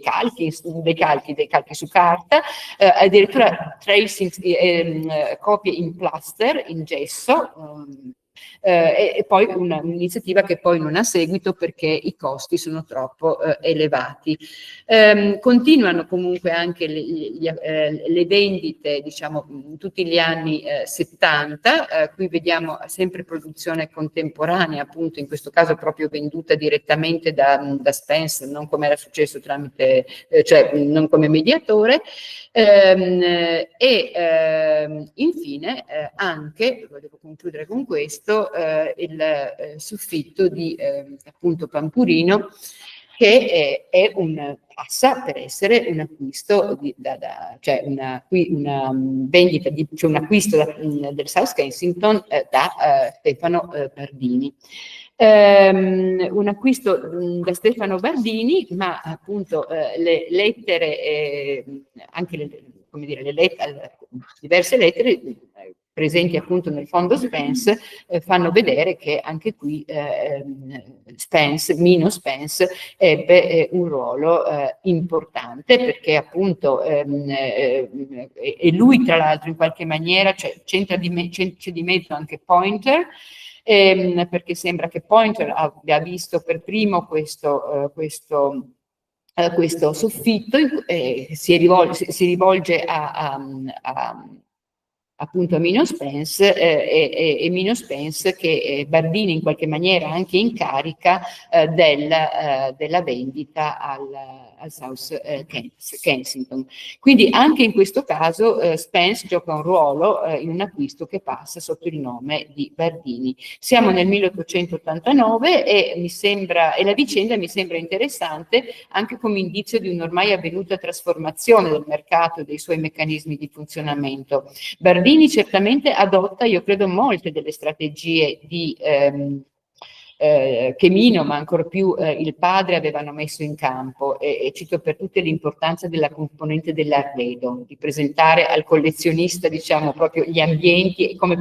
S4: calchi su carta, addirittura tracings, copie in plaster, in gesso, e poi un'iniziativa che poi non ha seguito perché i costi sono troppo elevati. Continuano comunque anche le vendite, diciamo, in tutti gli anni 70, qui vediamo sempre produzione contemporanea, appunto in questo caso proprio venduta direttamente da Spence, non come era successo tramite, cioè non come mediatore. Infine anche, volevo concludere con questo, il soffitto di appunto Pampurino, che passa per essere un acquisto cioè una vendita, cioè un acquisto del South Kensington da Stefano Bardini. Un acquisto da Stefano Bardini, ma appunto le lettere, anche come dire, diverse lettere presenti appunto nel fondo Spence, fanno vedere che anche qui Mino Spence ebbe un ruolo importante, perché appunto e lui tra l'altro in qualche maniera, cioè, c'è di mezzo anche Pointer, perché sembra che Pointer abbia visto per primo questo soffitto, si rivolge appunto a Mino Spence, e Mino Spence che Bardini in qualche maniera anche in carica della vendita al South Kensington. Quindi anche in questo caso Spence gioca un ruolo in un acquisto che passa sotto il nome di Bardini. Siamo nel 1889 e la vicenda mi sembra interessante anche come indizio di un'ormai avvenuta trasformazione del mercato e dei suoi meccanismi di funzionamento. Bardini certamente adotta, io credo, molte delle strategie che Mino, ma ancora più il padre, avevano messo in campo, e cito per tutte l'importanza della componente dell'arredo, di presentare al collezionista, diciamo, proprio gli ambienti e come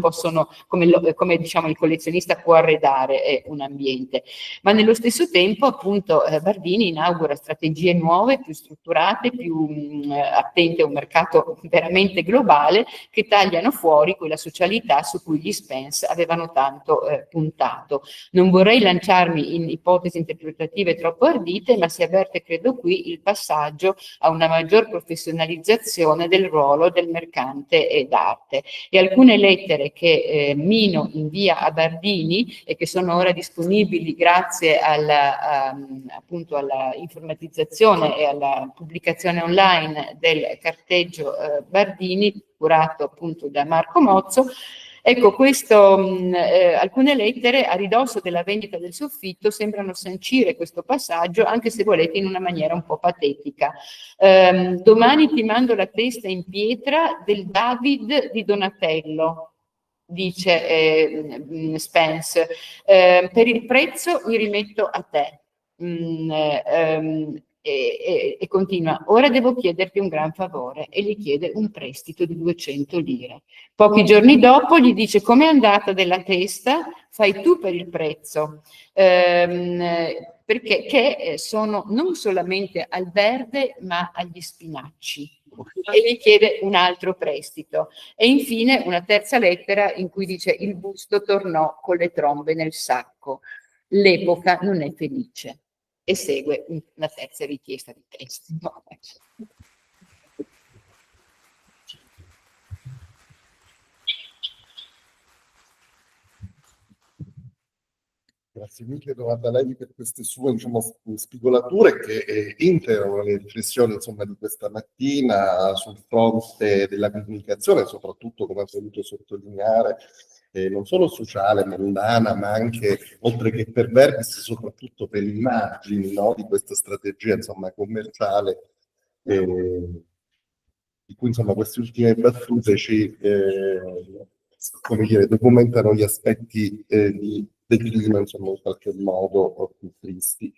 S4: diciamo il collezionista può arredare un ambiente. Ma nello stesso tempo, appunto, Bardini inaugura strategie nuove, più strutturate, più attente a un mercato veramente globale, che tagliano fuori quella socialità su cui gli Spence avevano tanto puntato. Non vorrei lanciarmi in ipotesi interpretative troppo ardite, ma si avverte, credo qui, il passaggio a una maggior professionalizzazione del ruolo del mercante d'arte. E alcune lettere che Mino invia a Bardini e che sono ora disponibili grazie appunto alla informatizzazione e alla pubblicazione online del carteggio Bardini, curato appunto da Marco Mozzo. Ecco, alcune lettere a ridosso della vendita del soffitto sembrano sancire questo passaggio, anche se volete in una maniera un po' patetica. Domani ti mando la testa in pietra del David di Donatello, dice Spence, per il prezzo mi rimetto a te. E continua, ora devo chiederti un gran favore, e gli chiede un prestito di 200 lire. Pochi giorni dopo gli dice: com'è andata della testa? Fai tu per il prezzo, perché sono non solamente al verde ma agli spinacci, e gli chiede un altro prestito. E infine una terza lettera in cui dice: il busto tornò con le trombe nel sacco. l'epoca non è felice. E segue una terza richiesta di testo.
S2: Grazie mille, Bartalini, per queste sue, diciamo, spigolature che integrano le riflessioni, insomma, di questa mattina sul fronte della comunicazione, soprattutto, come ha voluto sottolineare, non solo sociale, mondana, ma anche, oltre che per verbis, soprattutto per immagini, no? Di questa strategia, insomma, commerciale, di cui, insomma, queste ultime battute ci, come dire, documentano gli aspetti del clima, insomma, in qualche modo più tristi.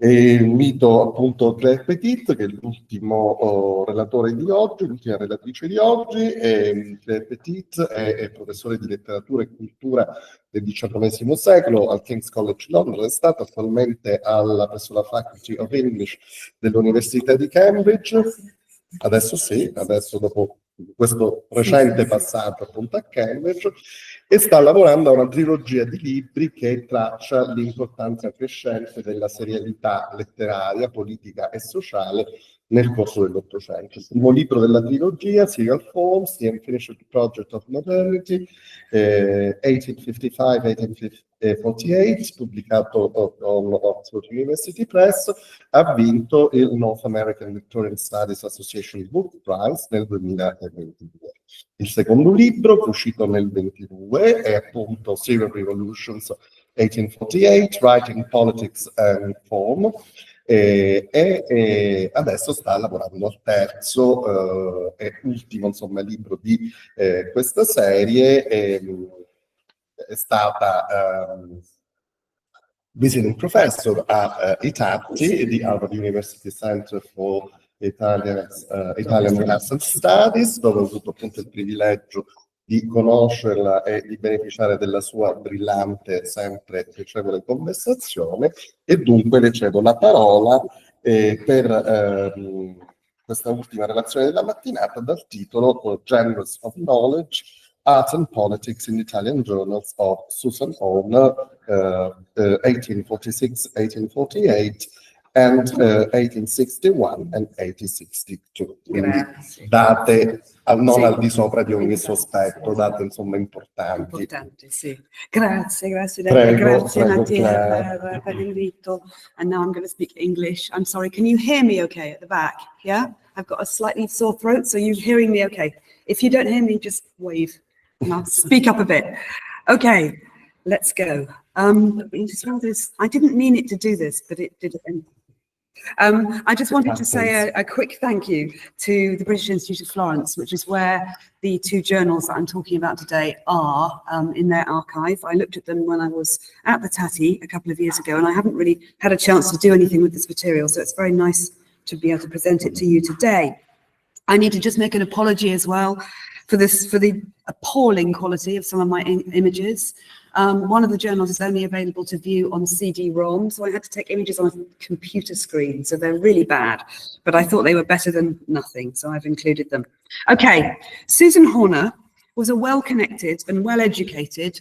S2: Invito appunto Claire Petit, che è l'ultimo relatore di oggi, l'ultima relatrice di oggi. Claire Petit è professore di letteratura e cultura del XIX secolo al King's College Londra, è stata attualmente presso la Faculty of English dell'Università di Cambridge. Adesso sì, adesso dopo questo recente passaggio appunto a Cambridge, e sta lavorando a una trilogia di libri che traccia l'importanza crescente della serialità letteraria, politica e sociale nel corso dell'Ottocento. Il primo libro della trilogia, Serial Forms, The Unfinished Project of Modernity, 1855-1848, pubblicato con Oxford University Press, ha vinto il North American Victorian Studies Association Book Prize nel 2022. Il secondo libro, uscito nel 2022, è appunto Serial Revolutions 1848, Writing, Politics and Form, e adesso sta lavorando al terzo e ultimo, insomma, libro di questa serie. È stata visiting professor a ITATI, the Harvard University Center for Italian Renaissance Studies, dove ho avuto appunto il privilegio di conoscerla e di beneficiare della sua brillante, sempre piacevole conversazione, e dunque le cedo la parola per questa ultima relazione della mattinata dal titolo Genres of Knowledge, Art and Politics in Italian Journals of Susan Horner, 1846-1848, and 1861 and 1862.
S5: Grazie.
S2: Date non
S5: Sì.
S2: al di sopra di ogni sospetto, date insomma importanti.
S5: Importante, sì. Grazie
S2: Prego,
S5: grazie
S2: prego,
S5: Mattia
S2: Claire.
S5: per l'invito. And now I'm going to speak English. I'm sorry, can you hear me okay at the back? Yeah? I've got a slightly sore throat, so you're hearing me okay. If you don't hear me, just wave and I'll speak up a bit. Okay, let's go. I didn't mean it to do this, but it did. I just wanted to say a quick thank you to the British Institute of Florence, which is where the two journals that I'm talking about today are in their archive. I looked at them when I was at the Tati a couple of years ago, and I haven't really had a chance to do anything with this material, so it's very nice to be able to present it to you today. I need to just make an apology as well for the appalling quality of some of my images. One of the journals is only available to view on CD-ROM, so I had to take images on a computer screen, so they're really bad, but I thought they were better than nothing, so I've included them. Okay, Susan Horner was a well-connected and well-educated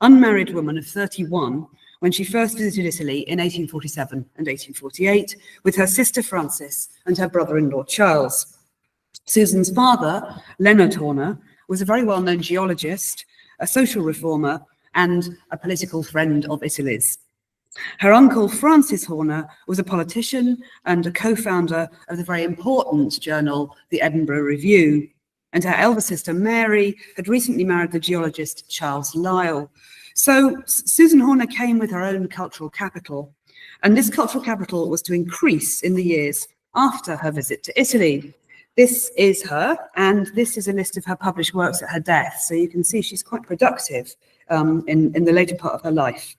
S5: unmarried woman of 31 when she first visited Italy in 1847 and 1848 with her sister Frances and her brother-in-law Charles. Susan's father, Leonard Horner, was a very well-known geologist, a social reformer, and a political friend of Italy's. Her uncle, Francis Horner, was a politician and a co-founder of the very important journal, the Edinburgh Review. And her elder sister, Mary, had recently married the geologist Charles Lyell. So Susan Horner came with her own cultural capital, and this cultural capital was to increase in the years after her visit to Italy. This is her, and this is a list of her published works at her death. So you can see she's quite productive in the later part of her life.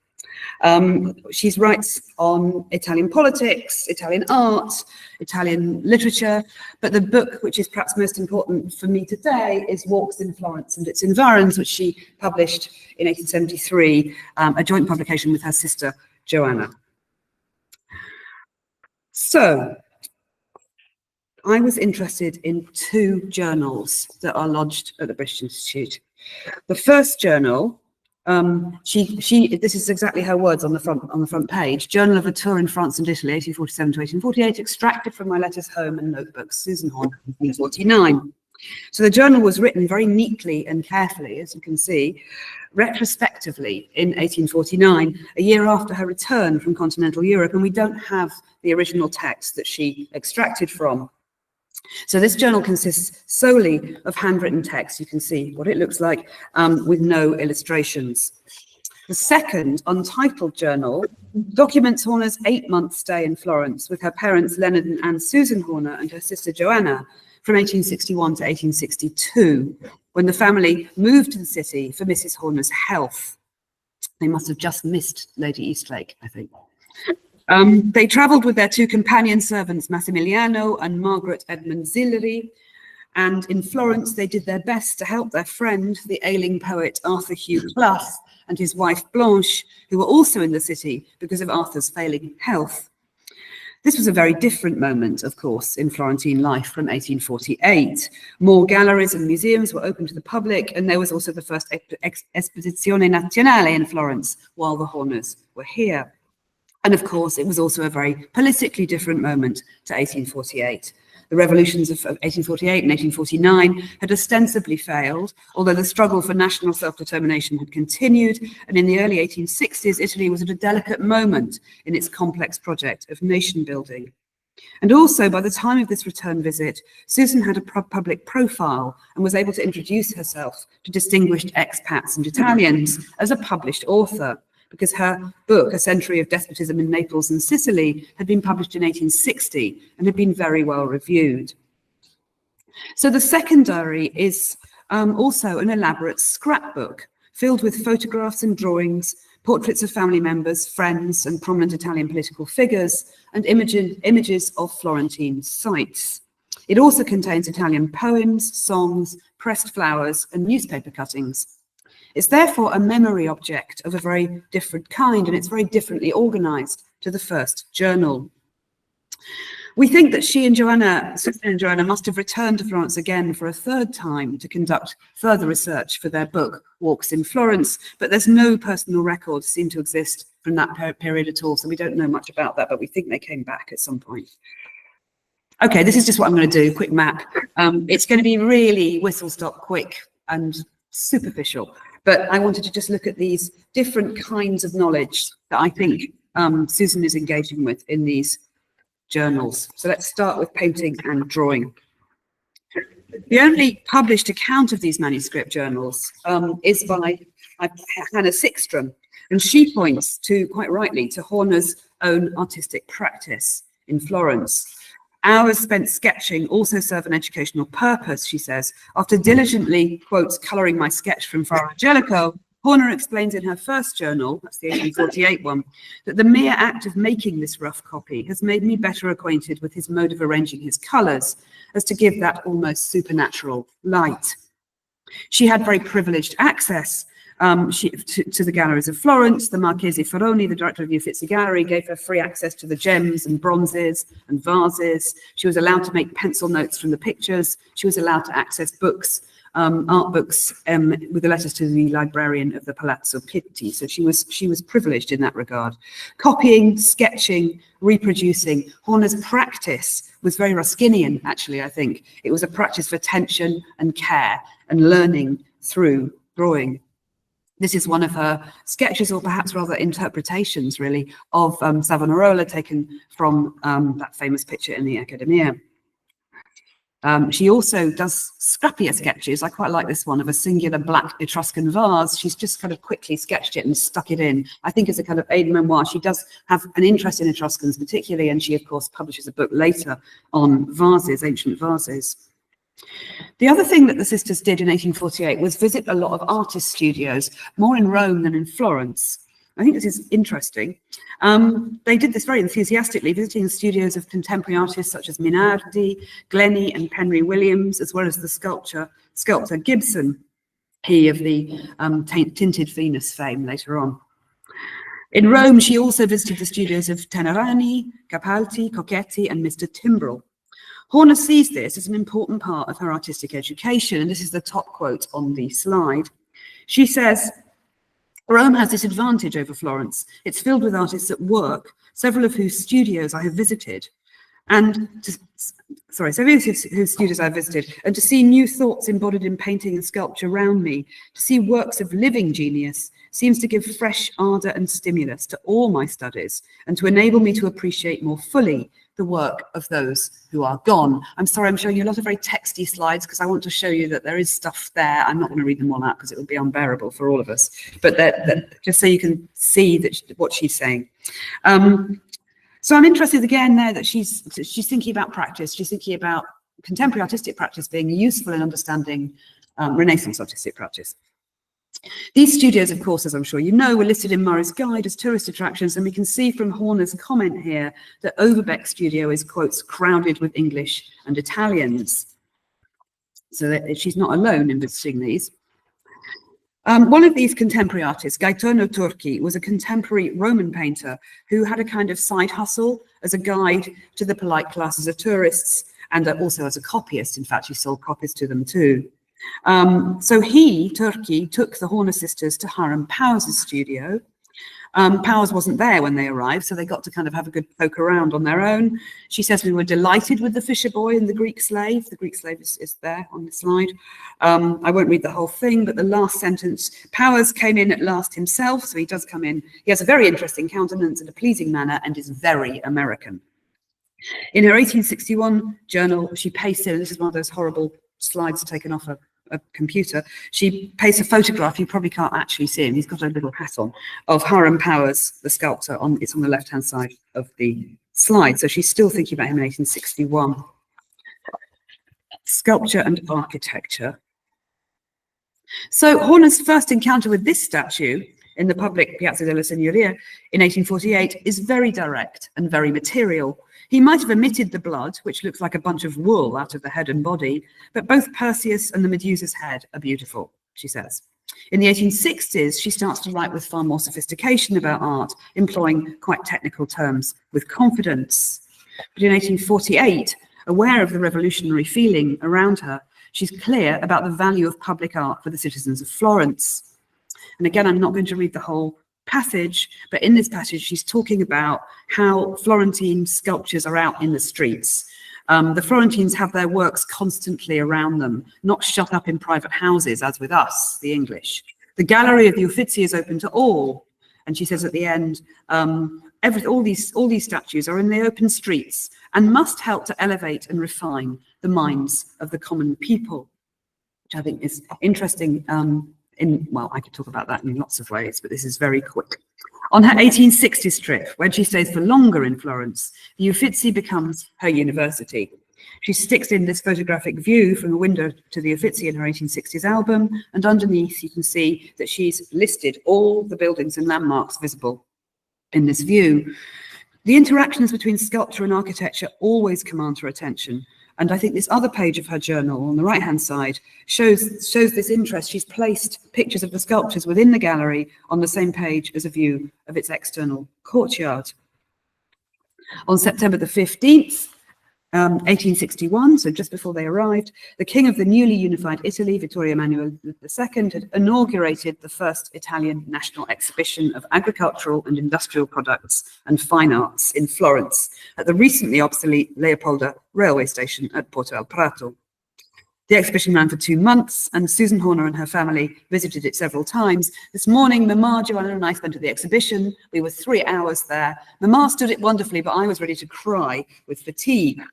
S5: She writes on Italian politics, Italian art, Italian literature, but the book which is perhaps most important for me today is Walks in Florence and its Environs, which she published in 1873, a joint publication with her sister Joanna. So, I was interested in two journals that are lodged at the British Institute. The first journal This is exactly her words on the front page. Journal of a tour in France and Italy, 1847 to 1848, extracted from my letters home and notebooks, Susan Horner, 1849. So the journal was written very neatly and carefully, as you can see, retrospectively in 1849, a year after her return from continental Europe, and we don't have the original text that she extracted from. So this journal consists solely of handwritten text. You can see what it looks like with no illustrations. The second, untitled journal, documents Horner's 8-month stay in Florence with her parents Leonard and Anne Susan Horner and her sister Joanna from 1861 to 1862, when the family moved to the city for Mrs. Horner's health. They must have just missed Lady Eastlake, I think. They travelled with their 2 companion servants, Massimiliano and Margaret Edmund Zilleri, and in Florence they did their best to help their friend, the ailing poet Arthur Hugh Clough, and his wife Blanche, who were also in the city because of Arthur's failing health. This was a very different moment, of course, in Florentine life from 1848. More galleries and museums were open to the public, and there was also the first Esposizione Nazionale in Florence while the Horners were here. And of course, it was also a very politically different moment to 1848. The revolutions of 1848 and 1849 had ostensibly failed, although the struggle for national self-determination had continued, and in the early 1860s, Italy was at a delicate moment in its complex project of nation building. And also, by the time of this return visit, Susan had a public profile and was able to introduce herself to distinguished expats and Italians as a published author, because her book, A Century of Despotism in Naples and Sicily, had been published in 1860 and had been very well reviewed. So the second diary is also an elaborate scrapbook filled with photographs and drawings, portraits of family members, friends, and prominent Italian political figures, and images of Florentine sites. It also contains Italian poems, songs, pressed flowers, and newspaper cuttings. It's therefore a memory object of a very different kind, and it's very differently organized to the first journal. We think that she and Joanna, Susan and Joanna, must have returned to Florence again for a third time to conduct further research for their book, Walks in Florence, but there's no personal records seem to exist from that period at all, so we don't know much about that, but we think they came back at some point. Okay, this is just what I'm going to do, quick map. It's going to be really whistle-stop quick and superficial. But I wanted to just look at these different kinds of knowledge that I think Susan is engaging with in these journals. So let's start with painting and drawing. The only published account of these manuscript journals is by Hannah Sickstrom, and she points to, quite rightly, to Horner's own artistic practice in Florence. Hours spent sketching also serve an educational purpose, she says. After diligently, quotes, colouring my sketch from Fra Angelico, Horner explains in her first journal, that's the 1848 one, that the mere act of making this rough copy has made me better acquainted with his mode of arranging his colours, as to give that almost supernatural light. She had very privileged access to the galleries of Florence. The Marchese Ferroni, the director of the Uffizi Gallery, gave her free access to the gems and bronzes and vases. She was allowed to make pencil notes from the pictures. She was allowed to access books, art books, with the letters to the librarian of the Palazzo Pitti. So she was privileged in that regard. Copying, sketching, reproducing. Horner's practice was very Ruskinian, actually, I think. It was a practice for attention and care and learning through drawing. This is one of her sketches, or perhaps rather interpretations, really, of Savonarola, taken from that famous picture in the Accademia. She also does scrappier sketches. I quite like this one of a singular black Etruscan vase. She's just kind of quickly sketched it and stuck it in. I think it's a kind of aide-memoir. She does have an interest in Etruscans particularly, and she, of course, publishes a book later on vases, ancient vases. The other thing that the sisters did in 1848 was visit a lot of artist studios, more in Rome than in Florence. I think this is interesting. They did this very enthusiastically, visiting the studios of contemporary artists such as Minardi, Glennie and Henry Williams, as well as the sculptor Gibson, he of the Tinted Venus fame later on. In Rome, she also visited the studios of Tenerani, Capaldi, Cocchetti and Mr. Timbrell. Horner sees this as an important part of her artistic education, and this is the top quote on the slide. She says, Rome has this advantage over Florence. It's filled with artists at work, several of whose studios I have visited. And to see new thoughts embodied in painting and sculpture around me, to see works of living genius, seems to give fresh ardour and stimulus to all my studies, and to enable me to appreciate more fully the work of those who are gone. I'm sorry, I'm showing you a lot of very texty slides because I want to show you that there is stuff there. I'm not going to read them all out because it would be unbearable for all of us, but just so you can see that what she's saying. So I'm interested again there that she's thinking about practice. She's thinking about contemporary artistic practice being useful in understanding Renaissance artistic practice. These studios, of course, as I'm sure you know, were listed in Murray's Guide as tourist attractions, and we can see from Horner's comment here that Overbeck's studio is, quotes, crowded with English and Italians. So that she's not alone in visiting these. One of these contemporary artists, Gaetano Turchi, was a contemporary Roman painter who had a kind of side hustle as a guide to the polite classes of tourists, and also as a copyist. In fact, he sold copies to them too. So Turchi, took the Horner sisters to Hiram Powers' studio. Powers wasn't there when they arrived, so they got to kind of have a good poke around on their own. She says, we were delighted with the fisher boy and the Greek slave. The Greek slave is there on the slide. I won't read the whole thing, but the last sentence, Powers came in at last himself, so he does come in. He has a very interesting countenance and a pleasing manner and is very American. In her 1861 journal, she pasted, and this is one of those horrible slides taken off a computer, she pastes a photograph, you probably can't actually see him, he's got a little hat on, of Hiram Powers, the sculptor, it's on the left-hand side of the slide, so she's still thinking about him in 1861. Sculpture and architecture. So Horner's first encounter with this statue in the public Piazza della Signoria in 1848 is very direct and very material. He might have omitted the blood, which looks like a bunch of wool out of the head and body, but both Perseus and the Medusa's head are beautiful, she says. In the 1860s, she starts to write with far more sophistication about art, employing quite technical terms with confidence. But in 1848, aware of the revolutionary feeling around her, she's clear about the value of public art for the citizens of Florence. And again, I'm not going to read the whole passage, but in this passage she's talking about how Florentine sculptures are out in the streets. The Florentines have their works constantly around them, not shut up in private houses as with us, the English. The gallery of the Uffizi is open to all, and she says at the end, all these statues are in the open streets and must help to elevate and refine the minds of the common people, which I think is interesting. Well, I could talk about that in lots of ways, but this is very quick. On her 1860s trip, when she stays for longer in Florence, the Uffizi becomes her university. She sticks in this photographic view from the window to the Uffizi in her 1860s album, and underneath you can see that she's listed all the buildings and landmarks visible in this view. The interactions between sculpture and architecture always command her attention. And I think this other page of her journal on the right-hand side shows this interest. She's placed pictures of the sculptures within the gallery on the same page as a view of its external courtyard. On September the 15th, 1861, so just before they arrived, the king of the newly unified Italy, Vittorio Emanuele II, had inaugurated the first Italian national exhibition of agricultural and industrial products and fine arts in Florence at the recently obsolete Leopolda railway station at Porto al Prato. The exhibition ran for 2 months, and Susan Horner and her family visited it several times. This morning, Mama, Joanna and I spent at the exhibition. We were 3 hours there. Mama stood it wonderfully, but I was ready to cry with fatigue.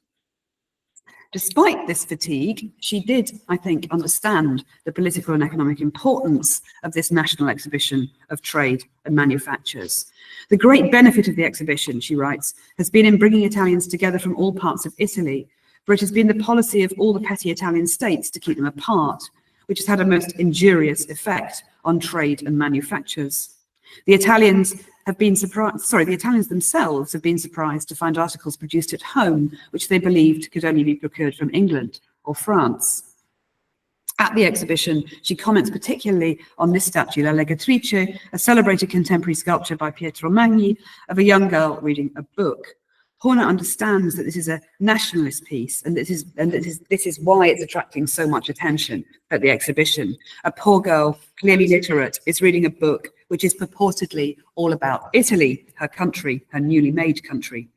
S5: Despite this fatigue, she did, I think, understand the political and economic importance of this national exhibition of trade and manufactures. The great benefit of the exhibition, she writes, has been in bringing Italians together from all parts of Italy, for it has been the policy of all the petty Italian states to keep them apart, which has had a most injurious effect on trade and manufactures. The Italians themselves have been surprised to find articles produced at home, which they believed could only be procured from England or France. At the exhibition, she comments particularly on this statue, La Legatrice, a celebrated contemporary sculpture by Pietro Magni of a young girl reading a book. Horner understands that this is a nationalist piece, and this is why it's attracting so much attention at the exhibition. A poor girl, clearly literate, is reading a book which is purportedly all about Italy, her country, her newly made country.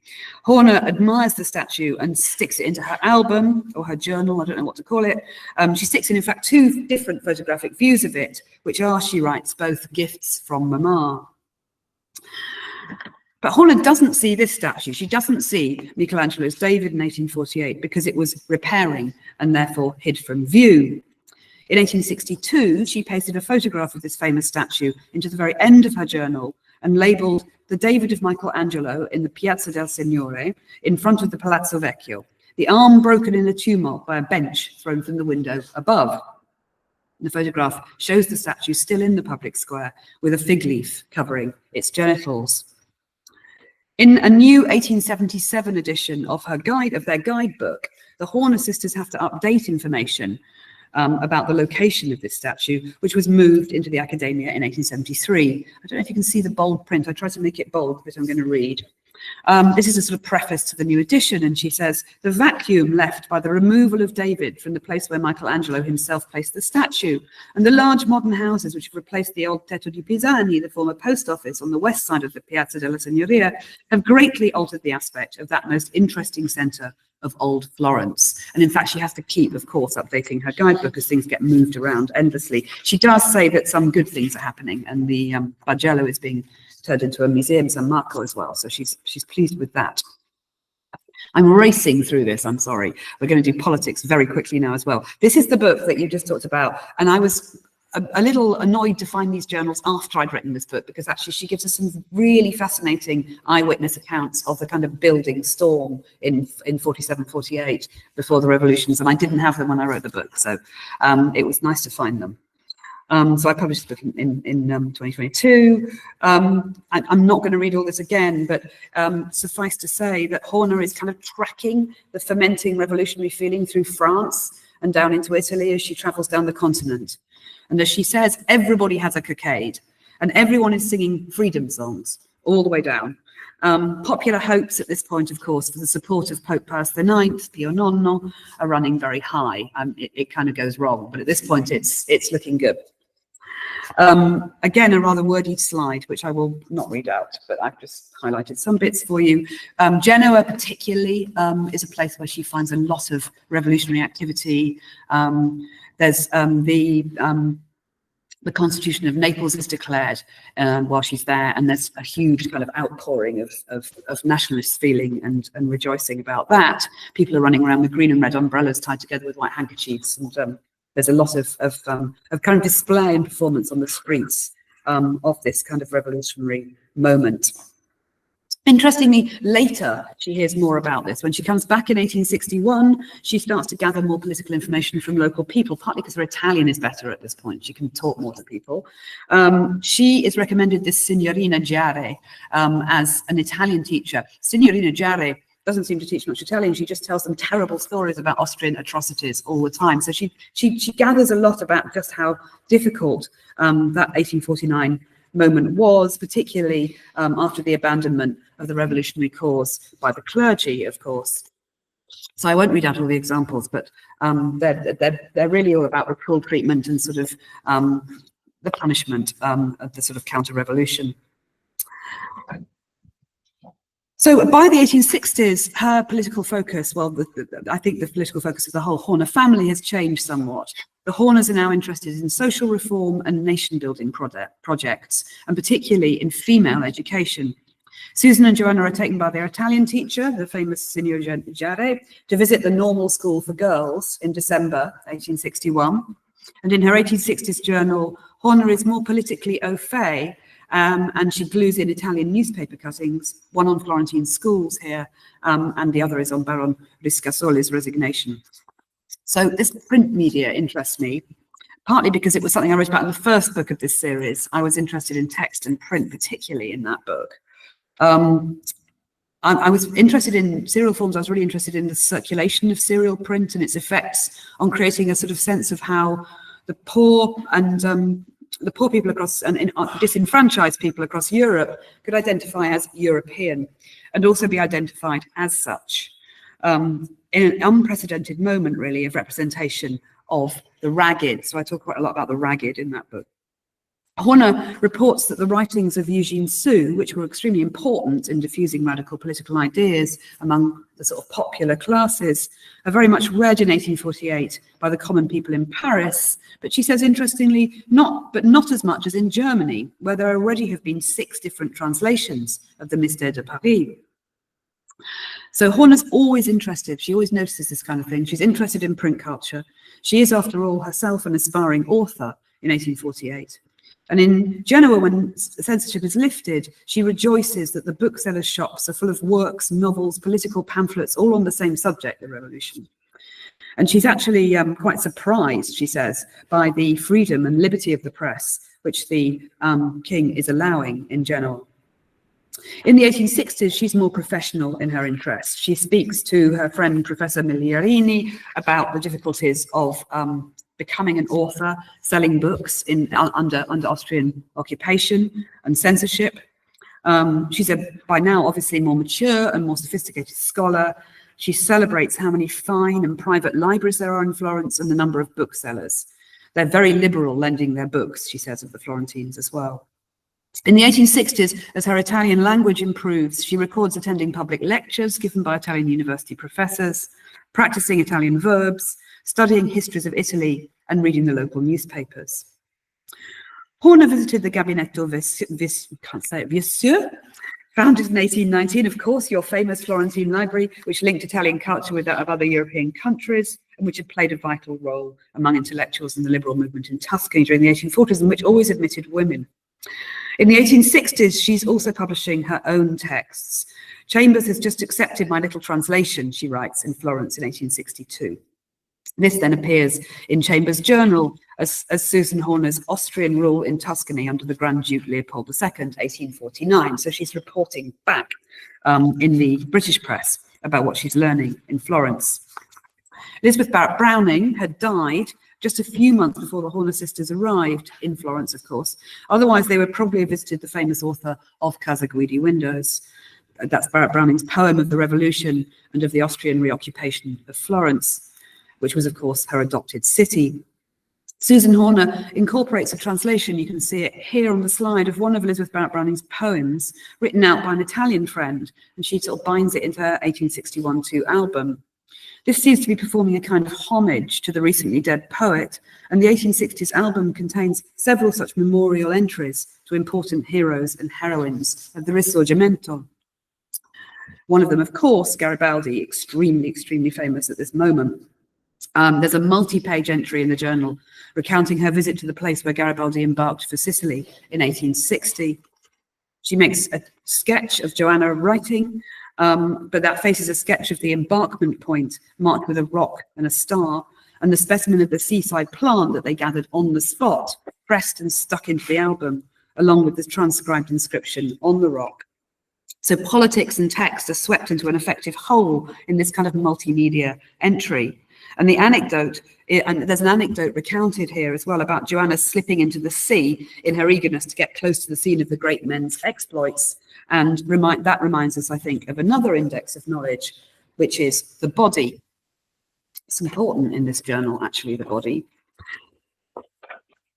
S5: Horner admires the statue and sticks it into her album or her journal, I don't know what to call it. She sticks in fact, 2 different photographic views of it, which are, she writes, both gifts from Mama. But Horner doesn't see this statue. She doesn't see Michelangelo's David in 1848 because it was repairing and therefore hid from view. In 1862, she pasted a photograph of this famous statue into the very end of her journal and labelled the David of Michelangelo in the Piazza del Signore in front of the Palazzo Vecchio, the arm broken in a tumult by a bench thrown from the window above. The photograph shows the statue still in the public square with a fig leaf covering its genitals. In a new 1877 edition of their guidebook, the Horner sisters have to update information about the location of this statue, which was moved into the Accademia in 1873. I don't know if you can see the bold print. I tried to make it bold, but I'm going to read. This is a sort of preface to the new edition, and she says, the vacuum left by the removal of David from the place where Michelangelo himself placed the statue, and the large modern houses which have replaced the old Tetto di Pisani, the former post office on the west side of the Piazza della Signoria, have greatly altered the aspect of that most interesting centre of old Florence. And in fact, she has to keep, of course, updating her guidebook as things get moved around endlessly. She does say that some good things are happening, and the Bargello is being turned into a museum, San Marco, as well. So she's pleased with that. I'm racing through this, I'm sorry. We're going to do politics very quickly now as well. This is the book that you just talked about, and I was a little annoyed to find these journals after I'd written this book, because actually she gives us some really fascinating eyewitness accounts of the kind of building storm in 47, 48 before the revolutions, and I didn't have them when I wrote the book, so it was nice to find them. So I published the book in 2022. I'm not going to read all this again, but suffice to say that Horner is kind of tracking the fermenting revolutionary feeling through France and down into Italy as she travels down the continent. And as she says, everybody has a cockade, and everyone is singing freedom songs all the way down. Popular hopes at this point, of course, for the support of Pope Pius IX, Pio Nonno, are running very high. It kind of goes wrong, but at this point, it's looking good. Again, a rather wordy slide, which I will not read out, but I've just highlighted some bits for you. Genoa particularly is a place where she finds a lot of revolutionary activity. There's the Constitution of Naples is declared while she's there, and there's a huge kind of outpouring of nationalist feeling and rejoicing about that. People are running around with green and red umbrellas tied together with white handkerchiefs, and there's a lot of kind of display and performance on the streets of this kind of revolutionary moment. Interestingly, later she hears more about this. When she comes back in 1861, she starts to gather more political information from local people, partly because her Italian is better at this point. She can talk more to people. She is recommended this Signorina Giare as an Italian teacher. Signorina Giare doesn't seem to teach much Italian. She just tells them terrible stories about Austrian atrocities all the time. So she gathers a lot about just how difficult that 1849 moment was, particularly after the abandonment of the revolutionary cause by the clergy, of course. So I won't read out all the examples, but they're really all about the cruel treatment and sort of the punishment of the sort of counter-revolution. So by the 1860s, her political focus, well, I think the political focus of the whole Horner family has changed somewhat. The Horners are now interested in social reform and nation-building projects, and particularly in female education. Susan and Joanna are taken by their Italian teacher, the famous Signor Giare, to visit the normal school for girls in December 1861. And in her 1860s journal, Horner is more politically au fait, and she glues in Italian newspaper cuttings, one on Florentine schools here, and the other is on Baron Riscasoli's resignation. So this print media interests me, partly because it was something I wrote about in the first book of this series. I was interested in text and print, particularly in that book. I was interested in serial forms. I was really interested in the circulation of serial print and its effects on creating a sort of sense of how the poor and the poor people across and disenfranchised people across Europe could identify as European and also be identified as such. In an unprecedented moment, really, of representation of the ragged. So I talk quite a lot about the ragged in that book. Horner reports that the writings of Eugene Sue, which were extremely important in diffusing radical political ideas among the sort of popular classes, are very much read in 1848 by the common people in Paris, but she says, interestingly, not as much as in Germany, where there already have been 6 different translations of the Mystère de Paris. So Horner's always interested, she always notices this kind of thing. She's interested in print culture. She is, after all, herself an aspiring author in 1848. And in Genoa, when censorship is lifted, she rejoices that the booksellers' shops are full of works, novels, political pamphlets, all on the same subject, the revolution. And she's actually quite surprised, she says, by the freedom and liberty of the press, which the king is allowing in Genoa. In the 1860s, she's more professional in her interests. She speaks to her friend, Professor Miglierini, about the difficulties of becoming an author, selling books under Austrian occupation and censorship. She's by now obviously more mature and more sophisticated scholar. She celebrates how many fine and private libraries there are in Florence and the number of booksellers. They're very liberal lending their books, she says, of the Florentines as well. In the 1860s, as her Italian language improves, she records attending public lectures given by Italian university professors, practicing Italian verbs, studying histories of Italy, and reading the local newspapers. Horner visited the Gabinetto Viessieux, founded in 1819, of course, your famous Florentine library, which linked Italian culture with that of other European countries, and which had played a vital role among intellectuals in the liberal movement in Tuscany during the 1840s, and which always admitted women. In the 1860s, she's also publishing her own texts. Chambers has just accepted my little translation, she writes, in Florence in 1862. This then appears in Chambers' journal as Susan Horner's Austrian rule in Tuscany under the Grand Duke Leopold II, 1849. So she's reporting back in the British press about what she's learning in Florence. Elizabeth Barrett Browning had died just a few months before the Horner sisters arrived in Florence, of course. Otherwise, they would probably have visited the famous author of Casa Guidi Windows. That's Barrett Browning's poem of the Revolution and of the Austrian reoccupation of Florence, which was, of course, her adopted city. Susan Horner incorporates a translation, you can see it here on the slide, of one of Elizabeth Barrett Browning's poems, written out by an Italian friend, and she sort of binds it into her 1861-2 album. This seems to be performing a kind of homage to the recently dead poet, and the 1860s album contains several such memorial entries to important heroes and heroines of the Risorgimento. One of them, of course, Garibaldi, extremely, extremely famous at this moment. There's a multi-page entry in the journal recounting her visit to the place where Garibaldi embarked for Sicily in 1860. She makes a sketch of Joanna writing, but that faces a sketch of the embarkment point marked with a rock and a star, and the specimen of the seaside plant that they gathered on the spot, pressed and stuck into the album, along with the transcribed inscription on the rock. So politics and text are swept into an effective whole in this kind of multimedia entry. And the anecdote, and there's an anecdote recounted here as well about Joanna slipping into the sea in her eagerness to get close to the scene of the great men's exploits. And that reminds us, I think, of another index of knowledge, which is the body. It's important in this journal, actually, the body.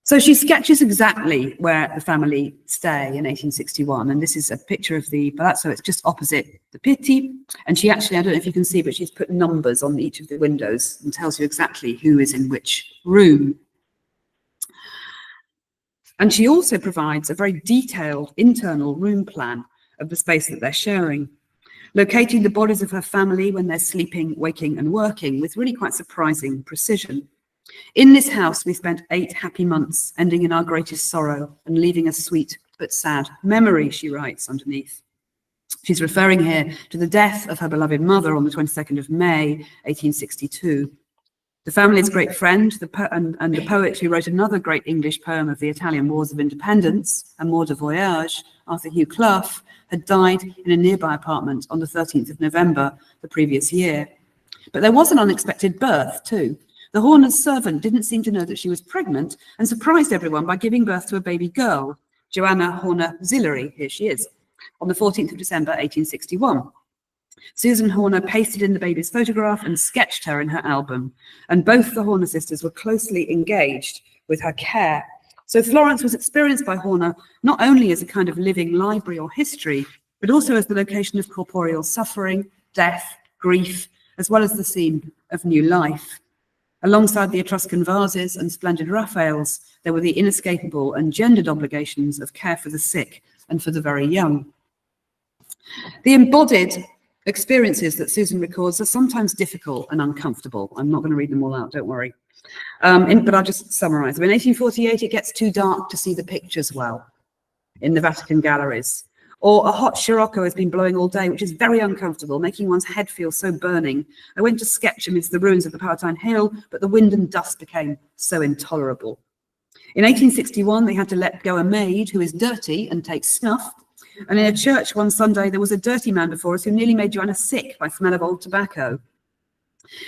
S5: So she sketches exactly where the family stay in 1861, and this is a picture of the palazzo. It's just opposite the Pitti, and she actually, I don't know if you can see, but she's put numbers on each of the windows and tells you exactly who is in which room. And she also provides a very detailed internal room plan of the space that they're sharing, locating the bodies of her family when they're sleeping, waking, and working with really quite surprising precision. In this house, we spent 8 happy months, ending in our greatest sorrow and leaving a sweet but sad memory, she writes underneath. She's referring here to the death of her beloved mother on the 22nd of May, 1862. The family's great friend, and the poet who wrote another great English poem of the Italian Wars of Independence, Amour de Voyage, Arthur Hugh Clough, had died in a nearby apartment on the 13th of November the previous year. But there was an unexpected birth, too. The Horner's servant didn't seem to know that she was pregnant and surprised everyone by giving birth to a baby girl, Joanna Horner Zillery, here she is, on the 14th of December, 1861. Susan Horner pasted in the baby's photograph and sketched her in her album, and both the Horner sisters were closely engaged with her care. So Florence was experienced by Horner not only as a kind of living library or history, but also as the location of corporeal suffering, death, grief, as well as the scene of new life. Alongside the Etruscan vases and splendid Raphaels, there were the inescapable and gendered obligations of care for the sick and for the very young. The embodied experiences that Susan records are sometimes difficult and uncomfortable. I'm not going to read them all out, don't worry. But I'll just summarize them. In 1848, it gets too dark to see the pictures well in the Vatican galleries. Or a hot scirocco has been blowing all day, which is very uncomfortable, making one's head feel so burning. I went to sketch amidst the ruins of the Palatine Hill, but the wind and dust became so intolerable. In 1861, they had to let go a maid who is dirty and takes snuff. And in a church one Sunday, there was a dirty man before us who nearly made Joanna sick by smell of old tobacco.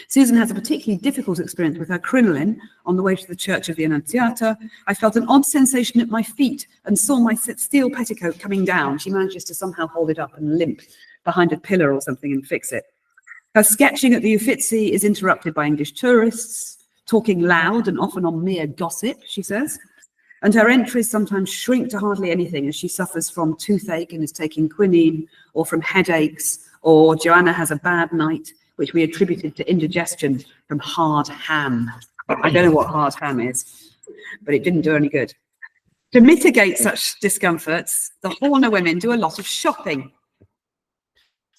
S5: Susan has a particularly difficult experience with her crinoline. On the way to the Church of the Annunziata, I felt an odd sensation at my feet and saw my steel petticoat coming down. She manages to somehow hold it up and limp behind a pillar or something and fix it. Her sketching at the Uffizi is interrupted by English tourists, talking loud and often on mere gossip, she says. And her entries sometimes shrink to hardly anything as she suffers from toothache and is taking quinine, or from headaches, or Joanna has a bad night, which we attributed to indigestion from hard ham. I don't know what hard ham is, but it didn't do any good. To mitigate such discomforts, the Horner women do a lot of shopping.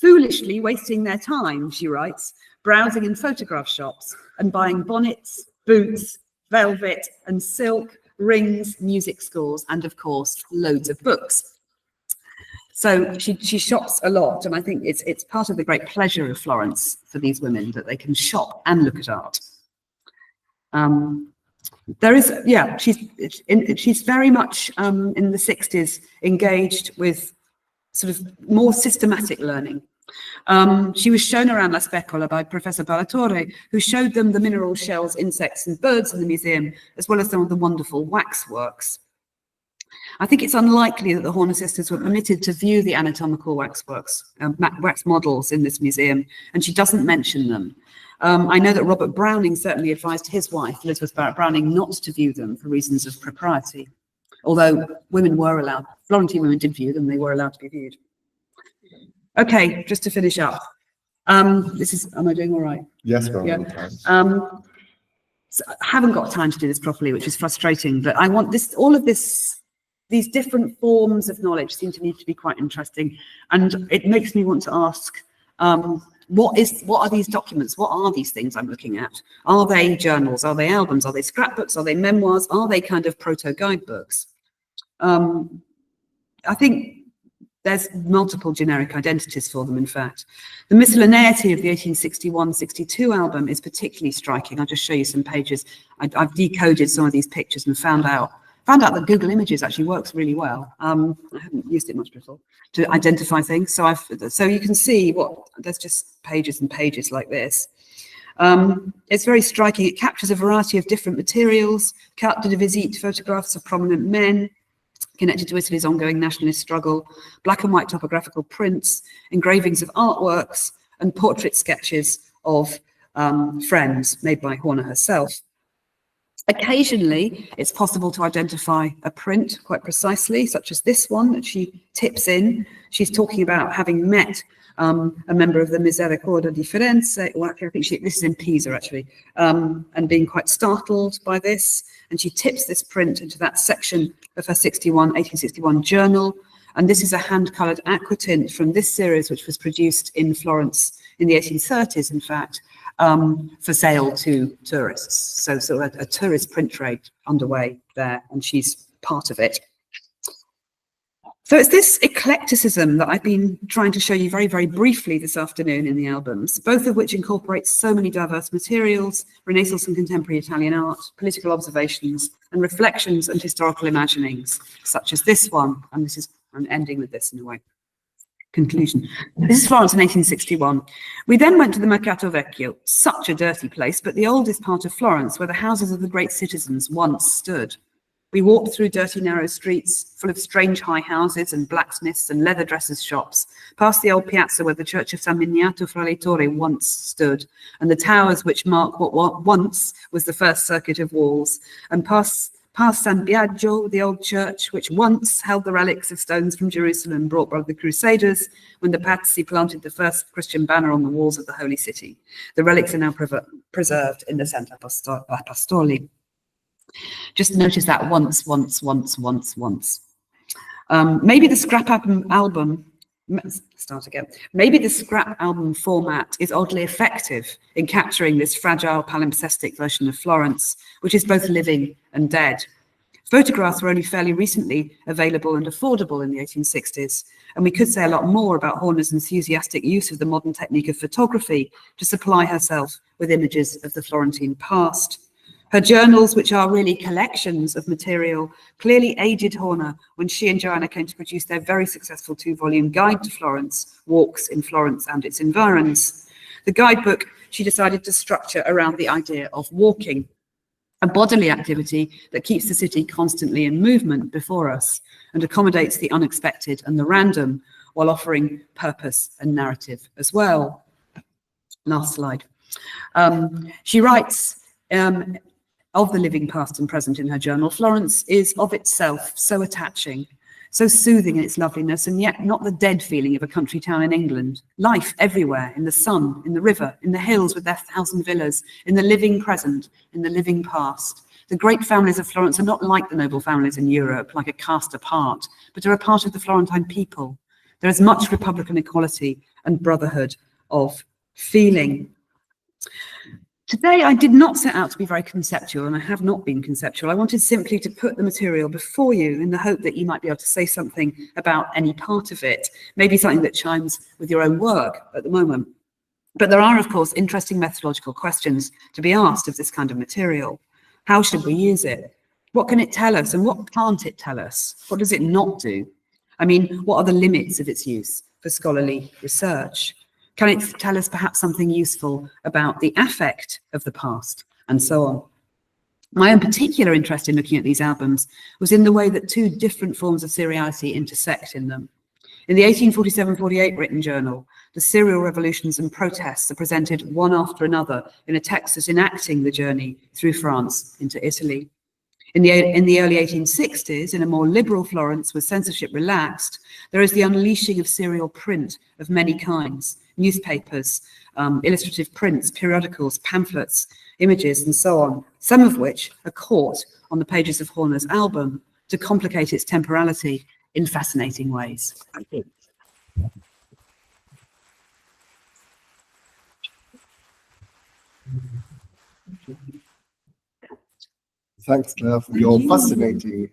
S5: Foolishly wasting their time, she writes, browsing in photograph shops and buying bonnets, boots, velvet and silk, rings, music scores, and of course, loads of books. So she shops a lot, and I think it's part of the great pleasure of Florence for these women that they can shop and look at art. She's very much in the 60s engaged with sort of more systematic learning. She was shown around La Specola by Professor Ballatore, who showed them the mineral shells, insects and birds in the museum, as well as some of the wonderful waxworks. I think it's unlikely that the Horner sisters were permitted to view the anatomical waxworks, wax models in this museum, and she doesn't mention them. I know that Robert Browning certainly advised his wife, Elizabeth Barrett Browning, not to view them for reasons of propriety, although women were allowed, Florentine women did view them, they were allowed to be viewed. Okay, just to finish up. Am I doing all right?
S2: Yes,
S5: yeah. So I haven't got time to do this properly, which is frustrating, but I want these different forms of knowledge seem to me to be quite interesting. And it makes me want to ask, what are these documents? What are these things I'm looking at? Are they journals? Are they albums? Are they scrapbooks? Are they memoirs? Are they kind of proto-guidebooks? I think there's multiple generic identities for them, in fact. The miscellaneity of the 1861-62 album is particularly striking. I'll just show you some pages. I've decoded some of these pictures and found out that Google Images actually works really well. I haven't used it much before to identify things. So you can see there's just pages and pages like this. It's very striking. It captures a variety of different materials, carte de visite photographs of prominent men, connected to Italy's ongoing nationalist struggle, black and white topographical prints, engravings of artworks, and portrait sketches of friends made by Horner herself. Occasionally, it's possible to identify a print quite precisely, such as this one that she tips in. She's talking about having met a member of the Misericordia di Firenze, or I think this is in Pisa actually, and being quite startled by this. And she tips this print into that section of her 1861 journal. And this is a hand-coloured aquatint from this series, which was produced in Florence in the 1830s, in fact, for sale to tourists. So a tourist print trade underway there, and she's part of it. So it's this eclecticism that I've been trying to show you very, very briefly this afternoon in the albums, both of which incorporate so many diverse materials, Renaissance and contemporary Italian art, political observations, and reflections and historical imaginings, such as this one. And I'm ending with this in a way. Conclusion. This is Florence in 1861. We then went to the Mercato Vecchio, such a dirty place, but the oldest part of Florence, where the houses of the great citizens once stood. We walked through dirty, narrow streets full of strange high houses and blacksmiths and leather dressers' shops, past the old piazza where the church of San Miniato fra le Torri once stood, and the towers which mark what once was the first circuit of walls, and past past San Biagio, the old church, which once held the relics of stones from Jerusalem brought by the Crusaders when the Pazzi planted the first Christian banner on the walls of the Holy City. The relics are now preserved in the Santa Apostoli. Just notice that once. Maybe the scrap album, start again. Maybe the scrap album format is oddly effective in capturing this fragile palimpsestic version of Florence, which is both living and dead. Photographs were only fairly recently available and affordable in the 1860s, and we could say a lot more about Horner's enthusiastic use of the modern technique of photography to supply herself with images of the Florentine past. Her journals, which are really collections of material, clearly aided Horner when she and Joanna came to produce their very successful 2-volume guide to Florence, Walks in Florence and its Environs. The guidebook she decided to structure around the idea of walking, a bodily activity that keeps the city constantly in movement before us and accommodates the unexpected and the random while offering purpose and narrative as well. Last slide. She writes, of the living past and present in her journal, Florence is of itself so attaching, so soothing in its loveliness, and yet not the dead feeling of a country town in England. Life everywhere, in the sun, in the river, in the hills with their 1,000 villas, in the living present, in the living past. The great families of Florence are not like the noble families in Europe, like a caste apart, but are a part of the Florentine people. There is much republican equality and brotherhood of feeling. Today, I did not set out to be very conceptual, and I have not been conceptual. I wanted simply to put the material before you in the hope that you might be able to say something about any part of it, maybe something that chimes with your own work at the moment. But there are, of course, interesting methodological questions to be asked of this kind of material. How should we use it? What can it tell us, and what can't it tell us? What does it not do? I mean, what are the limits of its use for scholarly research? Can it tell us perhaps something useful about the affect of the past, and so on? My own particular interest in looking at these albums was in the way that two different forms of seriality intersect in them. In the 1847-48 written journal, the serial revolutions and protests are presented one after another in a text as enacting the journey through France into Italy. In the early 1860s, in a more liberal Florence with censorship relaxed, there is the unleashing of serial print of many kinds, newspapers, illustrative prints, periodicals, pamphlets, images, and so on, some of which are caught on the pages of Horner's album to complicate its temporality in fascinating ways. Thank you.
S2: Thanks for your fascinating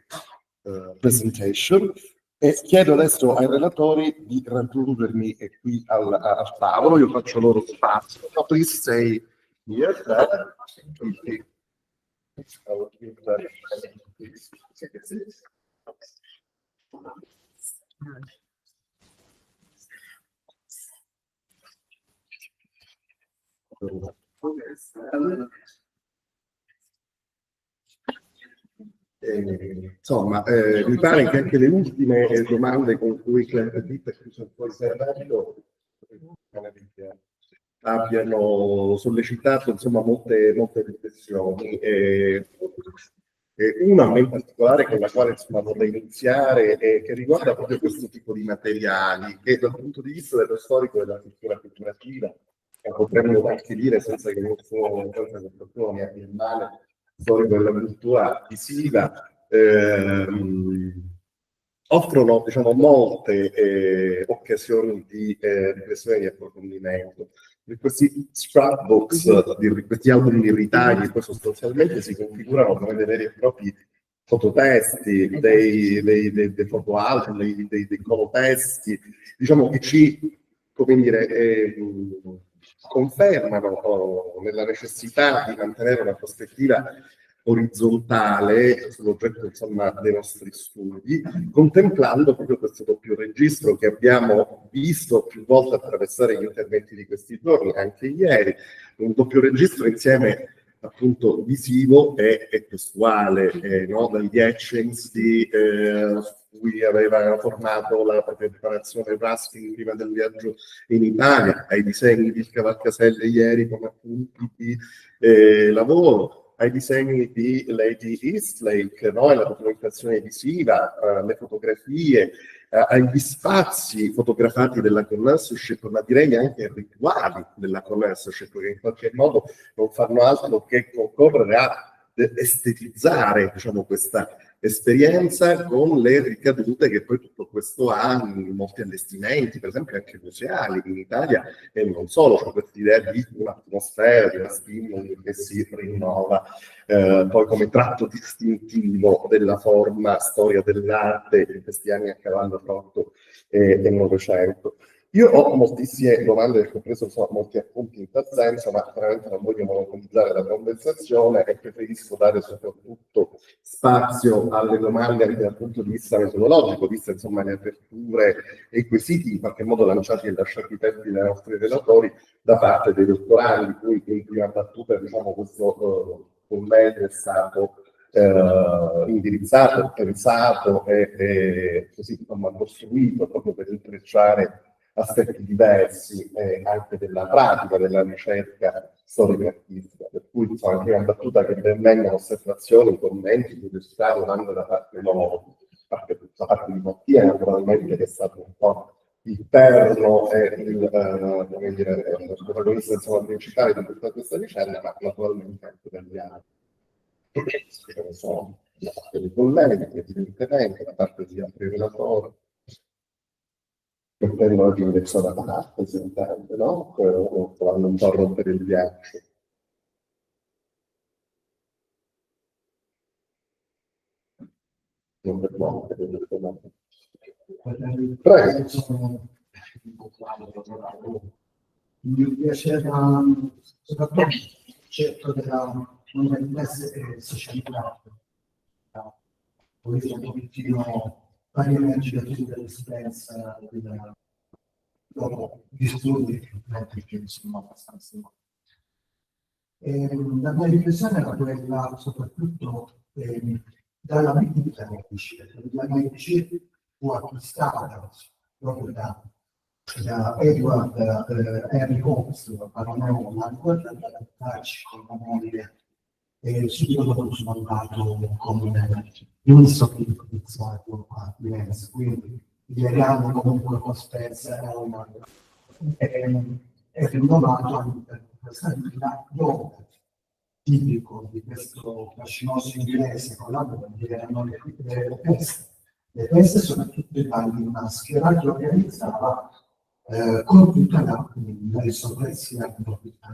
S2: presentation. E chiedo adesso ai relatori di raggiungermi qui al tavolo, io faccio loro spazio. So please stay here. Insomma, mi pare che anche le ultime domande con cui poi serrato abbiano sollecitato insomma molte riflessioni. Una in particolare con la quale insomma vorrei iniziare che riguarda proprio questo tipo di materiali che dal punto di vista dello storico e della cultura figurativa potremmo anche dire senza che qualcuno mi abbia in male storico della cultura visiva, offrono diciamo molte occasioni di riflessione e di approfondimento. Questi scrapbooks, questi album di ritagli, poi sostanzialmente si configurano come dei veri e propri fototesti, dei fotoalbum, dei colotesti, diciamo che ci, come dire, confermano nella necessità di mantenere una prospettiva orizzontale sull'oggetto insomma dei nostri studi, contemplando proprio questo doppio registro che abbiamo visto più volte attraversare gli interventi di questi giorni, anche ieri, un doppio registro insieme appunto visivo e testuale, no? Dagli etchings cui aveva formato la propria preparazione Ruskin prima del viaggio in Italia, ai disegni di Cavalcaselle ieri come appunti di lavoro, ai disegni di Lady Eastlake, no? Alla documentazione visiva, alle fotografie, agli spazi fotografati della consorship, ma direi anche ai rituali della consorship, che in qualche modo non fanno altro che concorrere a estetizzare, diciamo, questa esperienza con le ricadute che poi tutto questo ha in molti allestimenti, per esempio anche museali in Italia, e non solo, c'è questa idea di un'atmosfera, di una stimoli che si rinnova poi come tratto distintivo della forma storia dell'arte in questi anni a cavallo del Novecento. Io ho moltissime domande, perché ho preso molti appunti in tal senso, ma veramente non voglio monopolizzare la conversazione e preferisco dare soprattutto spazio alle domande anche dal punto di vista metodologico, viste insomma le aperture e i quesiti in qualche modo lanciati e lasciati aperti dai nostri relatori da parte dei dottorandi, cui in prima battuta diciamo questo convegno è stato indirizzato, pensato e così insomma costruito proprio per intrecciare aspetti diversi anche della pratica della ricerca storico-artistica, per cui insomma anche una battuta che benvengano osservazioni, commenti, curiosità, domande da parte loro, da parte di Mattia naturalmente, che è stato un po' il perno e il protagonista insomma, principale di tutta questa vicenda, ma naturalmente anche dagli altri. Ce ne sono da parte dei colleghi, evidentemente, da parte di altri relatori. Che prendono di inizio da parte, si intende, no? Provando un po' a rompere il ghiaccio. Non per l'uomo, prego.
S6: Mi piaceva soprattutto il concetto della socialità, poi un pochettino vari emergenti dell'esperienza dopo gli studi che sono abbastanza la mia riflessione era quella soprattutto dalla vita medici, perché la medici fu acquistata proprio da Edward Henry Holmes, baronello Langford, ad adattarci con la moglie e subito dopo sono andato come ministro utilizzato a Firenze, quindi il legame comunque con Spencer è rinnovato anche per questa vita dove tipico di questo fascinoso inglese con la moglie erano le feste. Le feste sono tutte tagli in maschera che organizzava con tutta la risorrezione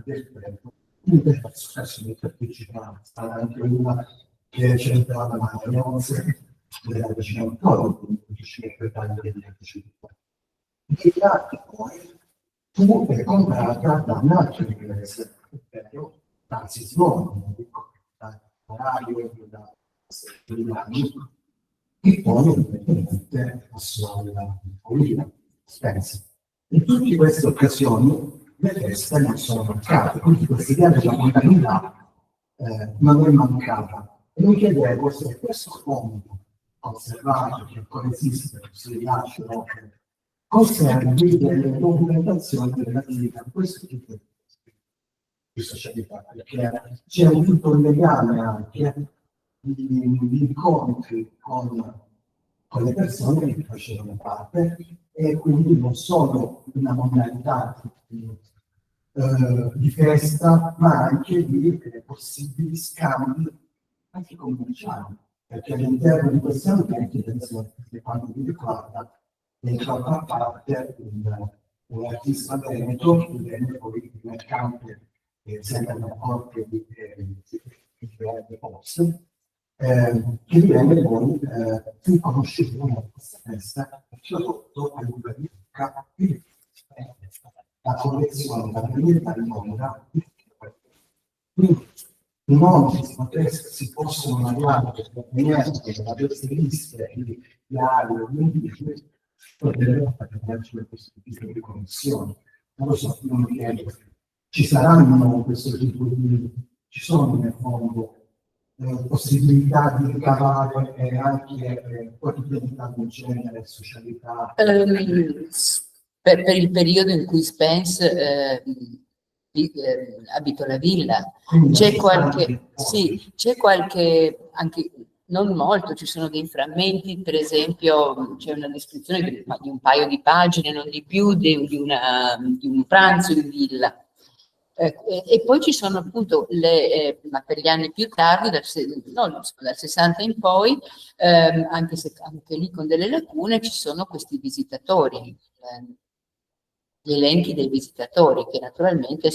S6: del tempo. In questa occasione partecipava anche una che c'entrava la Firenze della vicina Vittoria, quindi vicino ai tagli degli partecipanti. E l'arte poi fu comprata da un altro inglese, ovvero Francis Bacon, da orario da anni, e poi ovviamente passò alla politica, Spencer. In tutte queste occasioni le feste non sono mancate, quindi questa idea della mondanità non è mancata. E mi chiedevo se questo fondo conservato, che ancora esiste, si rilascia conservi delle documentazioni relative a questo tipo di socialità, perché c'è un tutto legame anche di incontri con le persone che facevano parte e quindi non solo una modalità di festa, ma anche di possibili scambi anche commerciali, perché all'interno di questi ambienti, penso che quando mi ricorda, entrava a parte un artista veneto che viene poi il mercante sempre una corte di post, che divenne poi più conosciuto in questa festa, prodotto a livello di Lucca, la collezione della varietà di Londra. Quindi non si possono arrivare a niente da queste liste di Gallo, potrebbero fare questo tipo di connessioni. Non lo so, non mi chiedo. Ci saranno questo tipo di, ci sono nel fondo possibilità di ricavare anche quotidianità del genere, socialità?
S4: Per il periodo in cui Spence abito la villa.
S6: Quindi
S4: C'è
S6: la
S4: qualche,
S6: sostanza
S4: sì, c'è qualche, anche non molto, ci sono dei frammenti, per esempio c'è una descrizione di un paio di pagine, non di più, di un pranzo in villa. E poi ci sono appunto ma per gli anni più tardi, dal 60 in poi, anche se anche lì con delle lacune, ci sono questi visitatori, gli elenchi dei visitatori, che naturalmente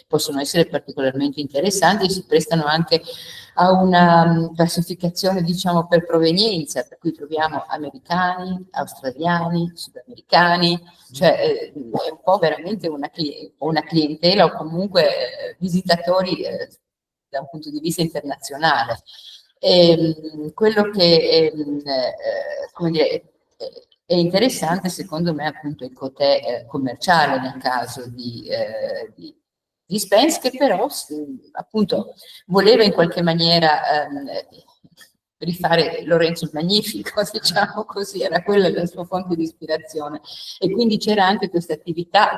S4: possono essere particolarmente interessanti e si prestano anche a una classificazione, diciamo, per provenienza, per cui troviamo americani, australiani, sudamericani, cioè è un po' veramente una clientela o comunque visitatori da un punto di vista internazionale. Quello che come dire, è interessante, secondo me, appunto il cotè commerciale nel caso di Spence, che però appunto voleva in qualche maniera rifare Lorenzo il Magnifico, diciamo così, era quella la sua fonte di ispirazione. E quindi c'era anche questa attività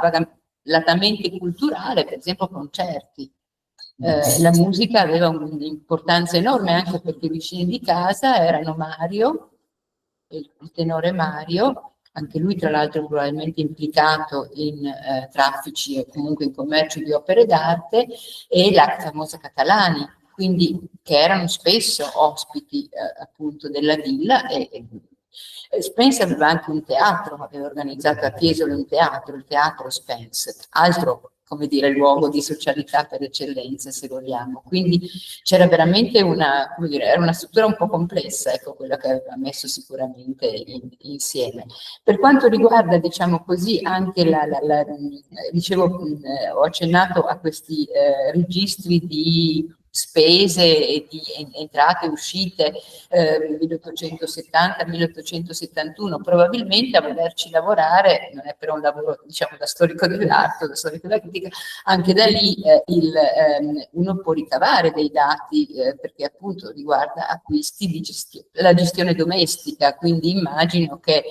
S4: latamente culturale, per esempio concerti. La musica aveva un'importanza enorme anche perché i vicini di casa erano Mario, il tenore Mario, anche lui tra l'altro probabilmente implicato in traffici e comunque in commercio di opere d'arte, e la famosa Catalani, quindi che erano spesso ospiti appunto della villa. E Spence aveva anche un teatro, aveva organizzato a Fiesole un teatro, il teatro Spence, altro, come dire, luogo di socialità per eccellenza, se vogliamo. Quindi c'era veramente come dire, era una struttura un po' complessa, ecco, quella che aveva messo sicuramente insieme. Per quanto riguarda, diciamo così, anche dicevo, ho accennato a questi registri di spese e di entrate e uscite 1870-1871, probabilmente a volerci lavorare, non è però un lavoro, diciamo, da storico dell'arte, da storico della critica, anche da lì uno può ricavare dei dati perché appunto riguarda acquisti di la gestione domestica, quindi immagino che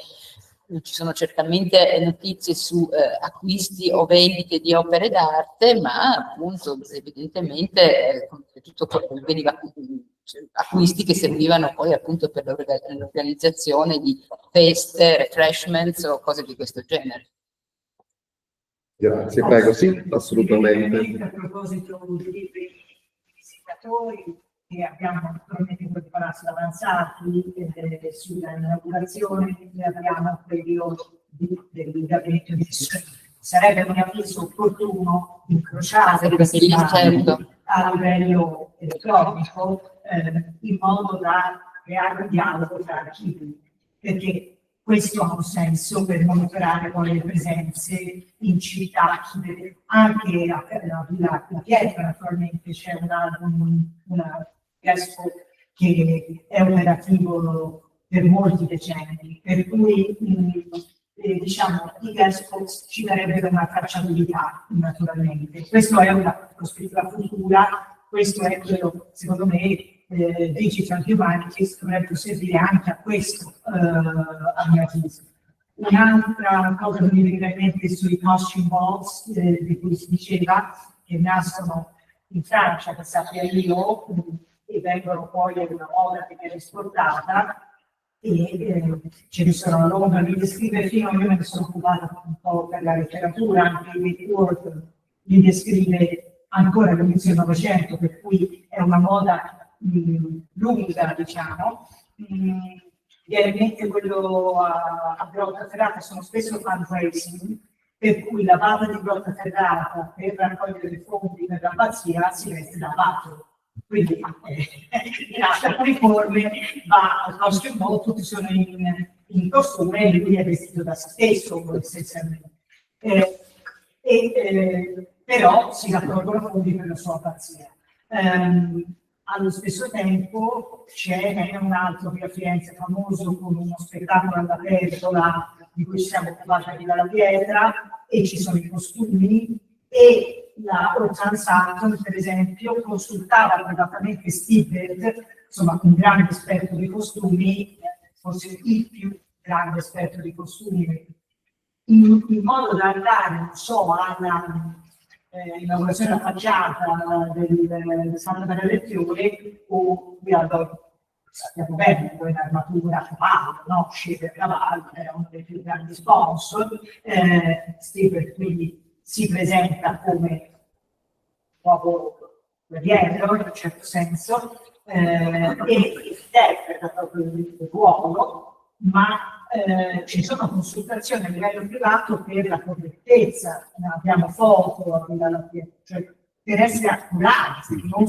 S4: ci sono certamente notizie su acquisti o vendite di opere d'arte, ma appunto evidentemente tutto veniva acquisti che servivano poi appunto per l'organizzazione di feste, refreshments o cose di questo genere.
S2: Grazie, prego, sì, assolutamente.
S7: A proposito dei visitatori, che abbiamo naturalmente quelli di palazzo avanzati sull'inaugurazione, abbiamo quello dell'intervento di sarebbe a mio avviso opportuno incrociare questi dati a livello elettronico in modo da creare un dialogo tra archivi, perché questo ha un senso per monitorare poi le presenze in città, anche la pietra naturalmente, c'è un album, una Expo che è operativo per molti decenni, per cui diciamo i Expo ci darebbero una tracciabilità naturalmente. Questa è una prospettiva futura, questo è quello, secondo me, Digital Humanities dovrebbe servire anche a questo, a mio avviso. Un'altra cosa che mi viene in mente sui costume balls, di cui si diceva, che nascono in Francia, che sappia io, e vengono poi una moda che viene esportata, e ce ne sono a Londra, li descrive fino a io me ne sono occupata un po' per la letteratura, anche il Word li descrive ancora all'inizio del Novecento, per cui è una moda lunga, diciamo. Viene in mente quello a Grottaferrata, sono spesso fundraising, per cui la banda di Grottaferrata per raccogliere i fondi per l'abbazia si veste da patro. Quindi in altre forme va al costume ball, tutti sono in costume e lui è vestito da se stesso essenzialmente. Però si raccolgono fondi per la sua abbazia. Allo stesso tempo c'è un altro qui a Firenze famoso con uno spettacolo alla pergola di cui siamo occupati dalla pietra, e ci sono i costumi, e la Sutton, per esempio, consultava privatamente Steve, insomma un grande esperto di costumi, forse il più grande esperto di costumi, in modo da andare, non so, inaugurazione affacciata del Salone delle Lezioni, o sappiamo bene, poi l'armatura a cavallo, no? Scende a cavallo, era uno dei più grandi sponsor, quindi si presenta come nuovo guerriero in un certo senso, e interpreta proprio il ruolo, ma ci sono consultazioni a livello privato per la correttezza, abbiamo foto, cioè, per essere accurati, non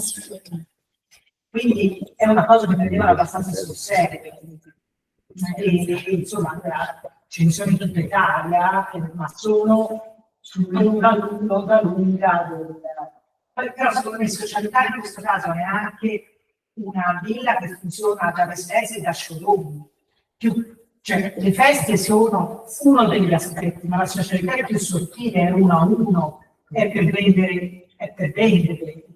S7: quindi è una cosa che prendevano abbastanza sul serio. E, insomma, ce ne sono in tutta Italia, ma sono sull'onda lunga però secondo me socialità in questo caso è anche una villa che funziona da vestesi e da showroom. Cioè, le feste sono uno degli aspetti, ma la socialità è più sottile, è uno a uno, è per vendere,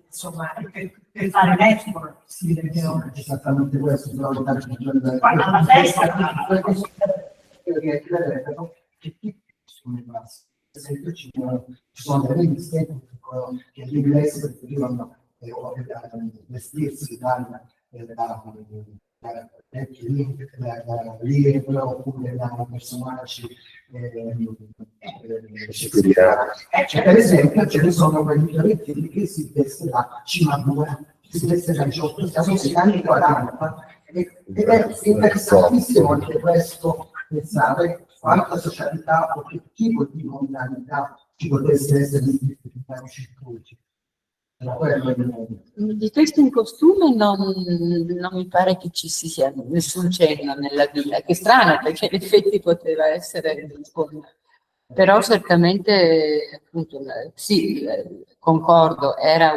S7: insomma, è per fare network, si vede ora.
S6: Esattamente questo, però
S7: la festa
S6: per esempio ci sono delle riviste che gli inglesi preferivano vestirsi da libro oppure da personaggi per esempio ce ne sono quelli fiorentini che si veste da Cimabue, si veste da 18 anni 40 ed è interessantissimo anche questo, pensare quanta socialità o che tipo di comunalità ci potesse essere in questi circuiti.
S4: Di questo in costume non mi pare che ci sia nessun cenno nella villa, che è strano perché in effetti poteva essere, però certamente appunto sì, concordo, era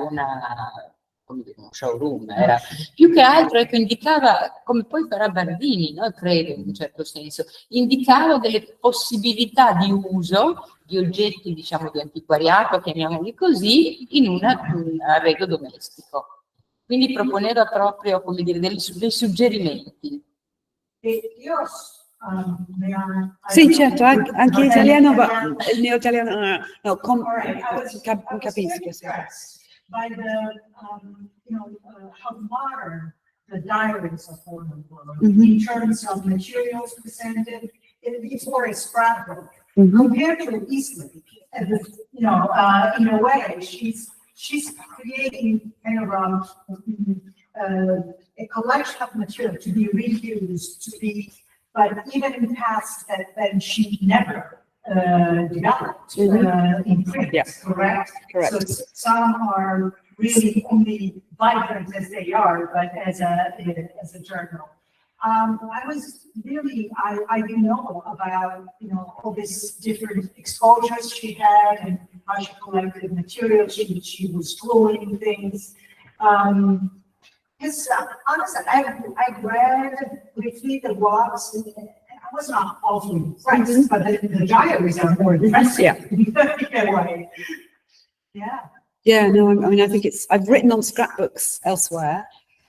S4: come dire, uno showroom, era più che altro, ecco, indicava, come poi farà Bardini, no? Credo in un certo senso, indicava delle possibilità di uso di oggetti, diciamo, di antiquariato, chiamiamoli così, in un arredo domestico. Quindi proponeva proprio, come dire, dei suggerimenti.
S5: Sì, certo, anche italiano, ma il mio italiano no, capisco. Sì.
S7: By how modern the diaries of Women were in terms of materials presented. Before a scrapbook, compared to Eastman, in a way, she's creating kind of a collection of material to be reused, but even in past that she never developed in print, correct?
S5: Correct.
S7: So some are really only vibrant as they are, but as a journal. I didn't know about, all these different exposures she had and how she collected materials. She was gluing things. Because honestly, I read briefly the blogs, and I was not awfully impressed, but the diaries are more impressive.
S5: Yeah, no, I mean, I think I've written on scrapbooks elsewhere,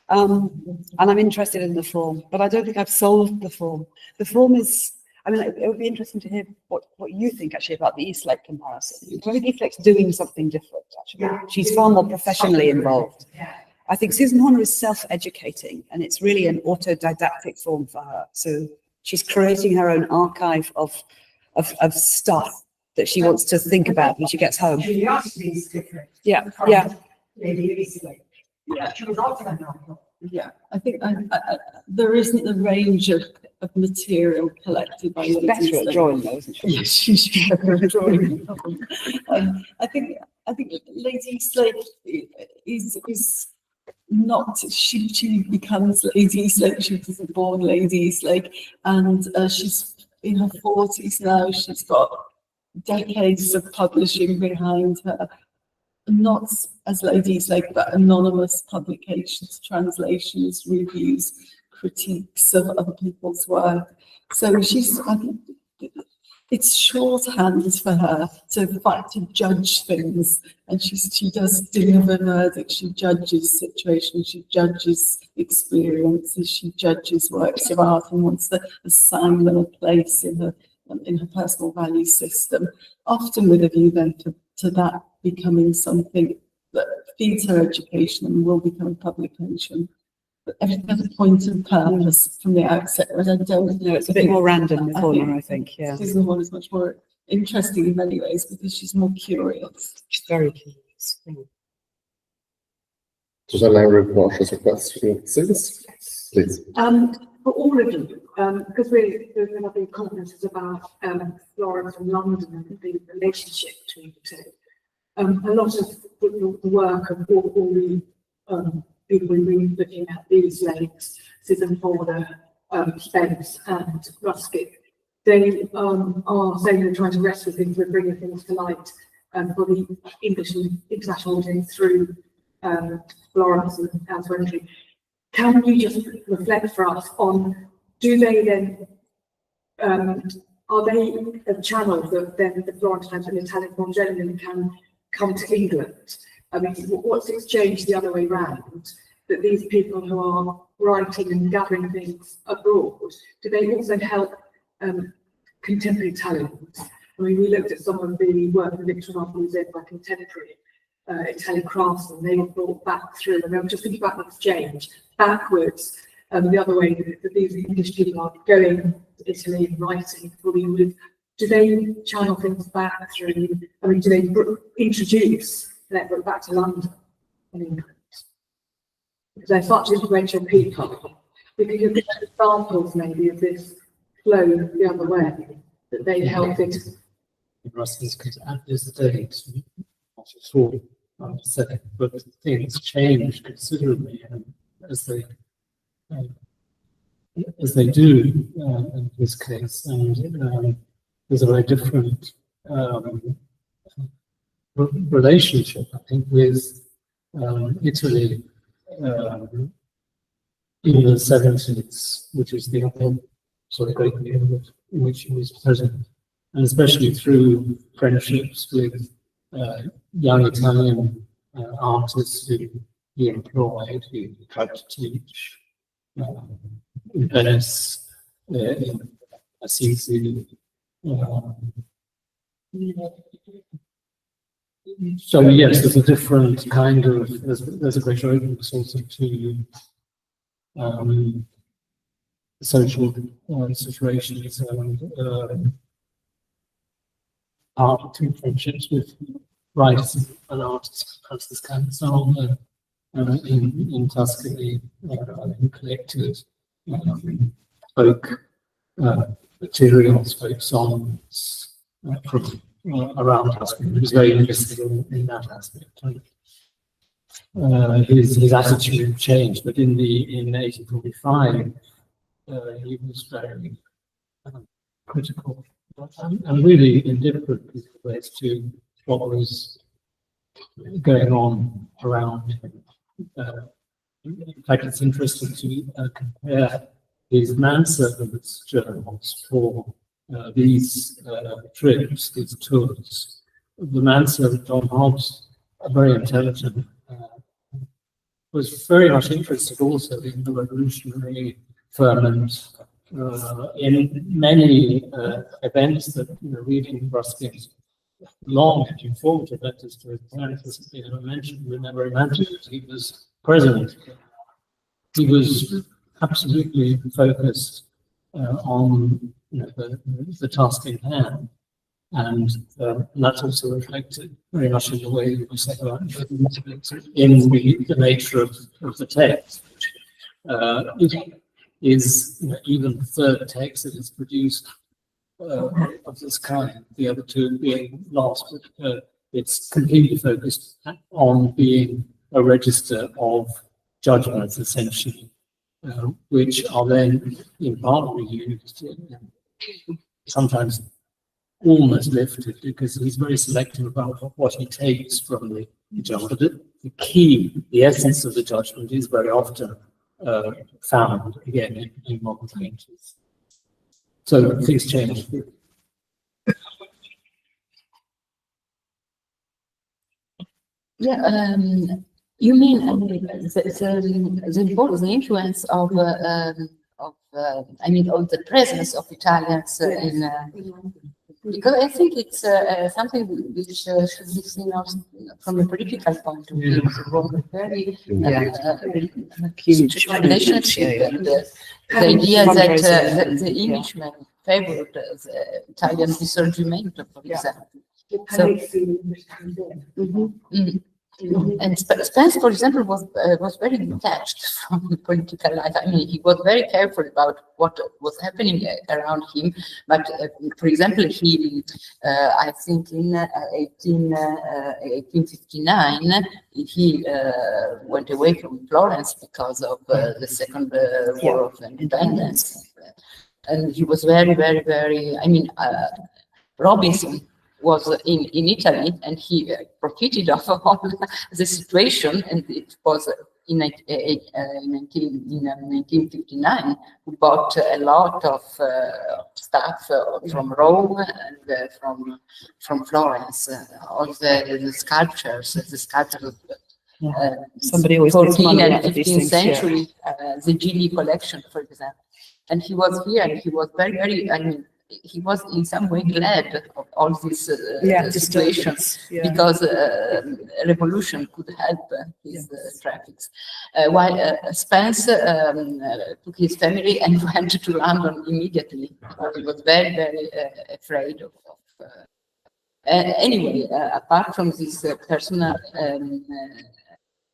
S5: and I'm interested in the form, but I don't think I've solved the form. The form is, I mean, it would be interesting to hear what you think actually about the Eastlake comparison. I think Eastlake's doing something different, actually. Yeah. She's far more professionally involved.
S7: Yeah.
S5: I think Susan Horner is self-educating, and it's really an autodidactic form for her. So she's creating her own archive of stuff that she wants to think about when she gets home.
S7: Curiosity is different.
S5: Yeah,
S7: Lady Eastlake. Yeah, she was also a novel.
S1: Yeah, I think there isn't a range of material collected by Lady
S5: Better
S1: Eastlake.
S5: at drawing, though, isn't she?
S1: Yes, she's better at drawing. I think Lady Eastlake is not, she becomes Lady Eastlake. She wasn't born Lady Eastlake, and she's in her 40s now. She's got decades of publishing behind her. Not as Lady Eastlake, but anonymous publications, translations, reviews, critiques of other people's work. So I think it's shorthand for her to judge things, and she does deliver verdicts. She judges situations, she judges experiences, she judges works of art, and wants to assign them a place in her personal value system, often with a view then to to that becoming something that feeds her education and will become a publication. But everything has a point and purpose from the outset, whereas I don't know.
S5: It's a bit more random with Honor, I think, yeah.
S1: Susan Horner is much more interesting in many ways because she's more curious.
S5: She's very curious.
S2: Susanna, I will watch a question. Please.
S7: For all of you, because there's been a big conferences about Florence and London and the relationship between the two. A lot of the work of all the people we've been looking at these lakes, Susan Horner, Spence and Ruskin, they are saying they're trying to wrestle things with bringing things to light for the English and international audience through Florence and elsewhere. Can you just reflect for us on, do they then, are they a channel that then the Florentines and Italians more generally can come to England? I mean, what's exchanged the other way around? That these people who are writing and gathering things abroad, do they also help contemporary talent? I mean, we looked at some of the work that Victor was in by contemporary Italian craftsmen. They were brought back through, and I'm just thinking about the exchange backwards, the other way that these English people are going to Italy and writing for the English. Do they channel things back through? I mean, do they introduce network back to London and England? Because they're such influential people. Because you get examples maybe of this flow the other way, that they help it.
S3: Russell's could at this date, not at all, but things change considerably as they do in this case, and there's a very different relationship, I think, with Italy in the 70s, which is the other sort of great period in which he was present, and especially through friendships with young Italian artists who he employed, who he tried to teach in Venice, in Assisi. So yes, there's a different kind of, there's a greater openness also to social situations and art and friendships with writers and artists, as this kind of song in Tuscany, who collected folk materials, folk songs from around Tuscany. He was very interested in that aspect. His attitude changed, but in 1845, he was very critical and really indifferent as to what was going on around him. In fact, it's interesting to compare his manservants' journals for these trips, these tours. The manservant, John Hobbs, very intelligent, was very much interested also in the revolutionary ferment, in many events that, reading Ruskin's long and informative letters to his parents, as mentioned, we never imagined that he was president. He was absolutely focused on the task in hand, and that's also reflected very much in the way we say about in the nature of the text. It is even the third text that is produced of this kind, the other two being lost, but it's completely focused on being a register of judgments, essentially, which are then in part reused, sometimes almost lifted, because he's very selective about what he takes from the judgment. The key, the essence of the judgment is very often found again in modern painters. So things change.
S4: Yeah, you mean the importance, the influence of the presence of Italians in Because I think it's something which should be seen also from a political point of view. It was a very huge relationship, and the idea that the Englishmen favored the Italian Risorgimento, for example. So, and Spence, for example, was very detached from political life. I mean, he was very careful about what was happening around him. But, for example, he, I think in 1859, he went away from Florence because of the Second War of Independence. And he was very, very, very, I mean, Robinson was in Italy, and he profited of all the situation, and it was in 1959 who bought a lot of stuff from Rome and from Florence, all the sculptures of
S5: Somebody always
S4: 14th and 15th century, the Gili collection, for example. And he was here, and he was very, very, I mean, he was in some way glad of all these situations, because a revolution could help his traffics. While Spence took his family and went to London immediately, because he was very, very afraid of anyway, apart from this personal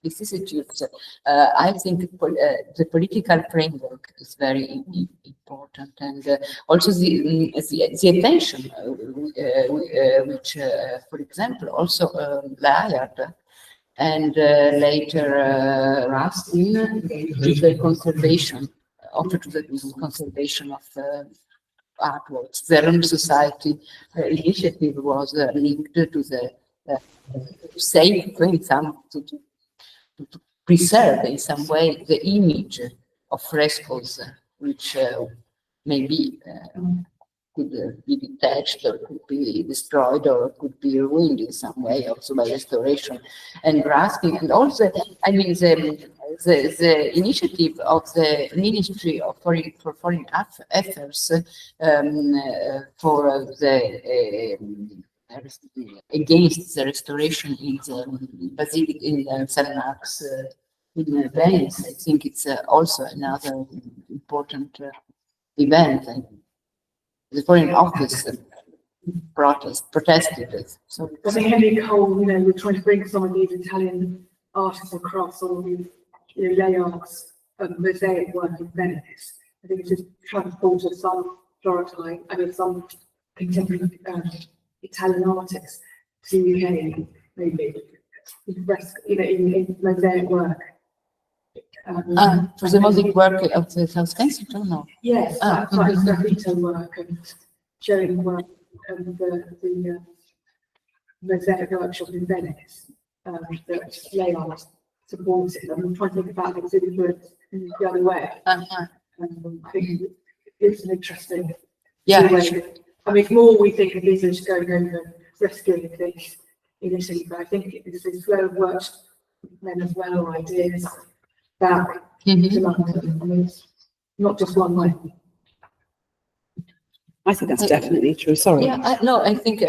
S4: vicissitudes, I think the political framework is very important, and also the attention which, for example, also Layard and later Ruskin did the conservation, offered to the conservation of artworks. The Rome Society initiative was linked to the to preserve in some way the image of frescoes, which maybe could be detached, or could be destroyed, or could be ruined in some way, also by restoration and grasping. And also, I mean, the initiative of the Ministry of Foreign Affairs for the against the restoration in the Basilica in St. Mark's in Venice. I think it's also another important event. And the Foreign Office protested it. So
S7: Henry Cole, we're trying to bring some of these Italian artists across, all these Layard's mosaic work in Venice. I think it's just transported some Florentine, some contemporary Italian artists to the UK, maybe in mosaic work.
S4: For the mosaic work of the South Kensington, no?
S7: Yes, that's like graffito work and showing work and the mosaic workshop in Venice that Layard supported. I'm trying to think about his influence in the other way. I think it's an interesting way. I mean, more we think of these as going over rescuing things in Italy, but I think it's a flow of work men as well, or ideas back to London. I mean, it's not just one way.
S5: I think that's definitely true. Sorry.
S4: Yeah, I think,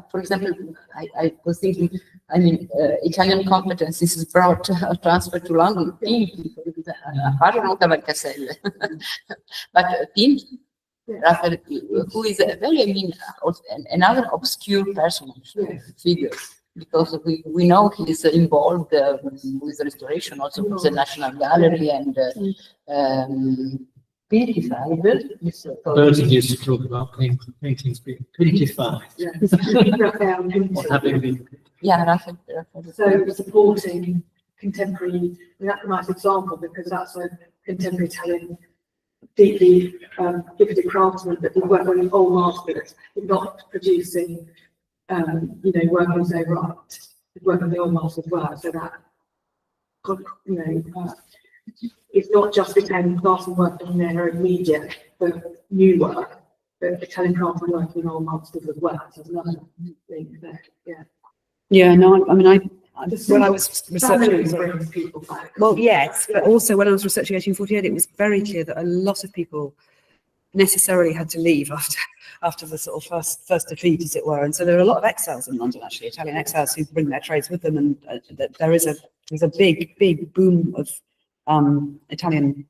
S4: for example, I was thinking, I mean, Italian competencies is brought, transferred to London. But Raphael, who is a very, I mean, another obscure personage, figure, because we know he is involved with the restoration, also with the National Gallery, and 25.
S3: 30 used to talk about paintings being 25. Having been.
S4: Yeah, Raphael.
S7: So supporting contemporary, that's a nice example, because that's a contemporary Italian deeply gifted craftsman that would work on old masters, not producing, working so right, work on the old masters work, so that, it's not just Italian craftsmen working in their own media, but new work, but Italian craftsmen working on old masters as well. So another thing there,
S5: Yeah, no, I mean, when I was researching,
S7: brings people back.
S5: well, yes, but also when I was researching 1848, it was very clear that a lot of people necessarily had to leave after the sort of first defeat, as it were. And so there are a lot of exiles in London, actually, Italian exiles who bring their trades with them, and there's a big boom of Italian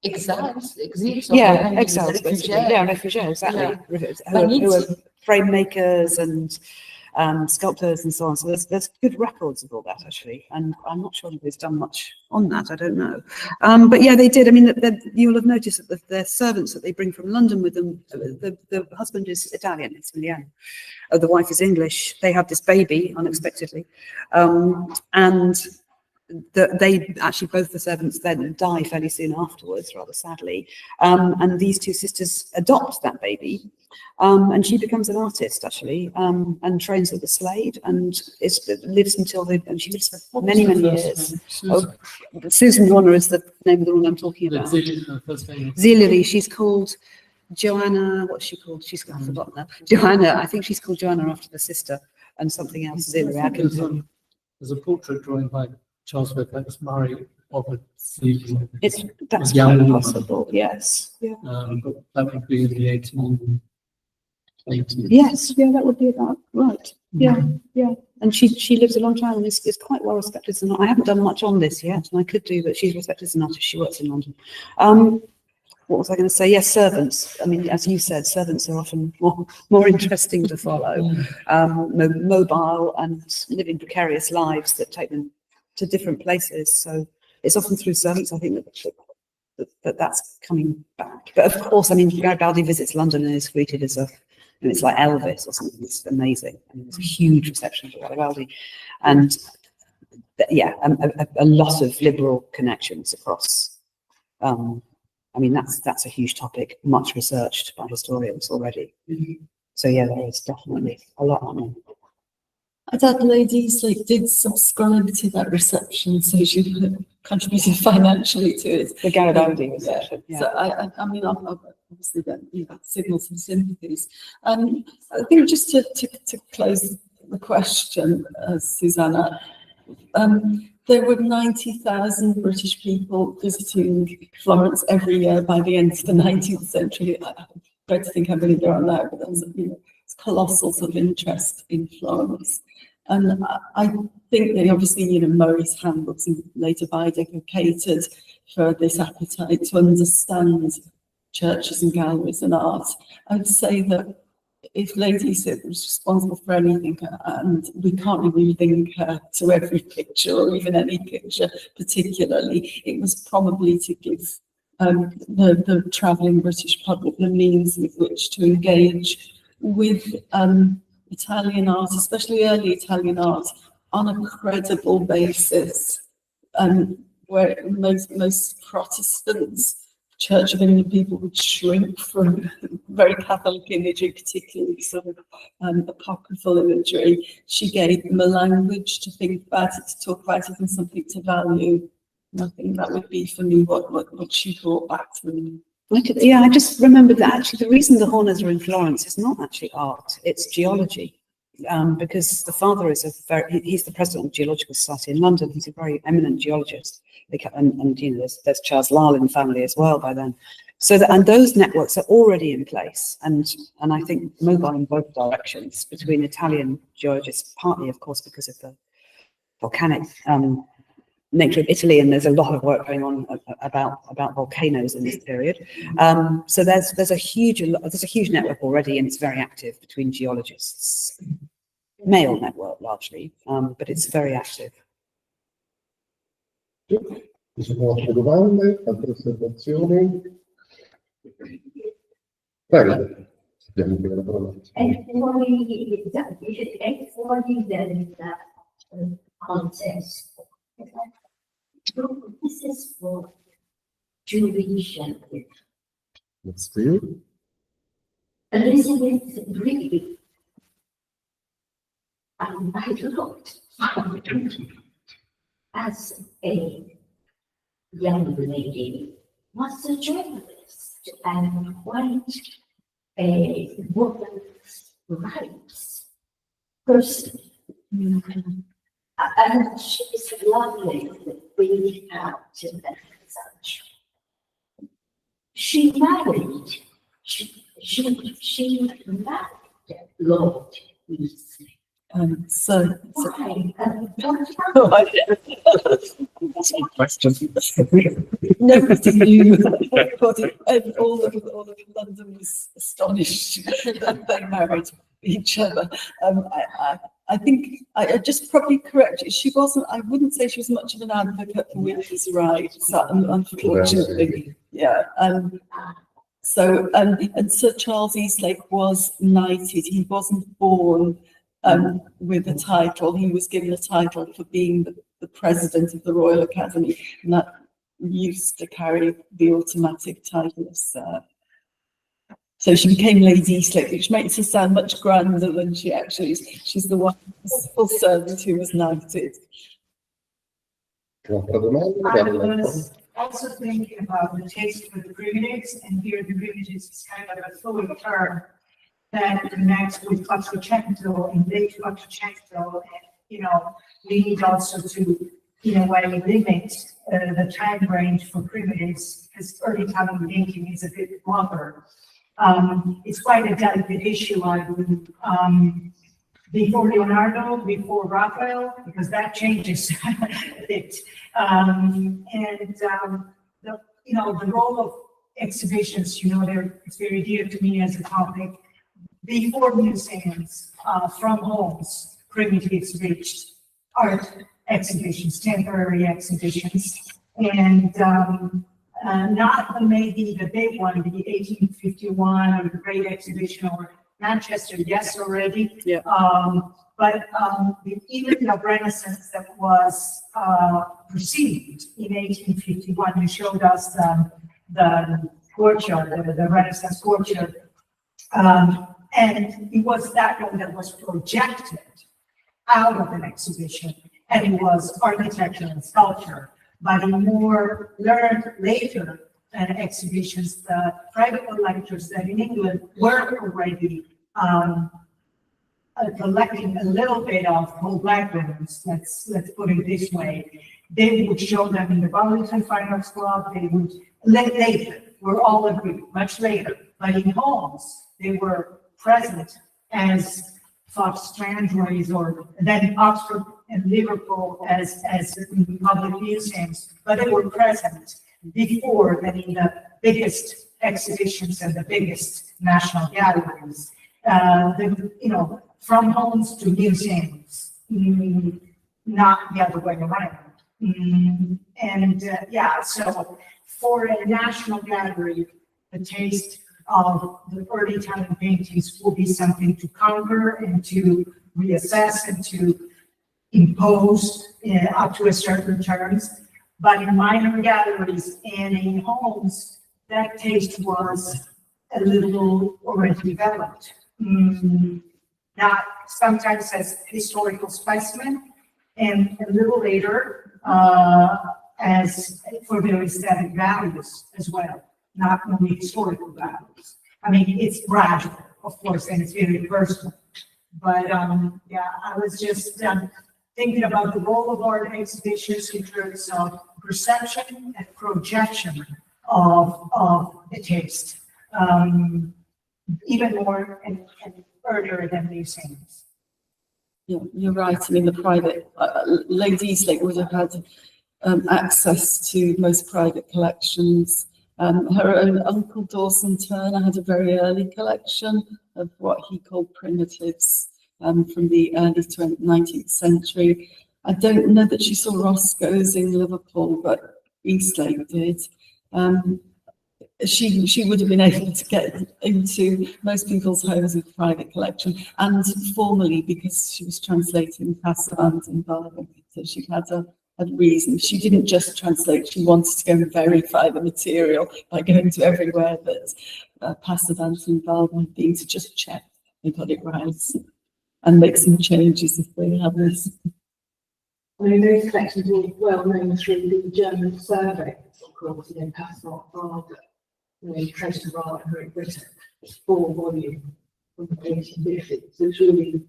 S4: Exiles,
S5: exiles, basically. Yeah, refugees, exactly. Who are frame makers and sculptors and so on. So there's good records of all that, actually. And I'm not sure anybody's done much on that. I don't know. But yeah, they did. I mean, you'll have noticed that their servants that they bring from London with them, the husband is Italian, it's Emiliano. The wife is English. They have this baby unexpectedly. And they actually, both the servants then die fairly soon afterwards, rather sadly. And these two sisters adopt that baby. And she becomes an artist, actually, and trains at the Slade, and lives until and she lives for many years. Susan Warner is the name of the one I'm talking about. Zilili, she's called Joanna, what's she called? I've forgotten now. Joanna, I think she's called Joanna after the sister, and something else, Zilili.
S3: There's a portrait drawing by Charles Fairfax Murray of a
S5: That's quite possible, yes. Yeah.
S3: But that would be in the 1880s.
S5: Yes, yeah, that would be about right. Yeah, yeah. And she lives a long time and is quite well respected. And I haven't done much on this yet, and I could do, but she's respected as an artist. She works in London. What was I going to say? Yes, servants. I mean, as you said, servants are often more interesting to follow, mobile and living precarious lives that take them to different places. So it's often through servants, I think, that's coming back. But of course, I mean, Garibaldi visits London and is greeted as it's like Elvis or something. It's amazing. I mean, there's a huge reception for Garibaldi, and yeah, a lot of liberal connections across. I mean, that's a huge topic, much researched by historians already. So yeah, there is definitely a lot on it.
S1: That ladies did subscribe to that reception, so she contributed financially to it.
S5: The Garibaldi reception. Yeah.
S1: So I mean, obviously that signals some sympathies. I think just to close the question, Susanna, there were 90,000 British people visiting Florence every year by the end of the 19th century. I don't think how many there are now, but that's it's colossal sort of interest in Florence. And I think that obviously, Murray's handbooks and later Baedeker catered for this appetite to understand churches and galleries and art. I would say that if Lady Sip was responsible for anything, and we can't really link her to every picture or even any picture particularly, it was probably to give the travelling British public the means with which to engage with Italian art, especially early Italian art, on a credible basis, where most Protestants, Church of England people would shrink from very Catholic imagery, particularly sort of apocryphal imagery. She gave them a language to think about it, to talk about it, and something to value. And I think that would be for me what she brought back to me.
S5: Yeah, I just remembered that actually the reason the Horners are in Florence is not actually art, it's geology. Because the father is he's the president of the Geological Society in London. He's a very eminent geologist. And there's Charles Lyell in the family as well by then. So and those networks are already in place, and I think mobile in both directions between Italian geologists, partly of course because of the volcanic nature of Italy, and there's a lot of work going on about volcanoes in this period. So there's a huge network already, and it's very active between geologists. Male network largely, but it's very active.
S2: Ci sono altre domande, altre osservazioni? Prego. Abbiamo qui la parola.
S8: È fuori del contesto. This is for Judaism.
S2: Let's see.
S8: Elizabeth really, I looked as a young lady, was a journalist and quite a woman's rights person. And she's lovely that we out to that such. She married she married Lord Weasley.
S1: So
S8: Why?
S6: Question.
S1: nobody knew. Everybody, all of London was astonished that they married each other. I think I just probably correct it. She wasn't. I wouldn't say she was much of an advocate for women's rights. Unfortunately, yeah. So and Sir Charles Eastlake was knighted. He wasn't born with a title. He was given a title for being the president of the Royal Academy, and that used to carry the automatic title of Sir. So she became Lady Eastlake, which makes her sound much grander than she actually is. She's the one full servant who was knighted.
S7: I was also thinking about the taste for the primitives, and here the primitives is kind of a fluid term that connects with Quattrocento and late Quattrocento, and leads also to, in a way, limit the time range for primitives, because early Italian painting is a bit longer. It's quite a delicate issue, I believe. Before Leonardo, before Raphael, because that changes a bit. The role of exhibitions, it's very dear to me as a topic. Before museums, from homes, primitives reached art exhibitions, temporary exhibitions, and not maybe the big one, the 1851 or the Great Exhibition or Manchester, yes, already.
S1: Yeah.
S7: But even the Renaissance that was perceived in 1851, you showed us the courtyard, the Renaissance courtyard, and it was that one that was projected out of an exhibition, and it was architecture and sculpture. But in more learned later exhibitions, the private collectors that in England were already collecting a little bit of whole black rooms, let's put it this way, they would show them in the Burlington Fine Arts Club. They would later, we're all agreed, much later, but in homes they were present as Fox Strangeways, or then Oxford and Liverpool as public museums, but they were present before than in the biggest exhibitions and the biggest national galleries. From homes to museums, not the other way around. So for a national gallery, the taste of the early Italian paintings will be something to conquer and to reassess and to impose up to a certain terms. But in minor galleries and in homes, that taste was a little already developed. Not sometimes as historical specimen, and a little later as for their aesthetic values as well, not only historical values. I mean, it's gradual, of course, and it's very personal. But I was just thinking about the role of art exhibitions in terms of perception and projection of the taste, even more and earlier than museums.
S1: Yeah, you're right. I mean, the private Lady Eastlake would have had access to most private collections. Her own uncle Dawson Turner had a very early collection of what he called primitives from the early 19th century. I don't know that she saw Roscoe's in Liverpool, but Eastlake did. She would have been able to get into most people's homes with private collection, and formally because she was translating Passavant and Parva, so she had a reason. She didn't just translate; she wanted to go and verify the material by going to everywhere that Passavant and Parva had been, to just check they got it right and make some changes if they hadn't.
S9: I mean, those collections were well known through the German survey, of course, and then Passavant Parva. Traced around Great Britain, 4 volume from the 1850s. So it's really,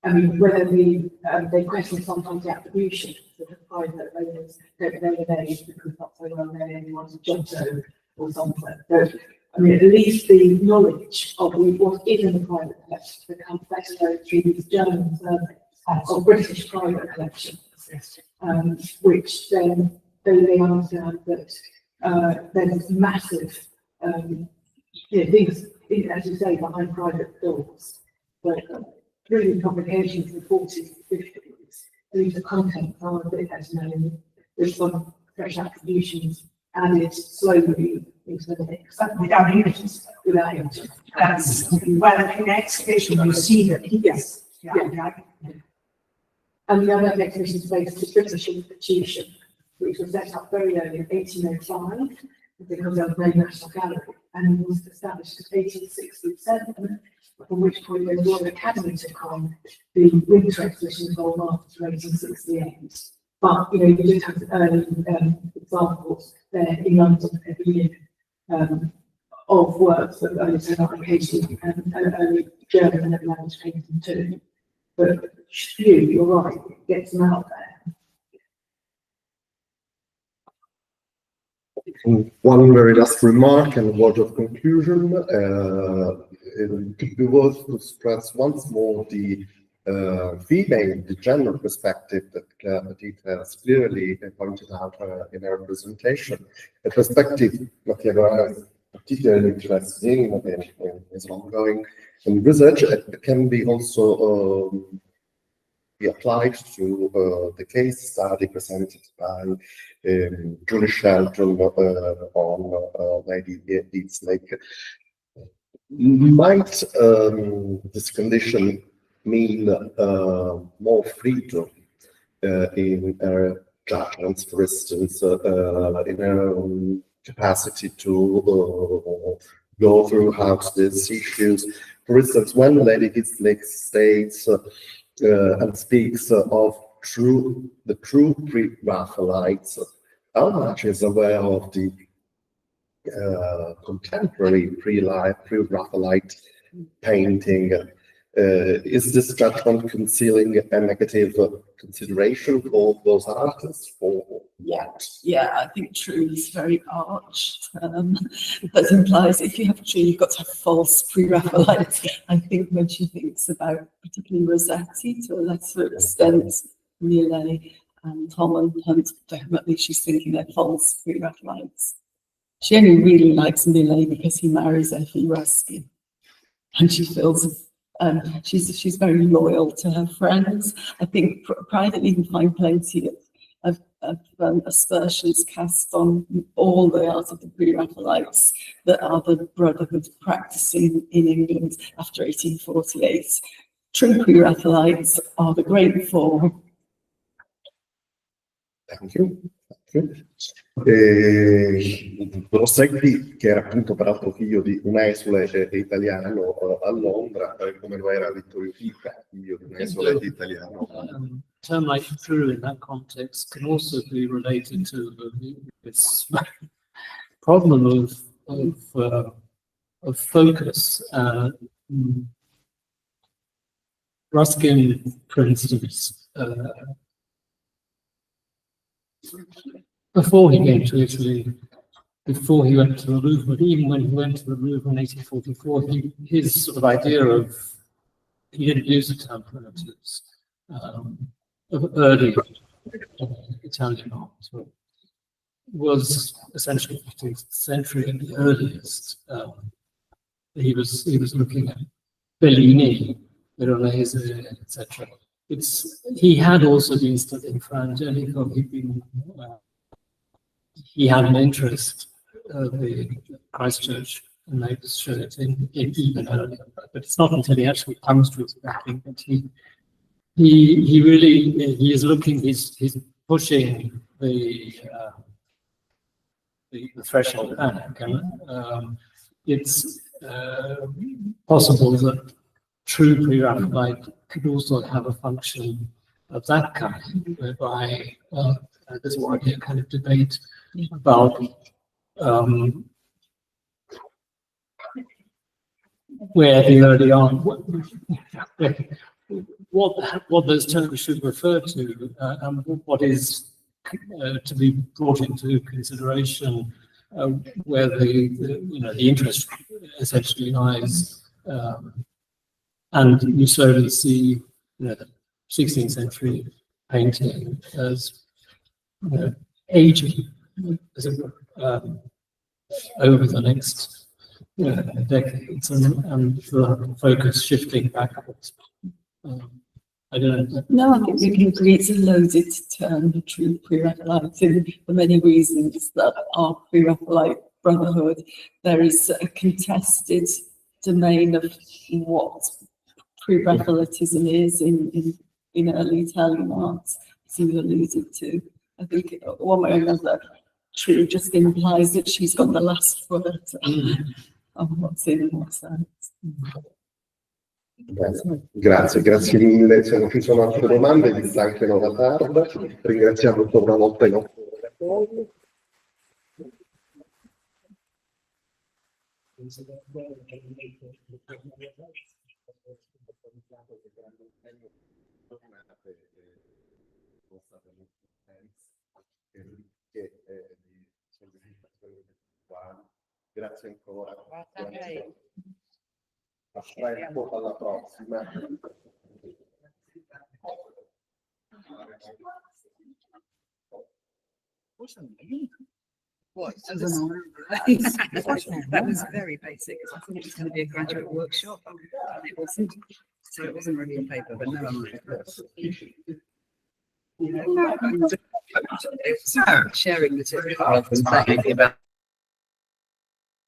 S9: I mean, whether they question sometimes the attribution, so the private owners don't know their names because not so well known anyone to Giotto or something. So I mean, at least the knowledge of what is in the private collection becomes better known through these German surveys of British private collections, which then they understand that there's massive things, as you say, behind private doors. But through the publications in the 40s and 50s, the contents are a bit better known, with some fresh attributions added slowly into the mix.
S7: Without images.
S9: Without images.
S7: That's, well, in the exhibition, you see that.
S9: Yes.
S7: Yeah.
S9: Yeah. And the other exhibition space is the British Institution, which was set up very early in 1805 because there was no National Gallery, and was established in 1867, from which point the Royal Academy took on the winter exhibition of old art in 1868. But you did have early examples there in London every year of works that only turned up occasionally, and early German and Netherlandish painting too. But few, you're right, it gets them out there.
S2: One very last remark and word of conclusion. It could be worth to stress once more the female, the gender perspective that Mattia has clearly pointed out in her presentation. A perspective Mattia Barana is particularly interested in his ongoing research. It can be also be applied to the case study presented by Julie Shelton on Lady Eastlake. Might this condition mean more freedom in her judgments, for instance, in her capacity to go throughout these issues? For instance, when Lady Eastlake states and speaks of the true pre-Raphaelites, how much is aware of the contemporary pre-Raphaelite painting? Is this judgment concealing a negative consideration for those artists, or what?
S1: Yeah, I think true is very arch. That implies if you have true, you've got to have false pre-Raphaelite. I think when she thinks about particularly Rossetti, to a lesser extent, Millet and Tom and Hunt, definitely she's thinking they're false pre-Raphaelites. She only really likes Millet because he marries Effie Ruskin, and she feels she's very loyal to her friends. I think privately you can find plenty of aspersions cast on all the art of the pre-Raphaelites that are the brotherhood practicing in England after 1848. True pre-Raphaelites are the Great Four.
S2: Thank you. Rossetti, che era appunto peraltro figlio di un esule italiano a Londra, come lo era Vittorio Pica, figlio di un esule italiano.
S3: Term like true in that context can also be related to this problem of focus. Ruskin, for instance, before he came to Italy, before he went to the Louvre, but even when he went to the Louvre in 1844, his sort of idea of, he didn't use the term primitives, of early Italian art, was essentially 15th century and the earliest. He was looking at Bellini, Veronese, etc. He had also been studying Fra Angelico. He had an interest the Christchurch and Naples Church in even earlier, but it's not until he actually comes to his backing that he is looking. He's pushing the threshold back, and it's possible that true pre-Raphaelite could also have a function of that kind, whereby there's already a kind of debate about where the early on, what those terms should refer to, and what is to be brought into consideration where the interest essentially lies, and you slowly see the 16th century painting as aging as over the next decades, and the focus shifting backwards. I don't know.
S1: No, I think we can agree it's a loaded term, the true pre-Raphaelite, for many reasons that are pre-Raphaelite brotherhood. There is a contested domain of what pre-Raphaelitism is in early Italian art, as you alluded to. I think one way or another, true just implies that she's got the last word on what's in and what's out.
S2: Grazie mille. Se non ci sono altre domande, vista anche la tarda, ringraziamo ancora una volta i nostri relatori. Grazie ancora. Aspetto alla prossima.
S5: What? That was very basic. I thought it was going to be a graduate workshop. It wasn't. So it wasn't really a paper, but no, I'm sharing material rather than thinking about